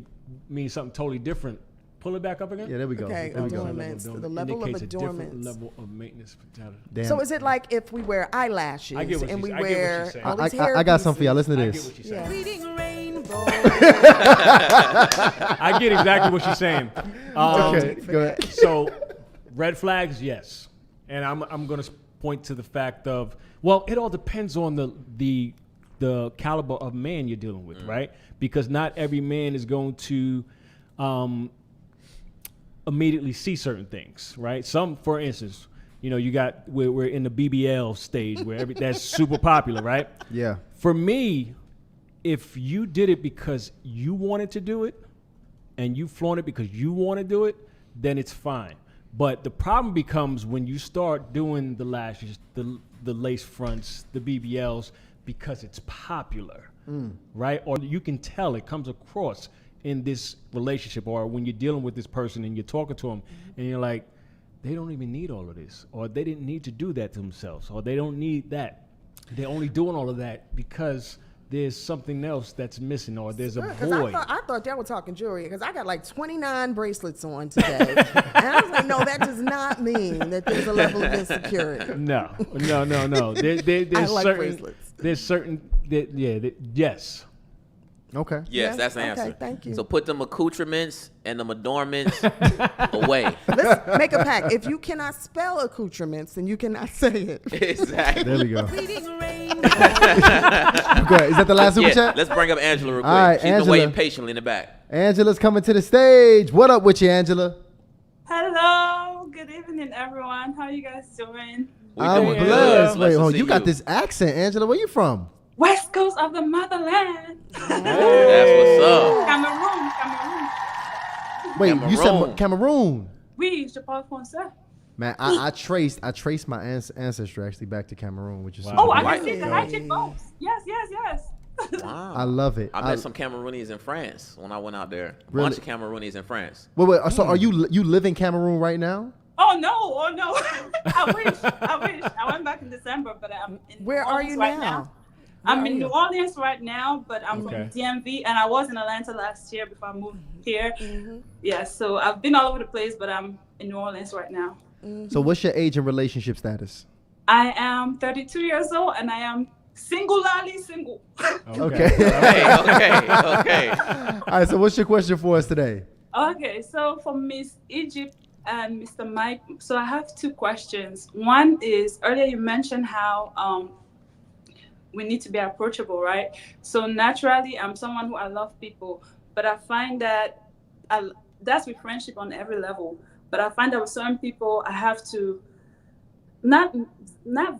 mean something totally different. Pull it back up again. Yeah, there we go. Okay, There we go. adornments. The level of Indicates a different adornments. level of maintenance. Damn. So is it like if we wear eyelashes I get what and she's- we I get what wear she's saying. all these hair I got something for y'all. pieces? Listen to I get this. what she's saying. Yeah. I get exactly what she's saying. Okay, go ahead. So, red flags, yes, and I'm going to point to the fact of, well, it all depends on the caliber of man you're dealing with, right? Because not every man is going to immediately see certain things, right? Some, for instance, we're in the BBL stage where that's super popular, right? Yeah. For me, if you did it because you wanted to do it and you flaunt it because you want to do it, then it's fine. But the problem becomes when you start doing the lashes, the lace fronts, the BBLs, because it's popular, right? Or you can tell it comes across in this relationship, or when you're dealing with this person and you're talking to them and you're like, they don't even need all of this, or they didn't need to do that to themselves, or they don't need that. They're only doing all of that because there's something else that's missing, or there's a void. I thought they were talking jewelry because I got like 29 bracelets on today. And I was like, no, that does not mean that there's a level of insecurity. No. There's I like certain, bracelets. There's certain, yes. Okay. Yes, Yes, that's the okay, answer. thank you. So put them accoutrements and them adornments away. Let's make a pact. If you cannot spell accoutrements, then you cannot say it. Exactly. There we go. Go ahead. Is that the last super Yeah, chat? let's bring up Angela real quick. All right, She's been Angela. waiting patiently in the back. Angela's coming to the stage. What up with you, Angela? Hello, good evening, everyone. How are you guys doing? We I'm doing blessed. good. Wait, Blessed to hold on. see You got this accent, Angela. Where you from? West Coast of the motherland. That's what's up. Cameroon. Wait, you Cameroon. said Cameroon. Oui, je parle français. Man, I traced my ancestry actually back to Cameroon, which is Wow. super Oh, I cool. can see the hatchet bones. Yes. Wow. I love it. I met some Cameroonians in France when I went out there. A Really? bunch of Cameroonians in France. Wait. So are you live in Cameroon right now? Oh no. I wish. I went back in December, but I'm in Where New are Orleans you right now? I'm in New Orleans right now, but I'm Okay. from DMV, and I was in Atlanta last year before I moved here. Yeah, so I've been all over the place, but I'm in New Orleans right now. So what's your age and relationship status? I am 32 years old, and I am singularly single. Okay. Okay. All right. So what's your question for us today? Okay, so for Miss Egypt and Mr. Mike. So I have two questions. One is, earlier you mentioned how we need to be approachable, right? So naturally, I'm someone who I love people, but I find that that's with friendship on every level. But I find that with certain people, I have to not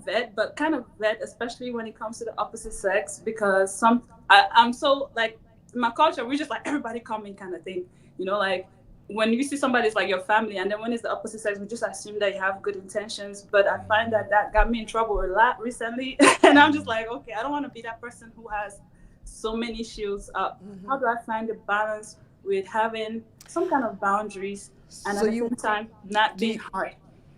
vet, but kind of vet, especially when it comes to the opposite sex, because I'm so like, in my culture, we just like everybody coming kind of thing, like when you see somebody, it's like your family, and then when it's the opposite sex, we just assume that you have good intentions. But I find that got me in trouble a lot recently, and I'm just like, okay, I don't want to be that person who has so many shields up. How do I find the balance with having some kind of boundaries and at the same time not being hard?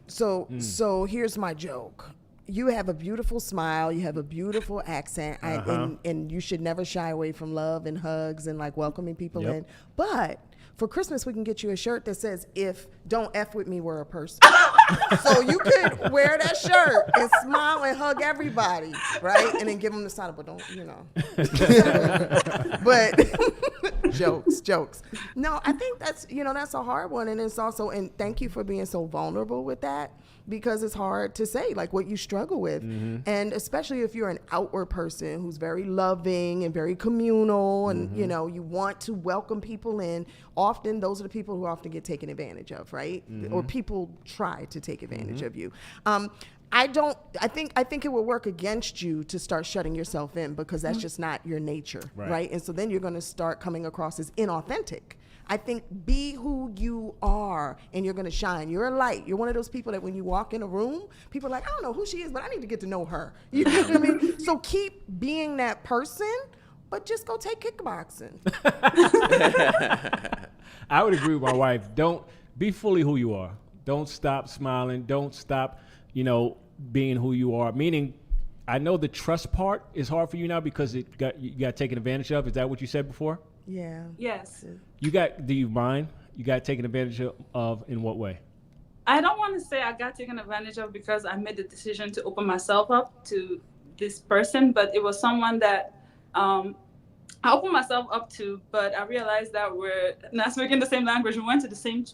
So here's my joke. You have a beautiful smile. You have a beautiful accent, and you should never shy away from love and hugs and like welcoming people in. But for Christmas, we can get you a shirt that says, "If don't F with me, we're a person." So you could wear that shirt and smile and hug everybody, right? And then give them the sign, but don't, But jokes. No, I think that's a hard one, and it's also, and thank you for being so vulnerable with that, because it's hard to say like what you struggle with, and especially if you're an outward person who's very loving and very communal, and you want to welcome people in. Often those are the people who often get taken advantage of, right? Or people try to take advantage of you. I think it will work against you to start shutting yourself in, because that's just not your nature, right? And so then you're going to start coming across as inauthentic. I think be who you are, and you're going to shine. You're a light. You're one of those people that when you walk in a room, people are like, I don't know who she is, but I need to get to know her. You know what I mean? So keep being that person, but just go take kickboxing. I would agree with my wife. Don't be fully who you are. Don't stop smiling. Don't stop, being who you are. Meaning, I know the trust part is hard for you now because you got taken advantage of. Is that what you said before? Yeah. Yes. Do you mind? You got taken advantage of in what way? I don't want to say I got taken advantage of because I made the decision to open myself up to this person, but it was someone that I opened myself up to, but I realized that we're not speaking the same language. We went to the same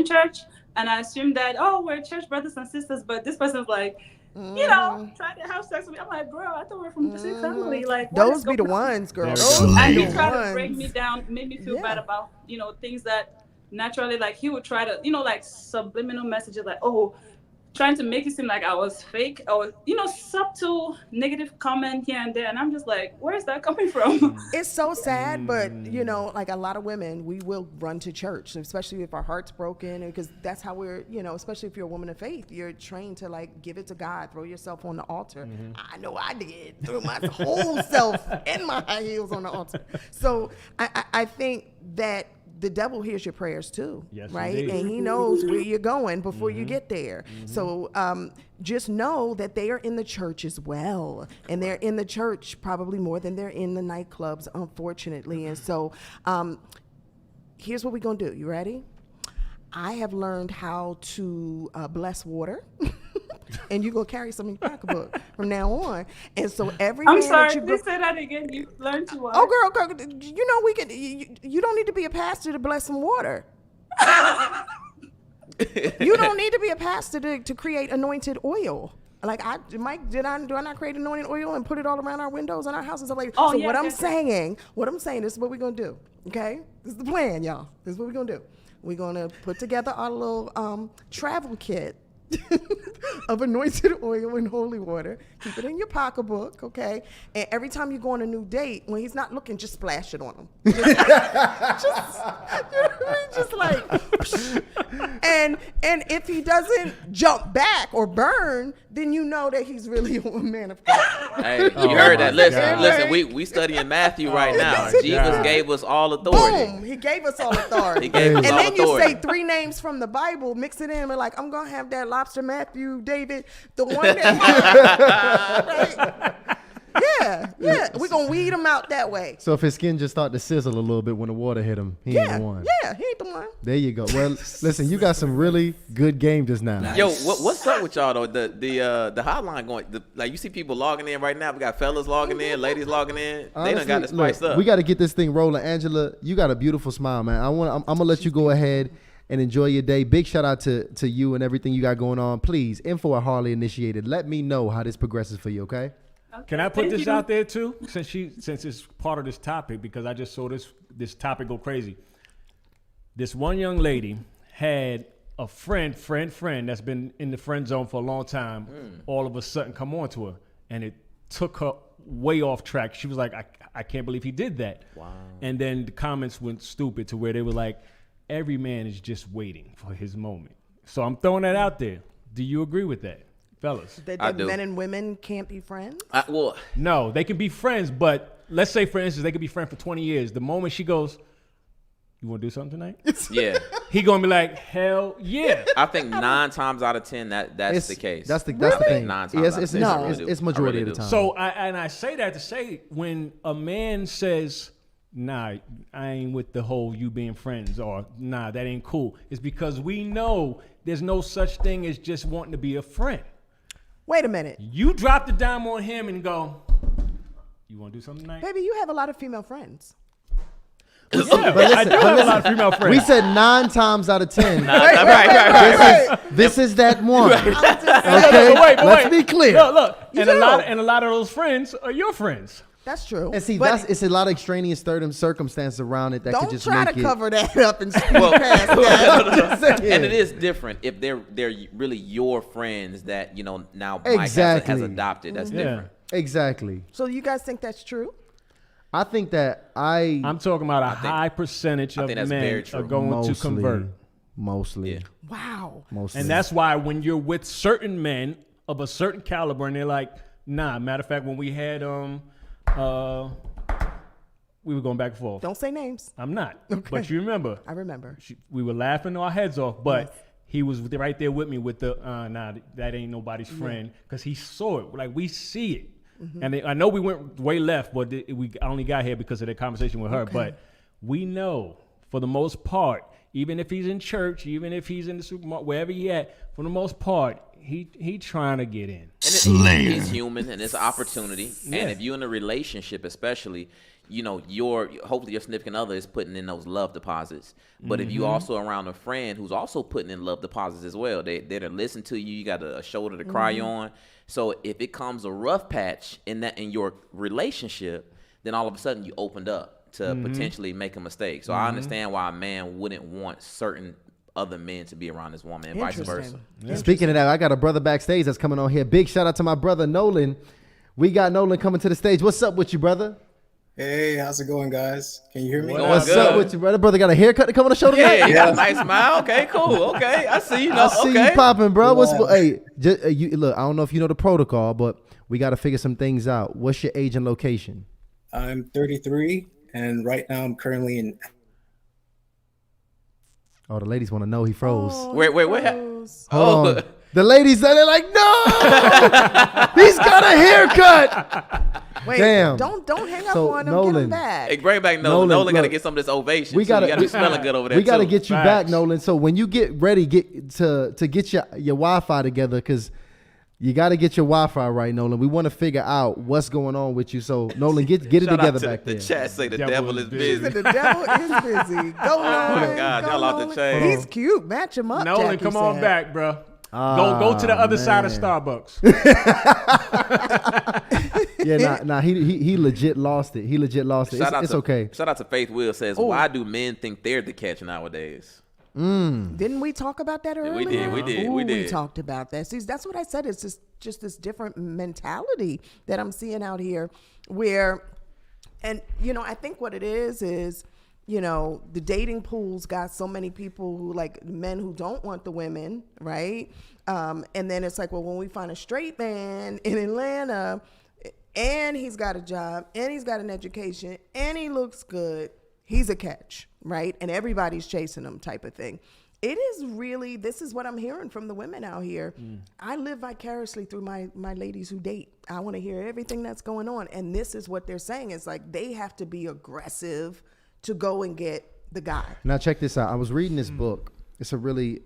church, and I assumed that, we're church brothers and sisters, but this person's like, trying to have sex with me. I'm like, bro, I thought we're from the same family. Like, those be the ones, girl. And he tried to break me down, made me feel bad about, things that naturally, like, he would try to, like, subliminal messages, like, trying to make it seem like I was fake, or subtle negative comment here and there, and I'm just like, where is that coming from? It's so sad, but like a lot of women, we will run to church, especially if our heart's broken, because that's how we're, especially if you're a woman of faith, you're trained to like give it to God, throw yourself on the altar. I know I did, threw my whole self and my high heels on the altar. So I think that the devil hears your prayers too, right? Indeed. And he knows where you're going before you get there. So just know that they are in the church as well. And they're in the church probably more than they're in the nightclubs, unfortunately. And so here's what we're going to do. You ready? I have learned how to bless water. And you go carry some in your pocketbook from now on. And so every I'm sorry, please say that again. You learned to what? Oh, girl, we can. You don't need to be a pastor to bless some water. You don't need to be a pastor to create anointed oil. Like do I not create anointed oil and put it all around our windows and our houses? What I'm saying is what we're gonna do. Okay, this is the plan, y'all. This is what we're gonna do. We're gonna put together our little travel kit of anointed oil and holy water. Keep it in your pocketbook, okay? And every time you go on a new date, when he's not looking, just splash it on him. Just like, and if he doesn't jump back or burn, then you know that he's really a man of God. Hey, you heard that? Listen. We studying Matthew right now. Jesus gave us all authority. Boom! He gave us all authority. And then you say 3 names from the Bible, mix it in, and like, I'm gonna have that lobster Matthew, David, the one that right? Yeah. We're gonna weed him out that way. So if his skin just start to sizzle a little bit when the water hit him, he ain't the one. Yeah, he ain't the one. There you go. Well, listen, you got some really good game just now. Nice. Yo, what's up with y'all though? The hotline going, like you see people logging in right now. We got fellas logging in, ladies logging in. Honestly, they done got it spiced up. We got to get this thing rolling. Angela, you got a beautiful smile, man. I'm gonna let you go ahead and enjoy your day. Big shout out to you and everything you got going on. Please, info at Harley Initiated. Let me know how this progresses for you, okay? Can I put this out there too? Since it's part of this topic, because I just saw this topic go crazy. This one young lady had a friend that's been in the friend zone for a long time. All of a sudden come on to her, and it took her way off track. She was like, I can't believe he did that. Wow. And then the comments went stupid to where they were like, every man is just waiting for his moment. So I'm throwing that out there. Do you agree with that, fellas? That men and women can't be friends? No, they can be friends, but let's say, for instance, they could be friends for 20 years. The moment she goes, you want to do something tonight? Yeah. He going to be like, hell yeah. I think 9 times out of 10, that's the case. That's the thing. 9 times It's majority of the time. So I say that to say, when a man says, nah, I ain't with the whole you being friends, or nah, that ain't cool, it's because we know there's no such thing as just wanting to be a friend. Wait a minute. You drop the dime on him and go, you want to do something tonight? Baby, you have a lot of female friends. Yeah, but listen, I do have a lot of female friends. We said 9 times out of 10. Right. This is that one. Okay, But let's be clear. Look, and a lot of those friends are your friends. That's true. And see, it's a lot of extraneous circumstances around it that could just make it. Don't try to cover that up and speak past that. And it is different if they're really your friends that now Mike has adopted. That's different. Exactly. So you guys think that's true? I think that I'm talking about high percentage of men are going to convert. Mostly. Yeah. Wow. Mostly. And that's why when you're with certain men of a certain caliber and they're like, nah, matter of fact, when we had we were going back and forth. Don't say names. I'm not. Okay. But you remember. I remember. We were laughing our heads off, but he was right there with me with the, nah, that ain't nobody's friend. Because he saw it. Like, we see it. Mm-hmm. And I know we went way left, but I only got here because of the conversation with her. Okay. But we know, for the most part, even if he's in church, even if he's in the supermarket, wherever he at, for the most part, he trying to get in. And he's human, and it's an opportunity. Yeah. And if you're in a relationship, especially, hopefully your significant other is putting in those love deposits. But if you also around a friend who's also putting in love deposits as well, they're to listen to you. You got a shoulder to cry on. So if it comes a rough patch in your relationship, then all of a sudden you opened up to potentially make a mistake. So I understand why a man wouldn't want certain other men to be around his woman and vice versa. Speaking of that, I got a brother backstage that's coming on here. Big shout out to my brother Nolan. We got Nolan coming to the stage. What's up with you, brother? Hey, how's it going, guys? Can you hear me? What's up with you, brother? Brother got a haircut to come on the show tonight? Yeah, you got a nice smile. Okay, cool. Okay, I see you. I see you popping, bro. Look, I don't know if you know the protocol, but we got to figure some things out. What's your age and location? I'm 33, and right now I'm currently in. Oh, the ladies want to know he froze. Wait, what? Hold on. The ladies, they're like, no, he's got a haircut. Wait, damn. Don't hang up on him. Get him back. Hey, bring back Nolan. Nolan got to get some of this ovation. You got to be smelling good over there. We got to get you back, Nolan. So when you get ready, to get your Wi-Fi together, because you got to get your Wi-Fi right, Nolan. We want to figure out what's going on with you. So Nolan, get it together back there. The chat say the devil is busy. The devil is busy. Go Nolan. Oh my God, y'all off the chain. He's cute. Match him up. Nolan, come on back, bro. Go to the other side of Starbucks. Yeah, he legit lost it. It's okay. Shout out to Faith Will says, why do men think they're the catch nowadays? Didn't we talk about that earlier? We did. We talked about that. See, that's what I said. It's just this different mentality that I'm seeing out here where, and I think what it is, the dating pools got so many people who like men who don't want the women, right? And then it's like, well, when we find a straight man in Atlanta and he's got a job and he's got an education and he looks good, he's a catch, right? And everybody's chasing him type of thing. It is really, this is what I'm hearing from the women out here. I live vicariously through my ladies who date. I want to hear everything that's going on. And this is what they're saying. It's like they have to be aggressive to go and get the guy. Now check this out. I was reading this book. It's a really,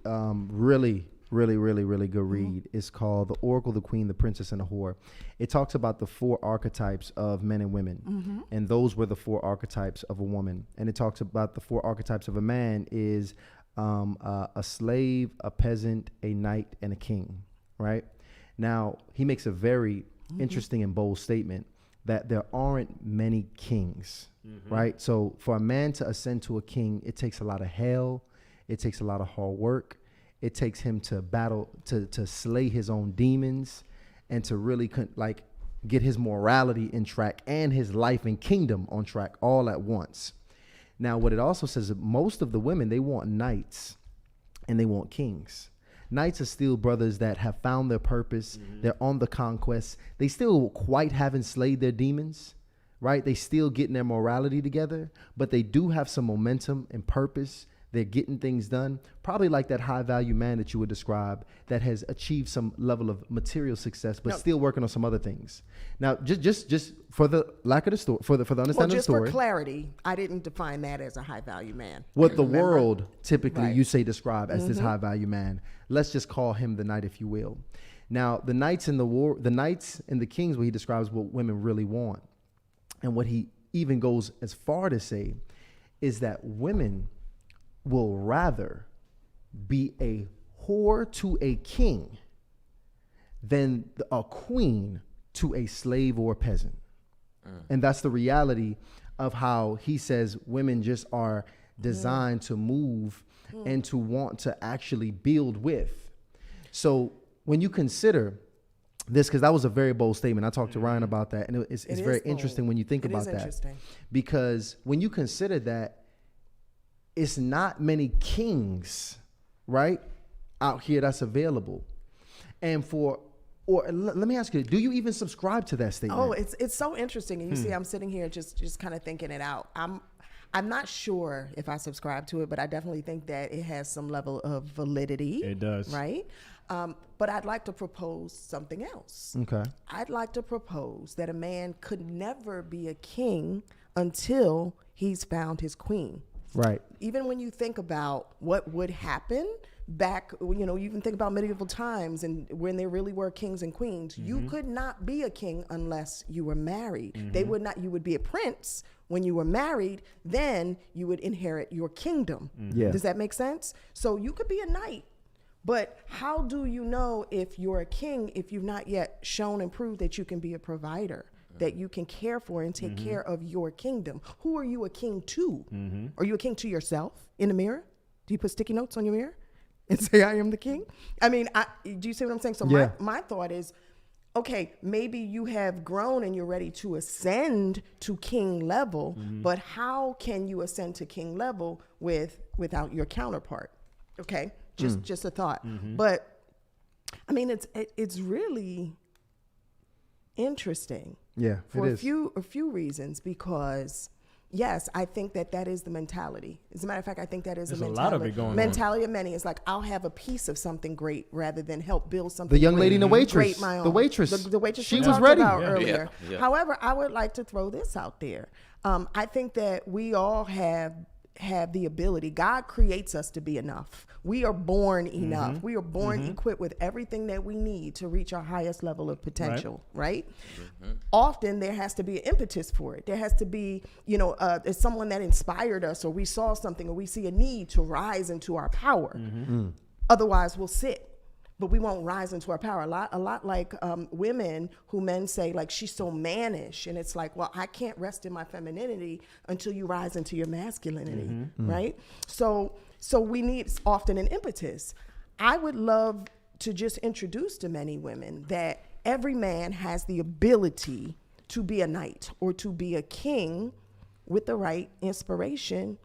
really good read. It's called The Oracle, the Queen, the Princess, and the Whore. It talks about the 4 archetypes of men and women. And those were the 4 archetypes of a woman. And it talks about the 4 archetypes of a man is a slave, a peasant, a knight, and a king, right? Now, he makes a very interesting and bold statement that there aren't many kings, right? So for a man to ascend to a king, it takes a lot of hell. It takes a lot of hard work. It takes him to battle, to slay his own demons and to really get his morality in track and his life and kingdom on track all at once. Now, what it also says is most of the women, they want knights and they want kings. Knights are still brothers that have found their purpose. They're on the conquest. They still quite haven't slayed their demons, right? They still getting their morality together, but they do have some momentum and purpose. They're getting things done, probably like that high value man that you would describe that has achieved some level of material success, but still working on some other things. Now, just for the lack of the story, for the understanding of the story. For clarity, I didn't define that as a high value man. What the world typically you say describe as this high value man. Let's just call him the knight, if you will. Now, the knights and the kings, what he describes what women really want. And what he even goes as far to say is that women will rather be a whore to a king than a queen to a slave or a peasant. And that's the reality of how he says women just are designed to move and to want to actually build with. So when you consider this, because that was a very bold statement. I talked to Ryan about that, and it's very interesting when you think about that. Because when you consider that, it's not many kings, right, out here that's available. And let me ask you, do you even subscribe to that statement? Oh, it's so interesting. And you see, I'm sitting here just kind of thinking it out. I'm not sure if I subscribe to it, but I definitely think that it has some level of validity. It does. Right? But I'd like to propose something else. Okay. I'd like to propose that a man could never be a king until he's found his queen. Right. Even when you think about what would happen back, you can think about medieval times and when there really were kings and queens, you could not be a king unless you were married. You would be a prince when you were married, then you would inherit your kingdom. Yeah. Does that make sense? So you could be a knight, but how do you know if you're a king if you've not yet shown and proved that you can be a provider? That you can care for and take care of your kingdom. Who are you a king to? Are you a king to yourself in the mirror? Do you put sticky notes on your mirror and say, I am the king? I mean, do you see what I'm saying? So my thought is, okay, maybe you have grown and you're ready to ascend to king level, but how can you ascend to king level without your counterpart? Okay, just a thought. But I mean, it's really interesting. Yeah, for a few reasons, because yes, I think that is the mentality. As a matter of fact, I think that is There's a mentality. A lot of it going mentality on. of many is like, I'll have a piece of something great rather than help build something. The young great, lady in the waitress, great my own. the waitress, the waitress she we was talked ready about earlier. Yeah. However, I would like to throw this out there. I think that we all have the ability. God creates us to be enough. We are born enough. We are born equipped with everything that we need to reach our highest level of potential, right? Often there has to be an impetus for it. There has to be, there's someone that inspired us, or we saw something, or we see a need to rise into our power. Otherwise, we'll sit. But we won't rise into our power. A lot like women who men say, like, she's so mannish. And it's like, well, I can't rest in my femininity until you rise into your masculinity, right? So we need often an impetus. I would love to just introduce to many women that every man has the ability to be a knight or to be a king with the right inspiration,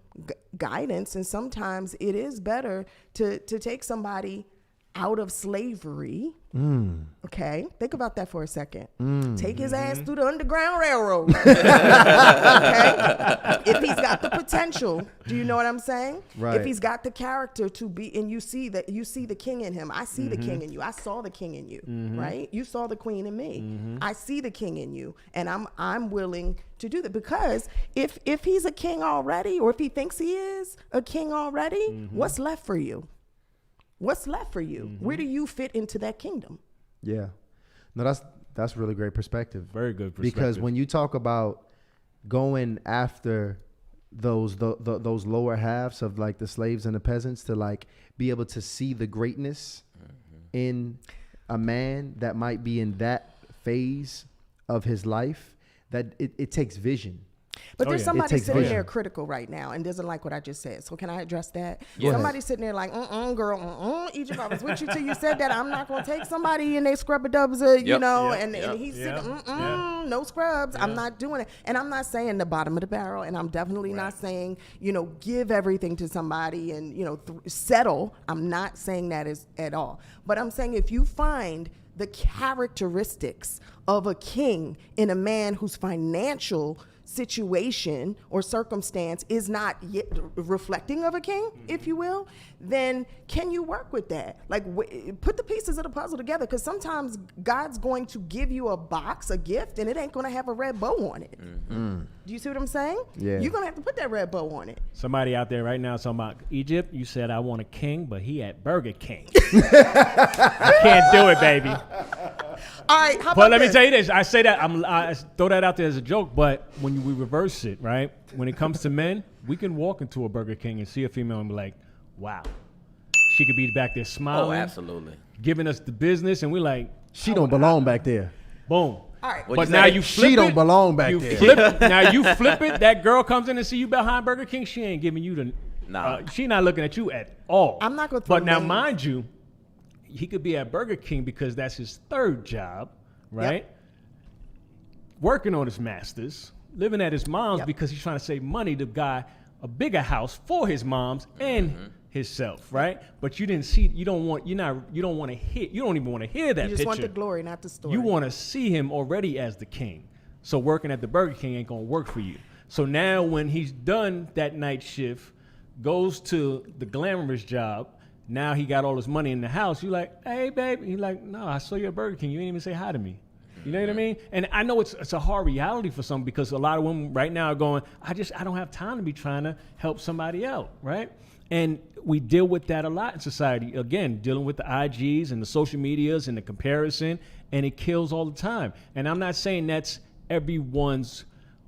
guidance. And sometimes it is better to take somebody out of slavery. Okay, think about that for a second. Take his ass through the Underground Railroad. Okay, if he's got the potential, do you know what I'm saying? Right. If he's got the character to be, and you see the king in him. I see the king in you. I saw the king in you. Right? You saw the queen in me. I see the king in you, and I'm willing to do that, because if he's a king already, or if he thinks he is a king already, what's left for you? What's left for you? Where do you fit into that kingdom? Yeah. No, that's really great perspective. Very good perspective. Because when you talk about going after those lower halves of like the slaves and the peasants to like be able to see the greatness in a man that might be in that phase of his life, that it takes vision. But there's somebody takes sitting vision. there critical right now and doesn't like what I just said. So can I address that? Yes. Somebody's sitting there like, girl, Egypt, I was with you till you said that. I'm not going to take somebody and they scrub a dubs, you know, and he's sitting, no scrubs. I'm not doing it. And I'm not saying the bottom of the barrel, and I'm definitely not saying, you know, give everything to somebody and, you know, settle. I'm not saying that at all. But I'm saying if you find the characteristics of a king in a man whose financial situation or circumstance is not yet reflecting of a king, if you will, then can you work with that? Like put the pieces of the puzzle together, because sometimes God's going to give you a box, a gift, and it ain't going to have a red bow on it. Do you see what I'm saying? Yeah. You're going to have to put that red bow on it. Somebody out there right now talking about Egypt. You said I want a king, but he at Burger King. You can't do it, baby. All right, how about But let me this? tell you this. I say that I throw that out there as a joke, but when we reverse it, right? When it comes to men, we can walk into a Burger King and see a female and be like, "Wow, she could be back there smiling, Oh, absolutely. giving us the business," and we're like, She don't belong back there. "Boom." All right. What'd But you now say? you flip She it. don't belong back you there. Flip, now you flip it. That girl comes in and see you behind Burger King. She ain't giving you the. Nah. She not looking at you at all. I'm not gonna throw But now, names. mind you, he could be at Burger King because that's his third job, right? Working on his masters, living at his mom's because he's trying to save money to buy a bigger house for his mom's and himself, right? But you didn't see. You don't want to hear. You don't even want to hear that You just picture. want the glory, not the story. You want to see him already as the king. So working at the Burger King ain't going to work for you. So now when he's done that night shift, goes to the glamorous job, now he got all his money in the house. You like, "Hey, babe." He's like, "No, I saw you at Burger King. You didn't even say hi to me." You know what I mean? And I know it's a hard reality for some, because a lot of women right now are going, I don't have time to be trying to help somebody out, right? And we deal with that a lot in society. Again, dealing with the IGs and the social medias and the comparison, and it kills all the time. And I'm not saying that's everyone's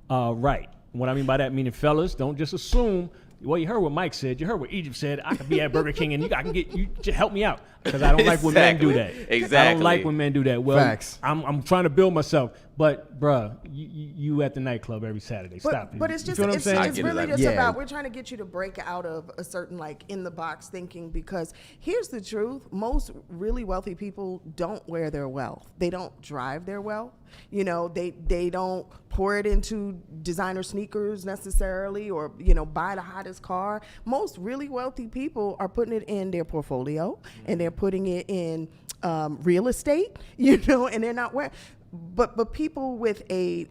right. What I mean by that, meaning fellas, don't just assume. Well, you heard what Mike said. You heard what Egypt said. I could be at Burger King and I can get you. Just help me out, because I don't like when men do that. Exactly. I don't like when men do that. Well, Facts. I'm trying to build myself, but bruh, you at the nightclub every Saturday. Stop. But it's You just feel what I'm it's saying? really just Yeah. about, we're trying to get you to break out of a certain like in the box thinking, because here's the truth: most really wealthy people don't wear their wealth. They don't drive their wealth. You know, they don't pour it into designer sneakers necessarily, or buy the hottest car. Most really wealthy people are putting it in their portfolio and they're putting it in real estate, and they're not wearing. But people with a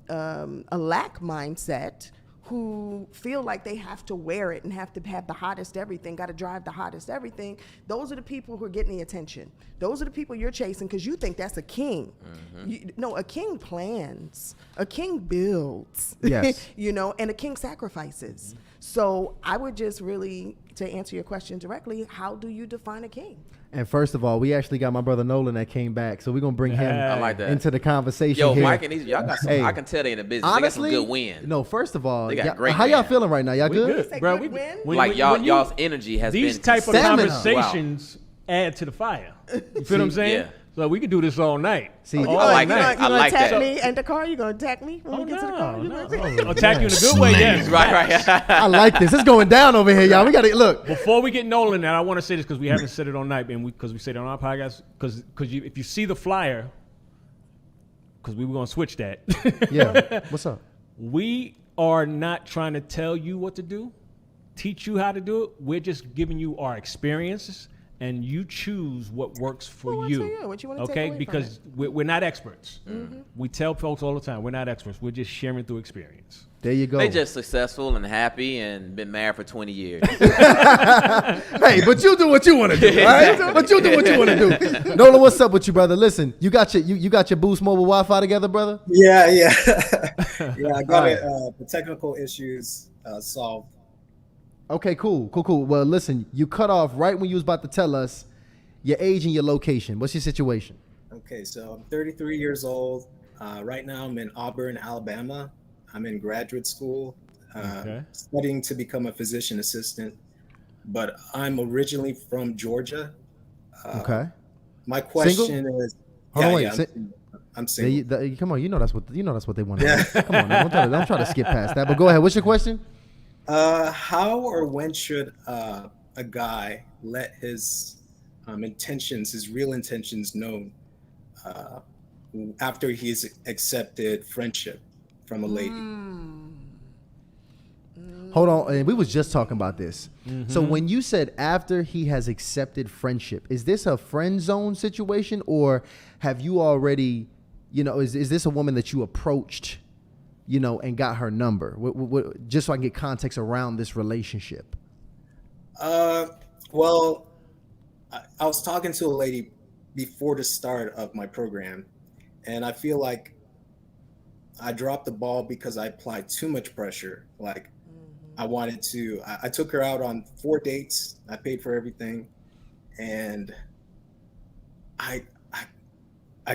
lack mindset, who feel like they have to wear it and have to have the hottest everything, got to drive the hottest everything, those are the people who are getting the attention. Those are the people you're chasing because you think that's a king. No, a king plans. A king builds. Yes. And a king sacrifices. So I would just really, to answer your question directly, how do you define a king? And first of all, we actually got my brother Nolan that came back, so we're gonna bring him I like that. into the conversation. Yo, here. Mike and these, y'all got some. Hey, I can tell they in the business. honestly, they got some good wins. No, first of all, They got great how y'all wins. feeling right now? Y'all We good? Say Bro, good win? Like y'all's energy has These been type of Stamina. conversations add to the fire. You feel what I'm saying? Yeah. So we can do this all night. See, all I like night. that. You I gonna like attack that. me in the car? You gonna attack me when we get to the car? You gonna attack me? Attack you in a good way, yes. Right. I like this. It's going down over here, y'all. We gotta look. Before we get Nolan, and I want to say this because we haven't said it all night, and because we said it on our podcast, because if you see the flyer, because we were gonna switch that. Yeah. What's up? We are not trying to tell you what to do, teach you how to do it. We're just giving you our experiences, and you choose what works for What works you. for you, what you wanna take okay? away from Because we're not experts. We tell folks all the time, we're not experts. We're just sharing through experience. There you go. They just successful and happy and been married for 20 years. Hey, but you do what you want to do, all right? But you do what you want to do. Nolan, what's up with you, brother? Listen, you got your Boost Mobile Wi-Fi together, brother? Yeah. Yeah, I got it. The technical issues solved. Okay, cool. Well, listen, you cut off right when you was about to tell us your age and your location. What's your situation? Okay, so I'm 33 years old. Right now I'm in Auburn, Alabama. I'm in graduate school. studying to become a physician assistant. But I'm originally from Georgia. Okay. My question is, I'm single. Come on, you know that's what they want to hear. Come on, don't try to skip past that. But go ahead. What's your question? How or when should a guy let his his real intentions known after he's accepted friendship from a lady? Hold on, and we was just talking about this. So when you said after he has accepted friendship, is this a friend zone situation, or have you already, is this a woman that you approached, and got her number? Just so I can get context around this relationship. Well, I was talking to a lady before the start of my program, and I feel like I dropped the ball because I applied too much pressure. Like, I took her out on 4 dates. I paid for everything. And I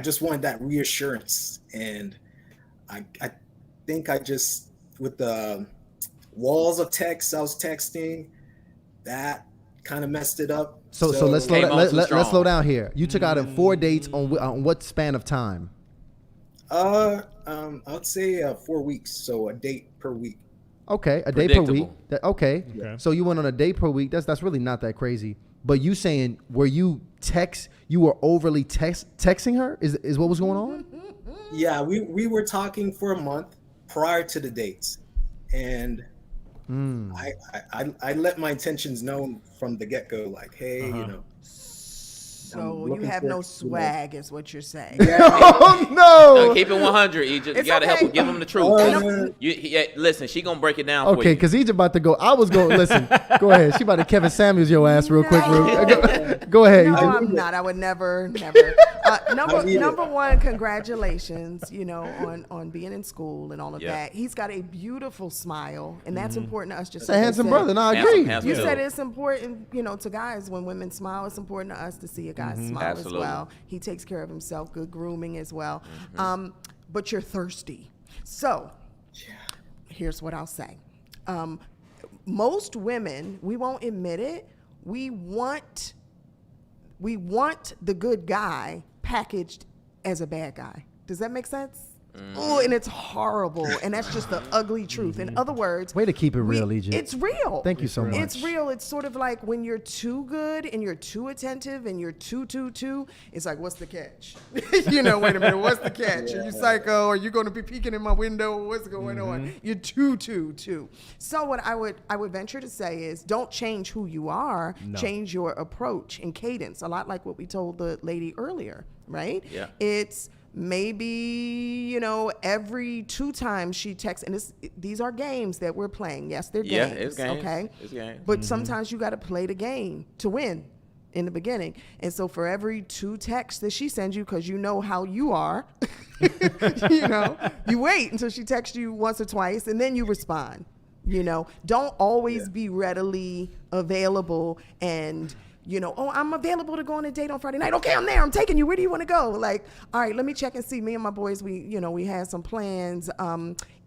just wanted that reassurance. And I think I just, with the walls of text I was texting, that kind of messed it up. So let's slow down here. You took out 4 dates on what span of time? I would say 4 weeks. So a date per week. Okay, a day per week. Okay. So you went on a day per week. That's really not that crazy. But you saying you were overly texting her is what was going on? Yeah, we were talking for a month prior to the dates, and I let my intentions known from the get-go, like, hey, So you have no swag, is what you're saying. Oh no! Keep it 100, Egypt. You gotta help him. Give him the truth. Listen, she gonna break it down. Okay, because Egypt about to go. I was going. Listen, go ahead. She about to Kevin Samuels your ass real quick. Go ahead. No, Egypt. I'm not. I would never. Number one, congratulations. On being in school and all of that. He's got a beautiful smile, and that's important to us. Just a handsome brother. No, I agree. You said it's important, to guys when women smile. It's important to us to see a guy smile as well. He takes care of himself. Good grooming as well. But you're thirsty. So here's what I'll say. Most women, we won't admit it, we want the good guy packaged as a bad guy. Does that make sense? Oh, and it's horrible, and that's just the ugly truth. In other words, way to keep it real, Egypt. It's real. Thank you so much. It's real. It's sort of like when you're too good and you're too attentive and you're too. It's like, what's the catch? Wait a minute, what's the catch? Are you psycho? Are you going to be peeking in my window? What's going on? You're too. So what I would venture to say is, don't change who you are. No. Change your approach and cadence. A lot like what we told the lady earlier, right? Yeah. It's maybe every 2 times she texts, and these are games that we're playing. Yes, they're games. Yeah, it's games. Okay, it's games. But sometimes you got to play the game to win in the beginning. And so for every 2 texts that she sends you, because you know how you are, you wait until she texts you once or twice, and then you respond. Don't always be readily available and. I'm available to go on a date on Friday night. Okay, I'm there. I'm taking you. Where do you want to go? Like, all right, let me check and see. Me and my boys, we had some plans.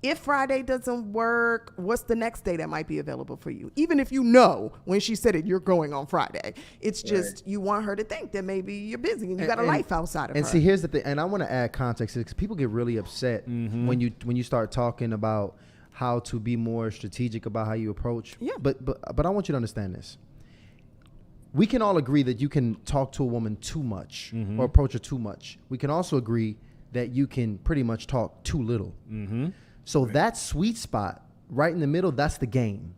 If Friday doesn't work, what's the next day that might be available for you? Even if when she said it, you're going on Friday. It's just you want her to think that maybe you're busy and you got a life outside of her. And see, here's the thing, and I want to add context because people get really upset when you start talking about how to be more strategic about how you approach. Yeah. But I want you to understand this. We can all agree that you can talk to a woman too much or approach her too much. We can also agree that you can pretty much talk too little. So that sweet spot right in the middle, that's the game.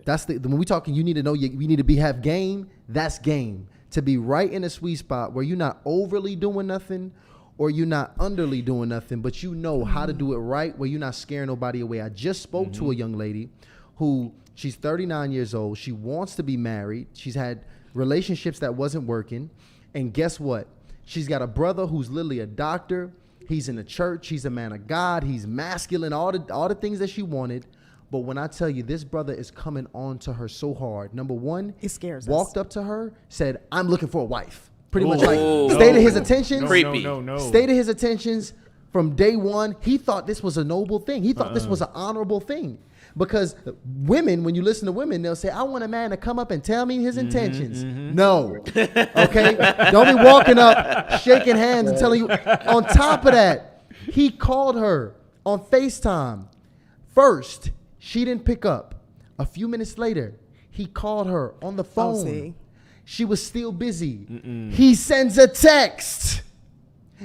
That's when we talking, you need to know you need to have game. That's game. To be right in a sweet spot where you're not overly doing nothing or you're not underly doing nothing, but you know how to do it right where you're not scaring nobody away. I just spoke to a young lady who she's 39 years old. She wants to be married. She's had relationships that wasn't working. And guess what? She's got a brother who's literally a doctor. He's in the church. He's a man of God. He's masculine, all the things that she wanted. But when I tell you, this brother is coming on to her so hard. Number one, he scares walked up to her, said, I'm looking for a wife. Pretty much stated his intentions. Creepy. Stated his intentions from day one. He thought this was a noble thing. He thought this was an honorable thing. Because women, when you listen to women, they'll say, I want a man to come up and tell me his intentions. No. Okay? Don't be walking up, shaking hands and telling you. On top of that, he called her on FaceTime. First, she didn't pick up. A few minutes later, he called her on the phone. She was still busy. He sends a text.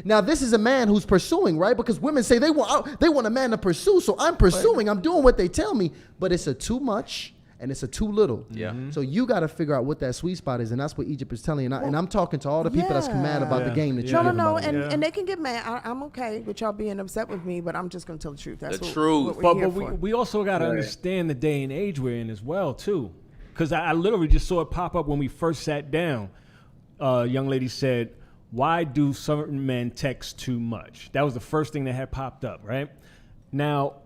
Now, this is a man who's pursuing, right? Because women say they want a man to pursue, so I'm pursuing. I'm doing what they tell me. But it's a too much and it's a too little. Yeah. So you got to figure out what that sweet spot is, and that's what Egypt is telling you. And I'm talking to all the people that's mad about the game that you're giving. No, and they can get mad. I'm okay with y'all being upset with me, but I'm just going to tell the truth. That's the truth. What we're here But for. we also got to understand the day and age we're in as well, too. Because I literally just saw it pop up when we first sat down. A young lady said, why do certain men text too much? That was the first thing that had popped up, right? Now,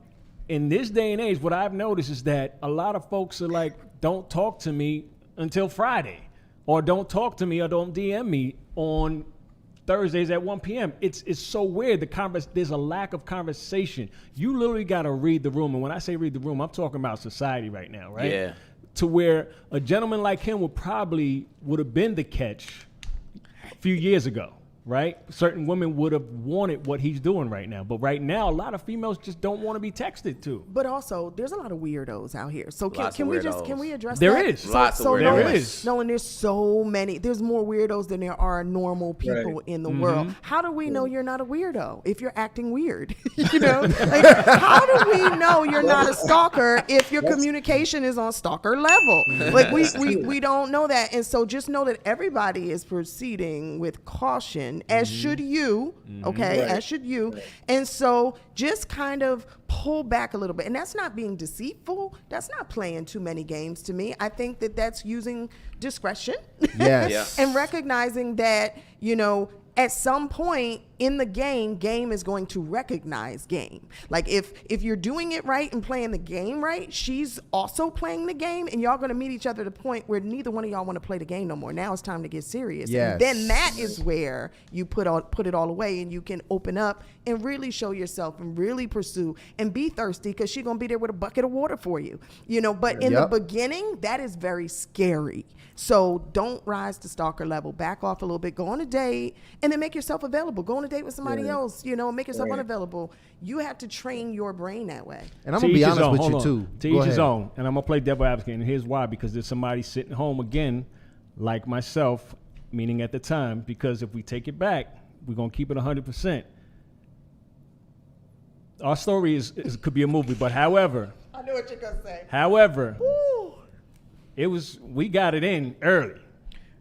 in this day and age, what I've noticed is that a lot of folks are like, don't talk to me until Friday, or don't talk to me or don't DM me on Thursdays at 1 p.m. It's so weird. There's a lack of conversation. You literally got to read the room. And when I say read the room, I'm talking about society right now, right? Yeah. To where a gentleman like him would have been the catch a few years ago, right? Certain women would have wanted what he's doing right now. But right now, a lot of females just don't want to be texted to. But also, there's a lot of weirdos out here. So can we address there that? Is. Lots of weirdos. There is. No, and there's so many. There's more weirdos than there are normal people in the world. How do we know you're not a weirdo if you're acting weird? You know, like, how do we know you're not a stalker if your communication is on stalker level? Like we don't know that, and so just know that everybody is proceeding with caution, as should you. Okay, as should you. And so just kind of pull back a little bit. And that's not being deceitful. That's not playing too many games to me. I think that that's using discretion. Yes. And recognizing that, you know, at some point in the game is going to recognize game. Like if you're doing it right and playing the game right, she's also playing the game, and y'all gonna meet each other at a point where neither one of y'all want to play the game no more. Now it's time to get serious. Yes. And then that is where you put it all away, and you can open up and really show yourself and really pursue and be thirsty, because she's gonna be there with a bucket of water for you. You know, but in the beginning, that is very scary. So don't rise to stalker level. Back off a little bit. Go on a date and then make yourself available. Go on a date with somebody else, you know, make yourself unavailable. You have to train your brain that way. And I'm going to be honest with you, too. To each his own. And I'm going to play devil advocate. And here's why. Because there's somebody sitting home again, like myself, meaning at the time. Because if we take it back, we're going to keep it 100%. Our story could be a movie. But however. I know what you're going to say. However. We got it in early.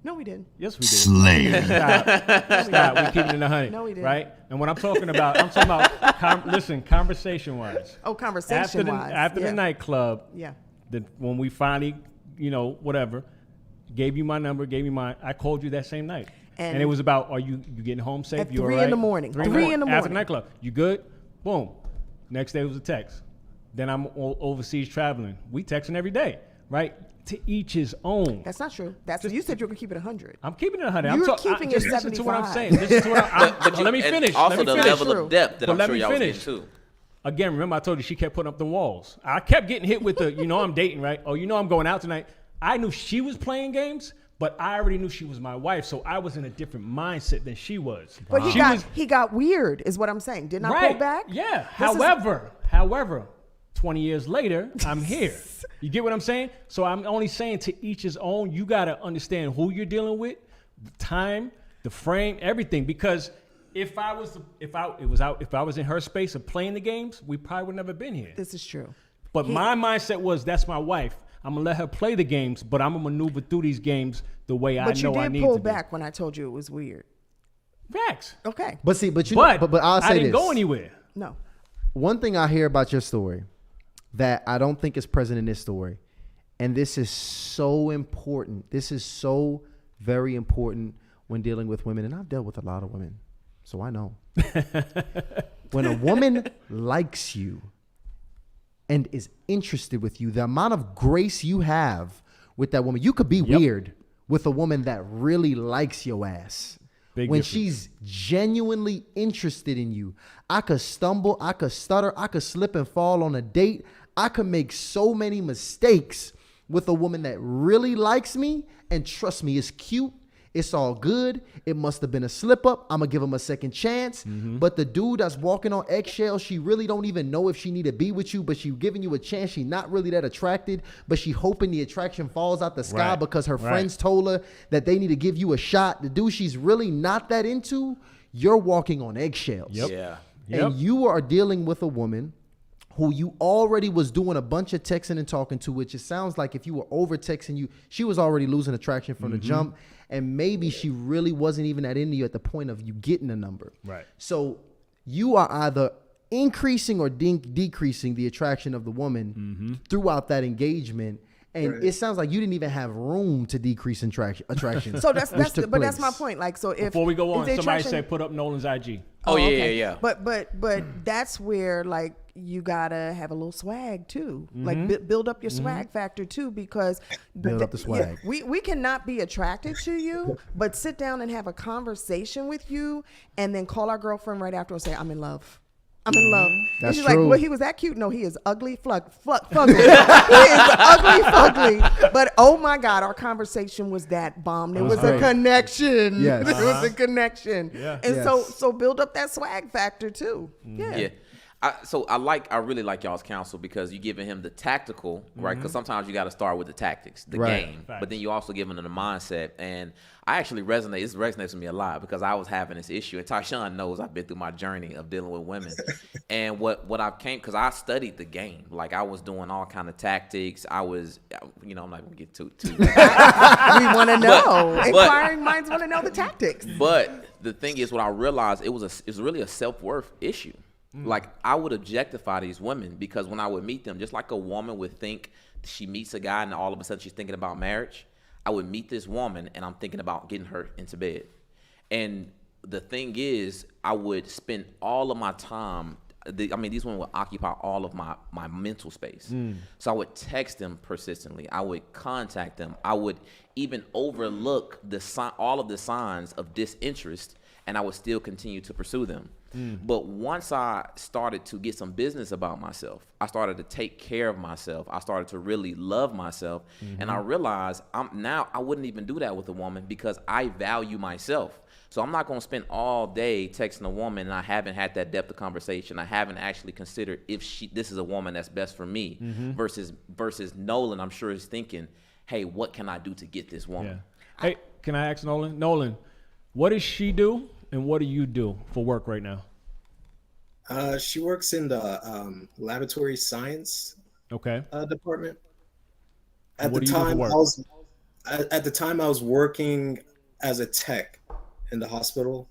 No, we didn't. Yes, we did. Slayer. Stop. We keeping it in 100. No, we didn't. Right? And what I'm talking about, conversation-wise. Oh, conversation-wise. After the nightclub, yeah. When we finally, you know, whatever, gave you my number, gave me mine, I called you that same night. And it was about, are you getting home safe? At You 3 all right? in the morning. 3 in the morning. After the nightclub. You good? Boom. Next day was a text. Then I'm overseas traveling. We texting every day, right? To each his own. That's not true. You said you were going to keep it 100. I'm keeping it 100. You're keeping it 75. Listen to what I'm saying. Let me finish. Also, the level True. of depth that But I'm sure y'all was getting too. Again, remember I told you she kept putting up the walls. I kept getting hit with the, you know I'm dating, right? Oh, you know I'm going out tonight. I knew she was playing games, but I already knew she was my wife, so I was in a different mindset than she was. But he got weird, is what I'm saying. Didn't I pull back? Yeah. However, 20 years later, I'm here. You get what I'm saying? So I'm only saying to each his own. You got to understand who you're dealing with, the time, the frame, everything. Because if I was in her space of playing the games, we probably would never been here. This is true. But my mindset was, that's my wife. I'm gonna let her play the games, but I'm gonna maneuver through these games the way I know I need to. But you did pull back when I told you it was weird. Facts. Okay. But I'll say I didn't this. go anywhere. No. One thing I hear about your story that I don't think is present in this story, and this is so important. This is so very important when dealing with women, and I've dealt with a lot of women, so I know. When a woman likes you and is interested with you, the amount of grace you have with that woman, you could be weird with a woman that really likes your ass. When difference. she's genuinely interested in you, I could stumble, I could stutter, I could slip and fall on a date. I could make so many mistakes with a woman that really likes me and trust me, it's cute. It's all good. It must have been a slip up. I'm going to give him a second chance. But the dude that's walking on eggshells, she really don't even know if she need to be with you, but she giving you a chance. She not really that attracted, but she hoping the attraction falls out the sky because her friends told her that they need to give you a shot. The dude she's really not that into, you're walking on eggshells. Yeah. And you are dealing with a woman who you already was doing a bunch of texting and talking to, which it sounds like if you were over texting you, she was already losing attraction from the jump. And maybe she really wasn't even that into you at the point of you getting a number. Right. So you are either increasing or decreasing the attraction of the woman throughout that engagement. And it sounds like you didn't even have room to decrease attraction. So that's my point. Like, so if Before we go on, if the somebody attraction- say put up Nolan's IG. Oh, yeah, okay. yeah. But that's where like you gotta have a little swag too, like build up your swag factor too, because Build up the swag. we cannot be attracted to you, but sit down and have a conversation with you, and then call our girlfriend right after and say, "I'm in love." I'm in love. That's she's true. like, well, he was that cute. No, he is ugly, fugly. He is ugly, fugly. But oh my God, our conversation was that bomb. There was a connection. Yes. There was a connection. Yeah. And Yes. so build up that swag factor too. Yeah. I really like y'all's counsel because you're giving him the tactical, right? Because sometimes you got to start with the tactics, the Right. game, Facts. but then you also giving them the mindset. And I actually this resonates with me a lot because I was having this issue, and Tysean knows I've been through my journey of dealing with women. And what I came, because I studied the game, like I was doing all kind of tactics. I was, I'm not gonna get too. We want to know. But- Inquiring minds want to know the tactics. But the thing is, what I realized, it was really a self-worth issue. Like I would objectify these women because when I would meet them, just like a woman would think she meets a guy and all of a sudden she's thinking about marriage, I would meet this woman and I'm thinking about getting her into bed. And the thing is, I would spend all of my time. These women would occupy all of my mental space. So I would text them persistently. I would contact them. I would even overlook all of the signs of disinterest, and I would still continue to pursue them. But once I started to get some business about myself, I started to take care of myself. I started to really love myself. And I realized I wouldn't even do that with a woman because I value myself. So I'm not going to spend all day texting a woman and I haven't had that depth of conversation. I haven't actually considered if this is a woman that's best for me versus Nolan, I'm sure is thinking, hey, what can I do to get this woman? Yeah. Hey, can I ask Nolan? Nolan, what does she do and what do you do for work right now? She works in the laboratory science department. At What the do you do for time, work? at the time I was working as a tech in the hospital,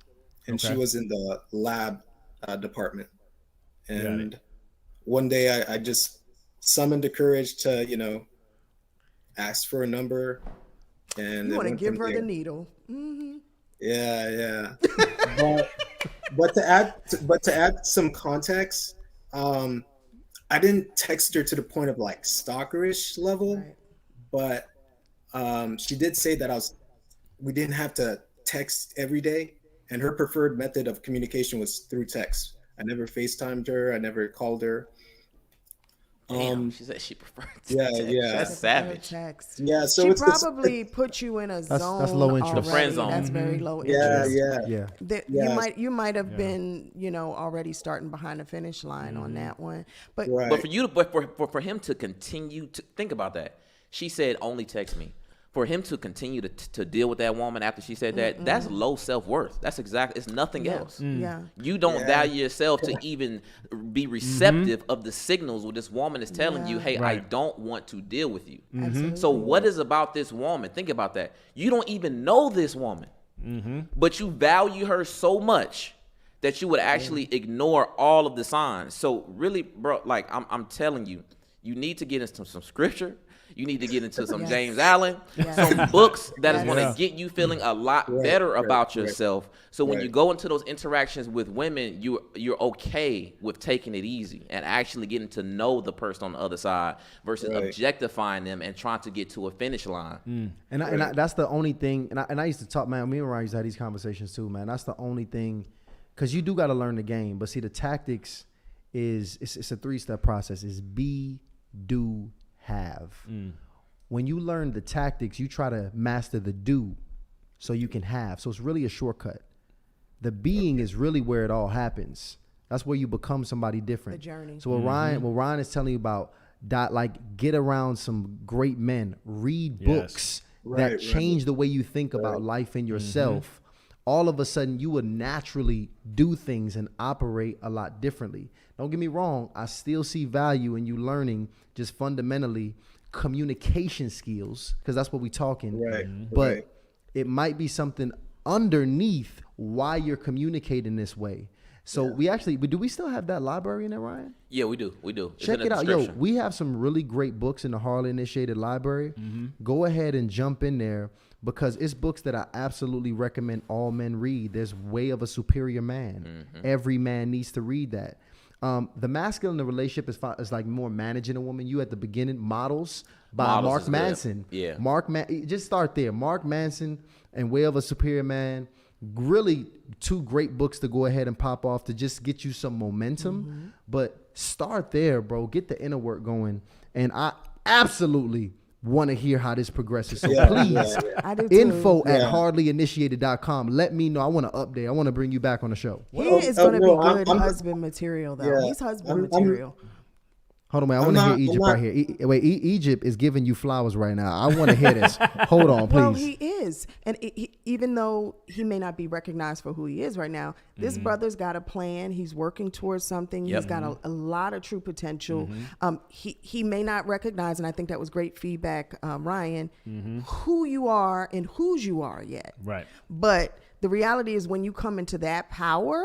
and she was in the lab department. And one day I just summoned the courage to, ask for a number. And You want to went give from her there. the needle. Yeah. but to add some context, I didn't text her to the point of like stalkerish level, but she did say that we didn't have to text every day, and her preferred method of communication was through text. I never FaceTimed her. I never called her. Damn, she said she preferred Yeah, text. yeah. That's savage. Text. Yeah, so she it's probably put you in a zone. that's low interest. Already. The friend zone. That's very low Yeah, interest. yeah. You might have been, already starting behind the finish line on that one. But Right. But for him to continue to think about that, she said only text me. For him to continue to deal with that woman after she said that, that's low self-worth. It's nothing else. Yeah. You don't value yourself to even be receptive of the signals where this woman is telling you, hey, I don't want to deal with you. So what is about this woman? Think about that. You don't even know this woman, but you value her so much that you would actually ignore all of the signs. So really, bro, like I'm telling you, you need to get into some scripture. You need to get into some James Allen, some books that is going to get you feeling a lot better about yourself. So when you go into those interactions with women, you're okay with taking it easy and actually getting to know the person on the other side versus objectifying them and trying to get to a finish line. And that's the only thing. And I used to talk, man. Me and Ryan used to have these conversations too, man. That's the only thing, because you do got to learn the game. But see, the tactics it's a 3-step process. It's be, do, have. When you learn the tactics, you try to master the do so you can have. So it's really a shortcut. The being is really where it all happens. That's where you become somebody different. The journey. So what Ryan is telling you about, get around some great men, read books that change the way you think about life and yourself. All of a sudden you would naturally do things and operate a lot differently. Don't get me wrong, I still see value in you learning just fundamentally communication skills, because that's what we're talking. But it might be something underneath why you're communicating this way. So do we still have that library in there, Ryan? Yeah, we do. It's Check in the it out. Yo, description. we have some really great books in the Harley Initiated Library. Go ahead and jump in there, because it's books that I absolutely recommend all men read. There's Way of a Superior Man. Every man needs to read that. The Masculine in the Relationship is like more managing a woman. You at the beginning, Models by Mark Manson. Yeah. Just start there. Mark Manson and Way of a Superior Man. Really two great books to go ahead and pop off to just get you some momentum. But start there, bro. Get the inner work going. And I absolutely want to hear how this progresses. So please, I do too. info at hardlyinitiated.com. Let me know. I want to update. I want to bring you back on the show. He is going to be good husband material, though. He's husband material. Hold on, man. I want to hear Egypt right here. Egypt is giving you flowers right now. I want to hear this. Hold on, please. Well, he is. And even though he may not be recognized for who he is right now, this brother's got a plan. He's working towards something. He's got a lot of true potential. He may not recognize, and I think that was great feedback, Ryan, who you are and whose you are yet. Right. But the reality is when you come into that power,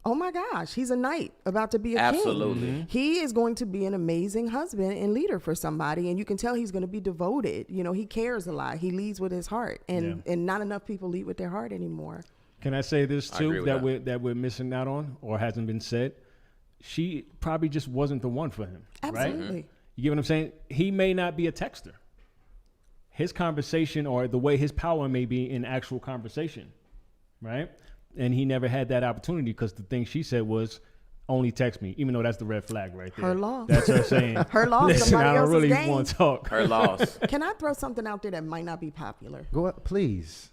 oh my gosh, he's a knight about to be a king. He is going to be an amazing husband and leader for somebody, and you can tell he's going to be devoted. You know, he cares a lot. He leads with his heart, and not enough people lead with their heart anymore. Can I say this too that we're missing out on or hasn't been said? She probably just wasn't the one for him. Absolutely. Right? You get what I'm saying? He may not be a texter. His conversation or the way his power may be in actual conversation, right? And he never had that opportunity because the thing she said was, only text me, even though that's the red flag right there. Her loss. That's her saying, her loss. Listen, I don't really want to talk. Her loss. Can I throw something out there that might not be popular? Go up, please.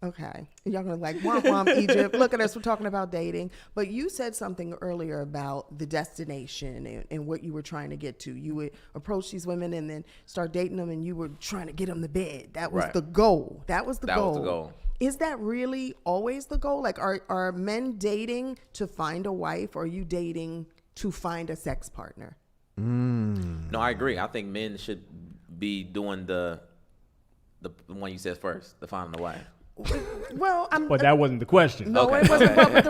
Okay. Y'all gonna like, womp Egypt. Look at us, we're talking about dating. But you said something earlier about the destination and what you were trying to get to. You would approach these women and then start dating them, and you were trying to get them to bed. That was the goal. That was the goal. Is that really always the goal? Like, are men dating to find a wife, or are you dating to find a sex partner? No, I agree. I think men should be doing the one you said first, the finding a wife. Well, but that wasn't the question. No, it wasn't. But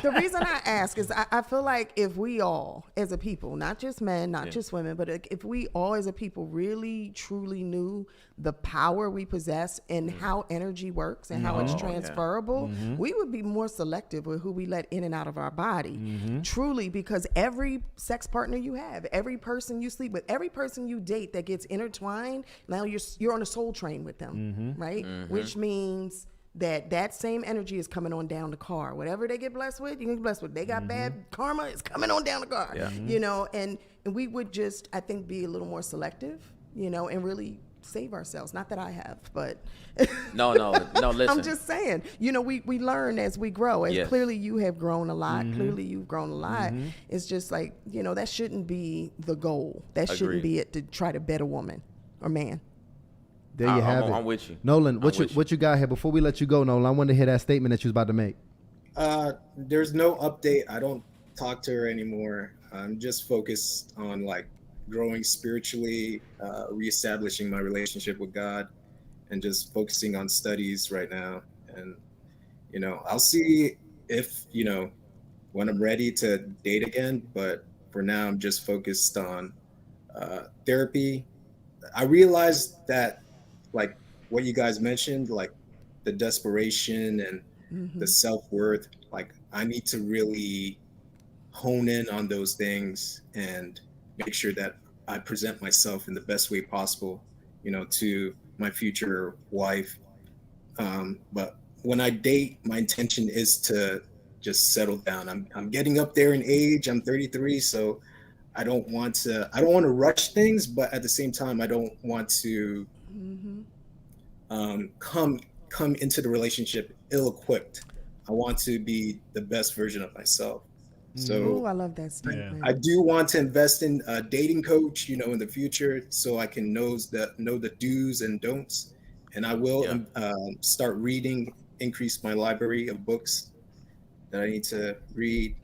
the reason I ask is I feel like if we all, as a people, not just men, not just women, but if we all as a people really truly knew the power we possess and how energy works and how it's transferable, we would be more selective with who we let in and out of our body. Truly, because every sex partner you have, every person you sleep with, every person you date that gets intertwined, now you're on a soul train with them, right? Which means that same energy is coming on down the car. Whatever they get blessed with, you can get blessed with. They got bad karma, it's coming on down the car. You know, and we would just, I think, be a little more selective, you know, and really save ourselves. Not that I have, but no, listen. I'm just saying, you know, we learn as we grow. As clearly you have grown a lot. Clearly you've grown a lot. It's just like, you know, that shouldn't be the goal. That shouldn't be it, to try to bet a woman or man. There you have it. I'm with you. Nolan, what you got here? Before we let you go, Nolan, I want to hear that statement that you was about to make. There's no update. I don't talk to her anymore. I'm just focused on like growing spiritually, reestablishing my relationship with God, and just focusing on studies right now. And, you know, I'll see if, you know, when I'm ready to date again. But for now, I'm just focused on therapy. I realized that, like what you guys mentioned, like the desperation and the self-worth, like I need to really hone in on those things and make sure that I present myself in the best way possible, you know, to my future wife. But when I date, my intention is to just settle down. I'm getting up there in age. I'm 33, so I don't want to rush things, but at the same time, I don't want to come into the relationship ill-equipped. I want to be the best version of myself. So Ooh, I love that statement. I do want to invest in a dating coach, in the future, so I can know the do's and don'ts. And I will start reading, increase my library of books that I need to read.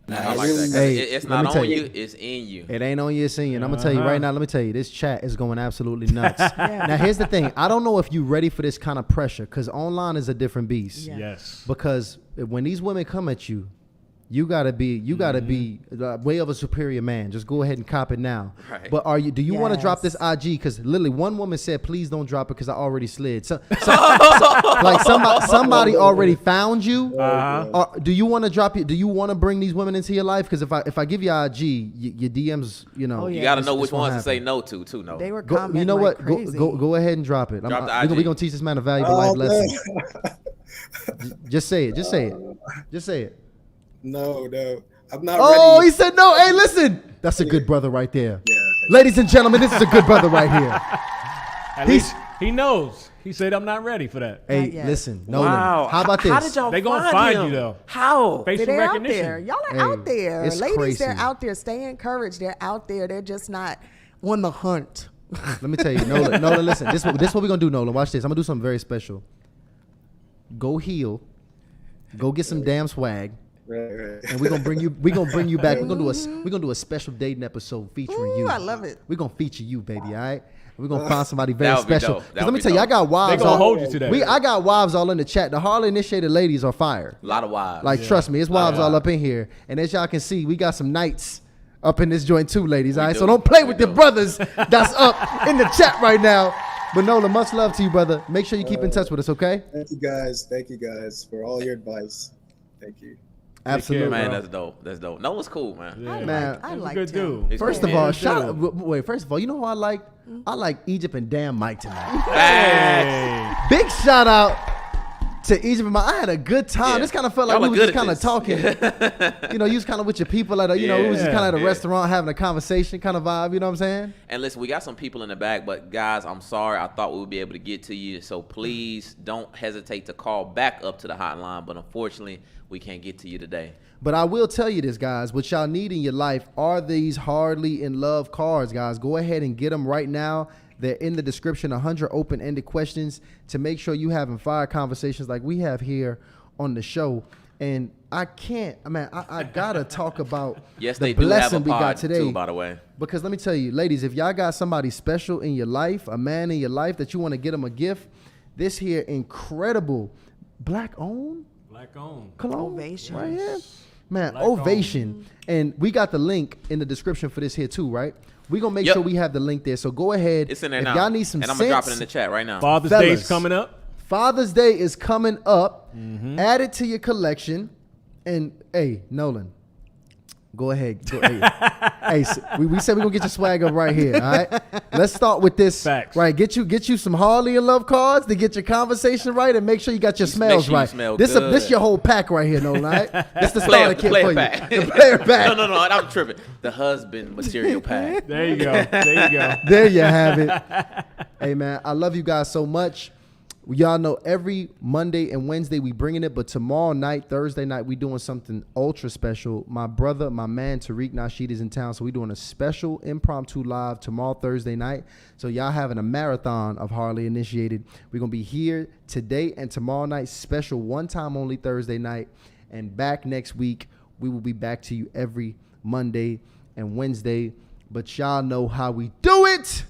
And I like that. Hey, It's let me not tell on you. you, it's in you. It ain't on you, it's in you. And I'm going to tell you right now, let me tell you, this chat is going absolutely nuts. Now, here's the thing. I don't know if you're ready for this kind of pressure, because online is a different beast. Yes. Because when these women come at you, you gotta be way of a superior man. Just go ahead and cop it now. Right. But do you want to drop this IG? Because literally one woman said, "Please don't drop it because I already slid." So like somebody already found you. Do you want to drop it? Do you want to bring these women into your life? Because if I give you IG, your DMs, You got to know which ones to say no to too. No. They were you know what? crazy. Go ahead and drop it. Drop the IG. We're gonna teach this man a valuable life lesson. Just say it. Just say it. Just say it. No, I'm not ready. Oh, he said no. Hey, listen. That's a good brother right there. Yeah. Ladies and gentlemen, this is a good brother right here. At least he knows. He said, I'm not ready for that. Hey, listen. Nolan, how about this? How did y'all They gonna find him? you, though. How? Facial They're out recognition. there. Y'all are out there. it's Ladies, crazy. they're out there. Stay encouraged. They're out there. They're just not on the hunt. Let me tell you, Nolan, listen. This what we're going to do, Nolan. Watch this. I'm going to do something very special. Go heal. Go get some damn swag. Right. And we're gonna bring you back. We're gonna do a special dating episode featuring you. I love it. We're gonna feature you, baby. All right. We're gonna find somebody very That would be special. dope. That 'Cause let would me be tell you, I dope. got wives. They gonna hold you to that. I got wives all in the chat. The Harley initiated ladies are fire. A lot of wives. Like trust me, it's wives all up in here. And as y'all can see, we got some knights up in this joint too, ladies. All right. So don't play with your brothers that's up in the chat right now. But Nolan, much love to you, brother. Make sure you keep in touch with us, okay? Thank you guys for all your advice. Thank you. Absolutely, man, bro. that's dope. No one's cool, man. Yeah. Man, I He's a like good him. dude. First of all, first of all, you know who I like? I like Egypt and damn Mike tonight. Hey. Big shout out to Egypt and Mike. I had a good time. Yeah. This kind of felt like Y'all we are were just good kind at of talking. You was kind of with your people at we was just kind of at a restaurant having a conversation kind of vibe. You know what I'm saying? And listen, we got some people in the back, but guys, I'm sorry. I thought we would be able to get to you. So please don't hesitate to call back up to the hotline. But unfortunately, we can't get to you today. But I will tell you this, guys. What y'all need in your life are these hardly in love cards, guys. Go ahead and get them right now. They're in the description, 100 open-ended questions to make sure you having fire conversations like we have here on the show. And I gotta talk about Yes, the they do have a blessing we got pod today. too, by the way. Because let me tell you, ladies, if y'all got somebody special in your life, a man in your life that you want to get them a gift, this here incredible black-owned Cologne Ovation. right here. Man, Ovation. And we got the link in the description for this here too, right? We're going to make sure we have the link there. So go ahead. It's in there if now. y'all need some and I'm going to drop it sense, in the chat right now. Father's Fellas. Day is coming up. Father's Day is coming up. Add it to your collection. And, hey, Nolan, go ahead. Hey, we said we're going to get your swag up right here, all right? Let's start with this. Facts. Right, get you some Harley and Love cards to get your conversation right and make sure you got your smells sure you right. smell This good. your whole pack right here, Nolan, all right? This the Player starter kit for you. pack. The player pack. No, I'm tripping. The husband material pack. There you go. There you go. There you have it. Hey, man, I love you guys so much. Y'all know every Monday and Wednesday we bringing it, but tomorrow night, Thursday night, we doing something ultra special. My brother, my man, Tariq Nasheed is in town, so we doing a special impromptu live tomorrow, Thursday night. So y'all having a marathon of Harley Initiated. We're going to be here today and tomorrow night, special one time only Thursday night, and back next week. We will be back to you every Monday and Wednesday, but y'all know how we do it.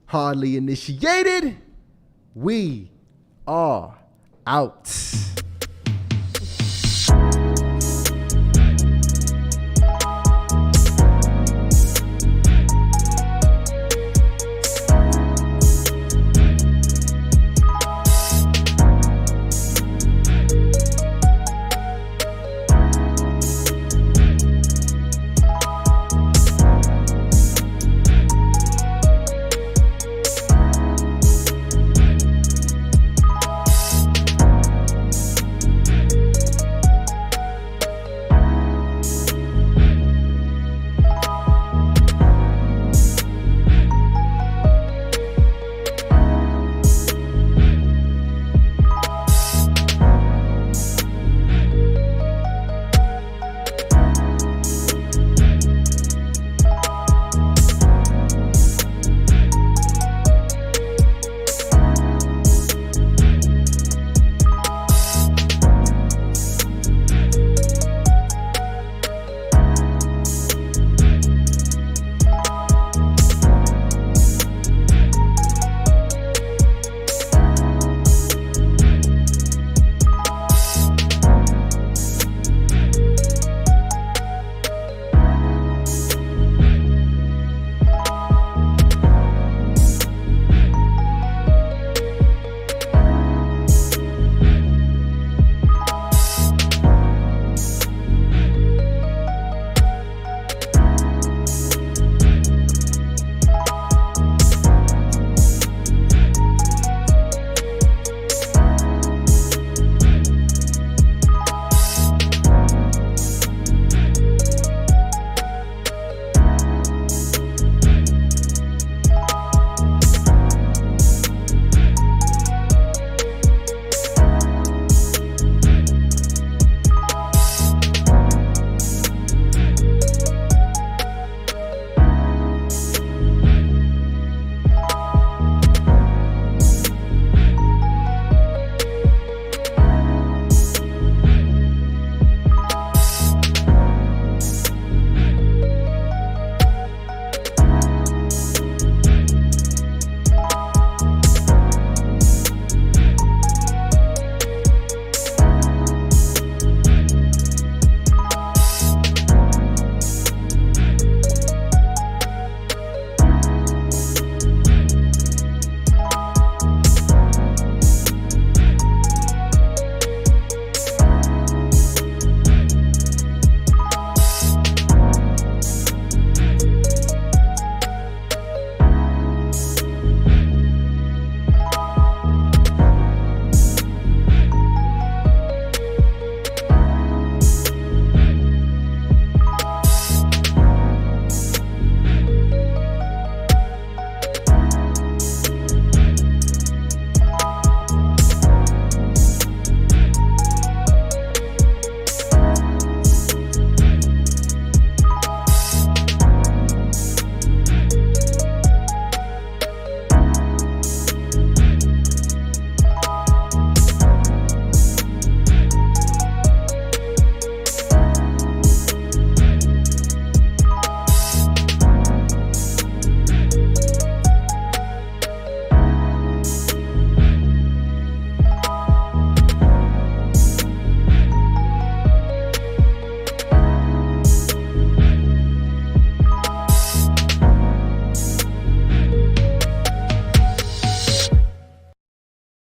Harley Initiated. We are out.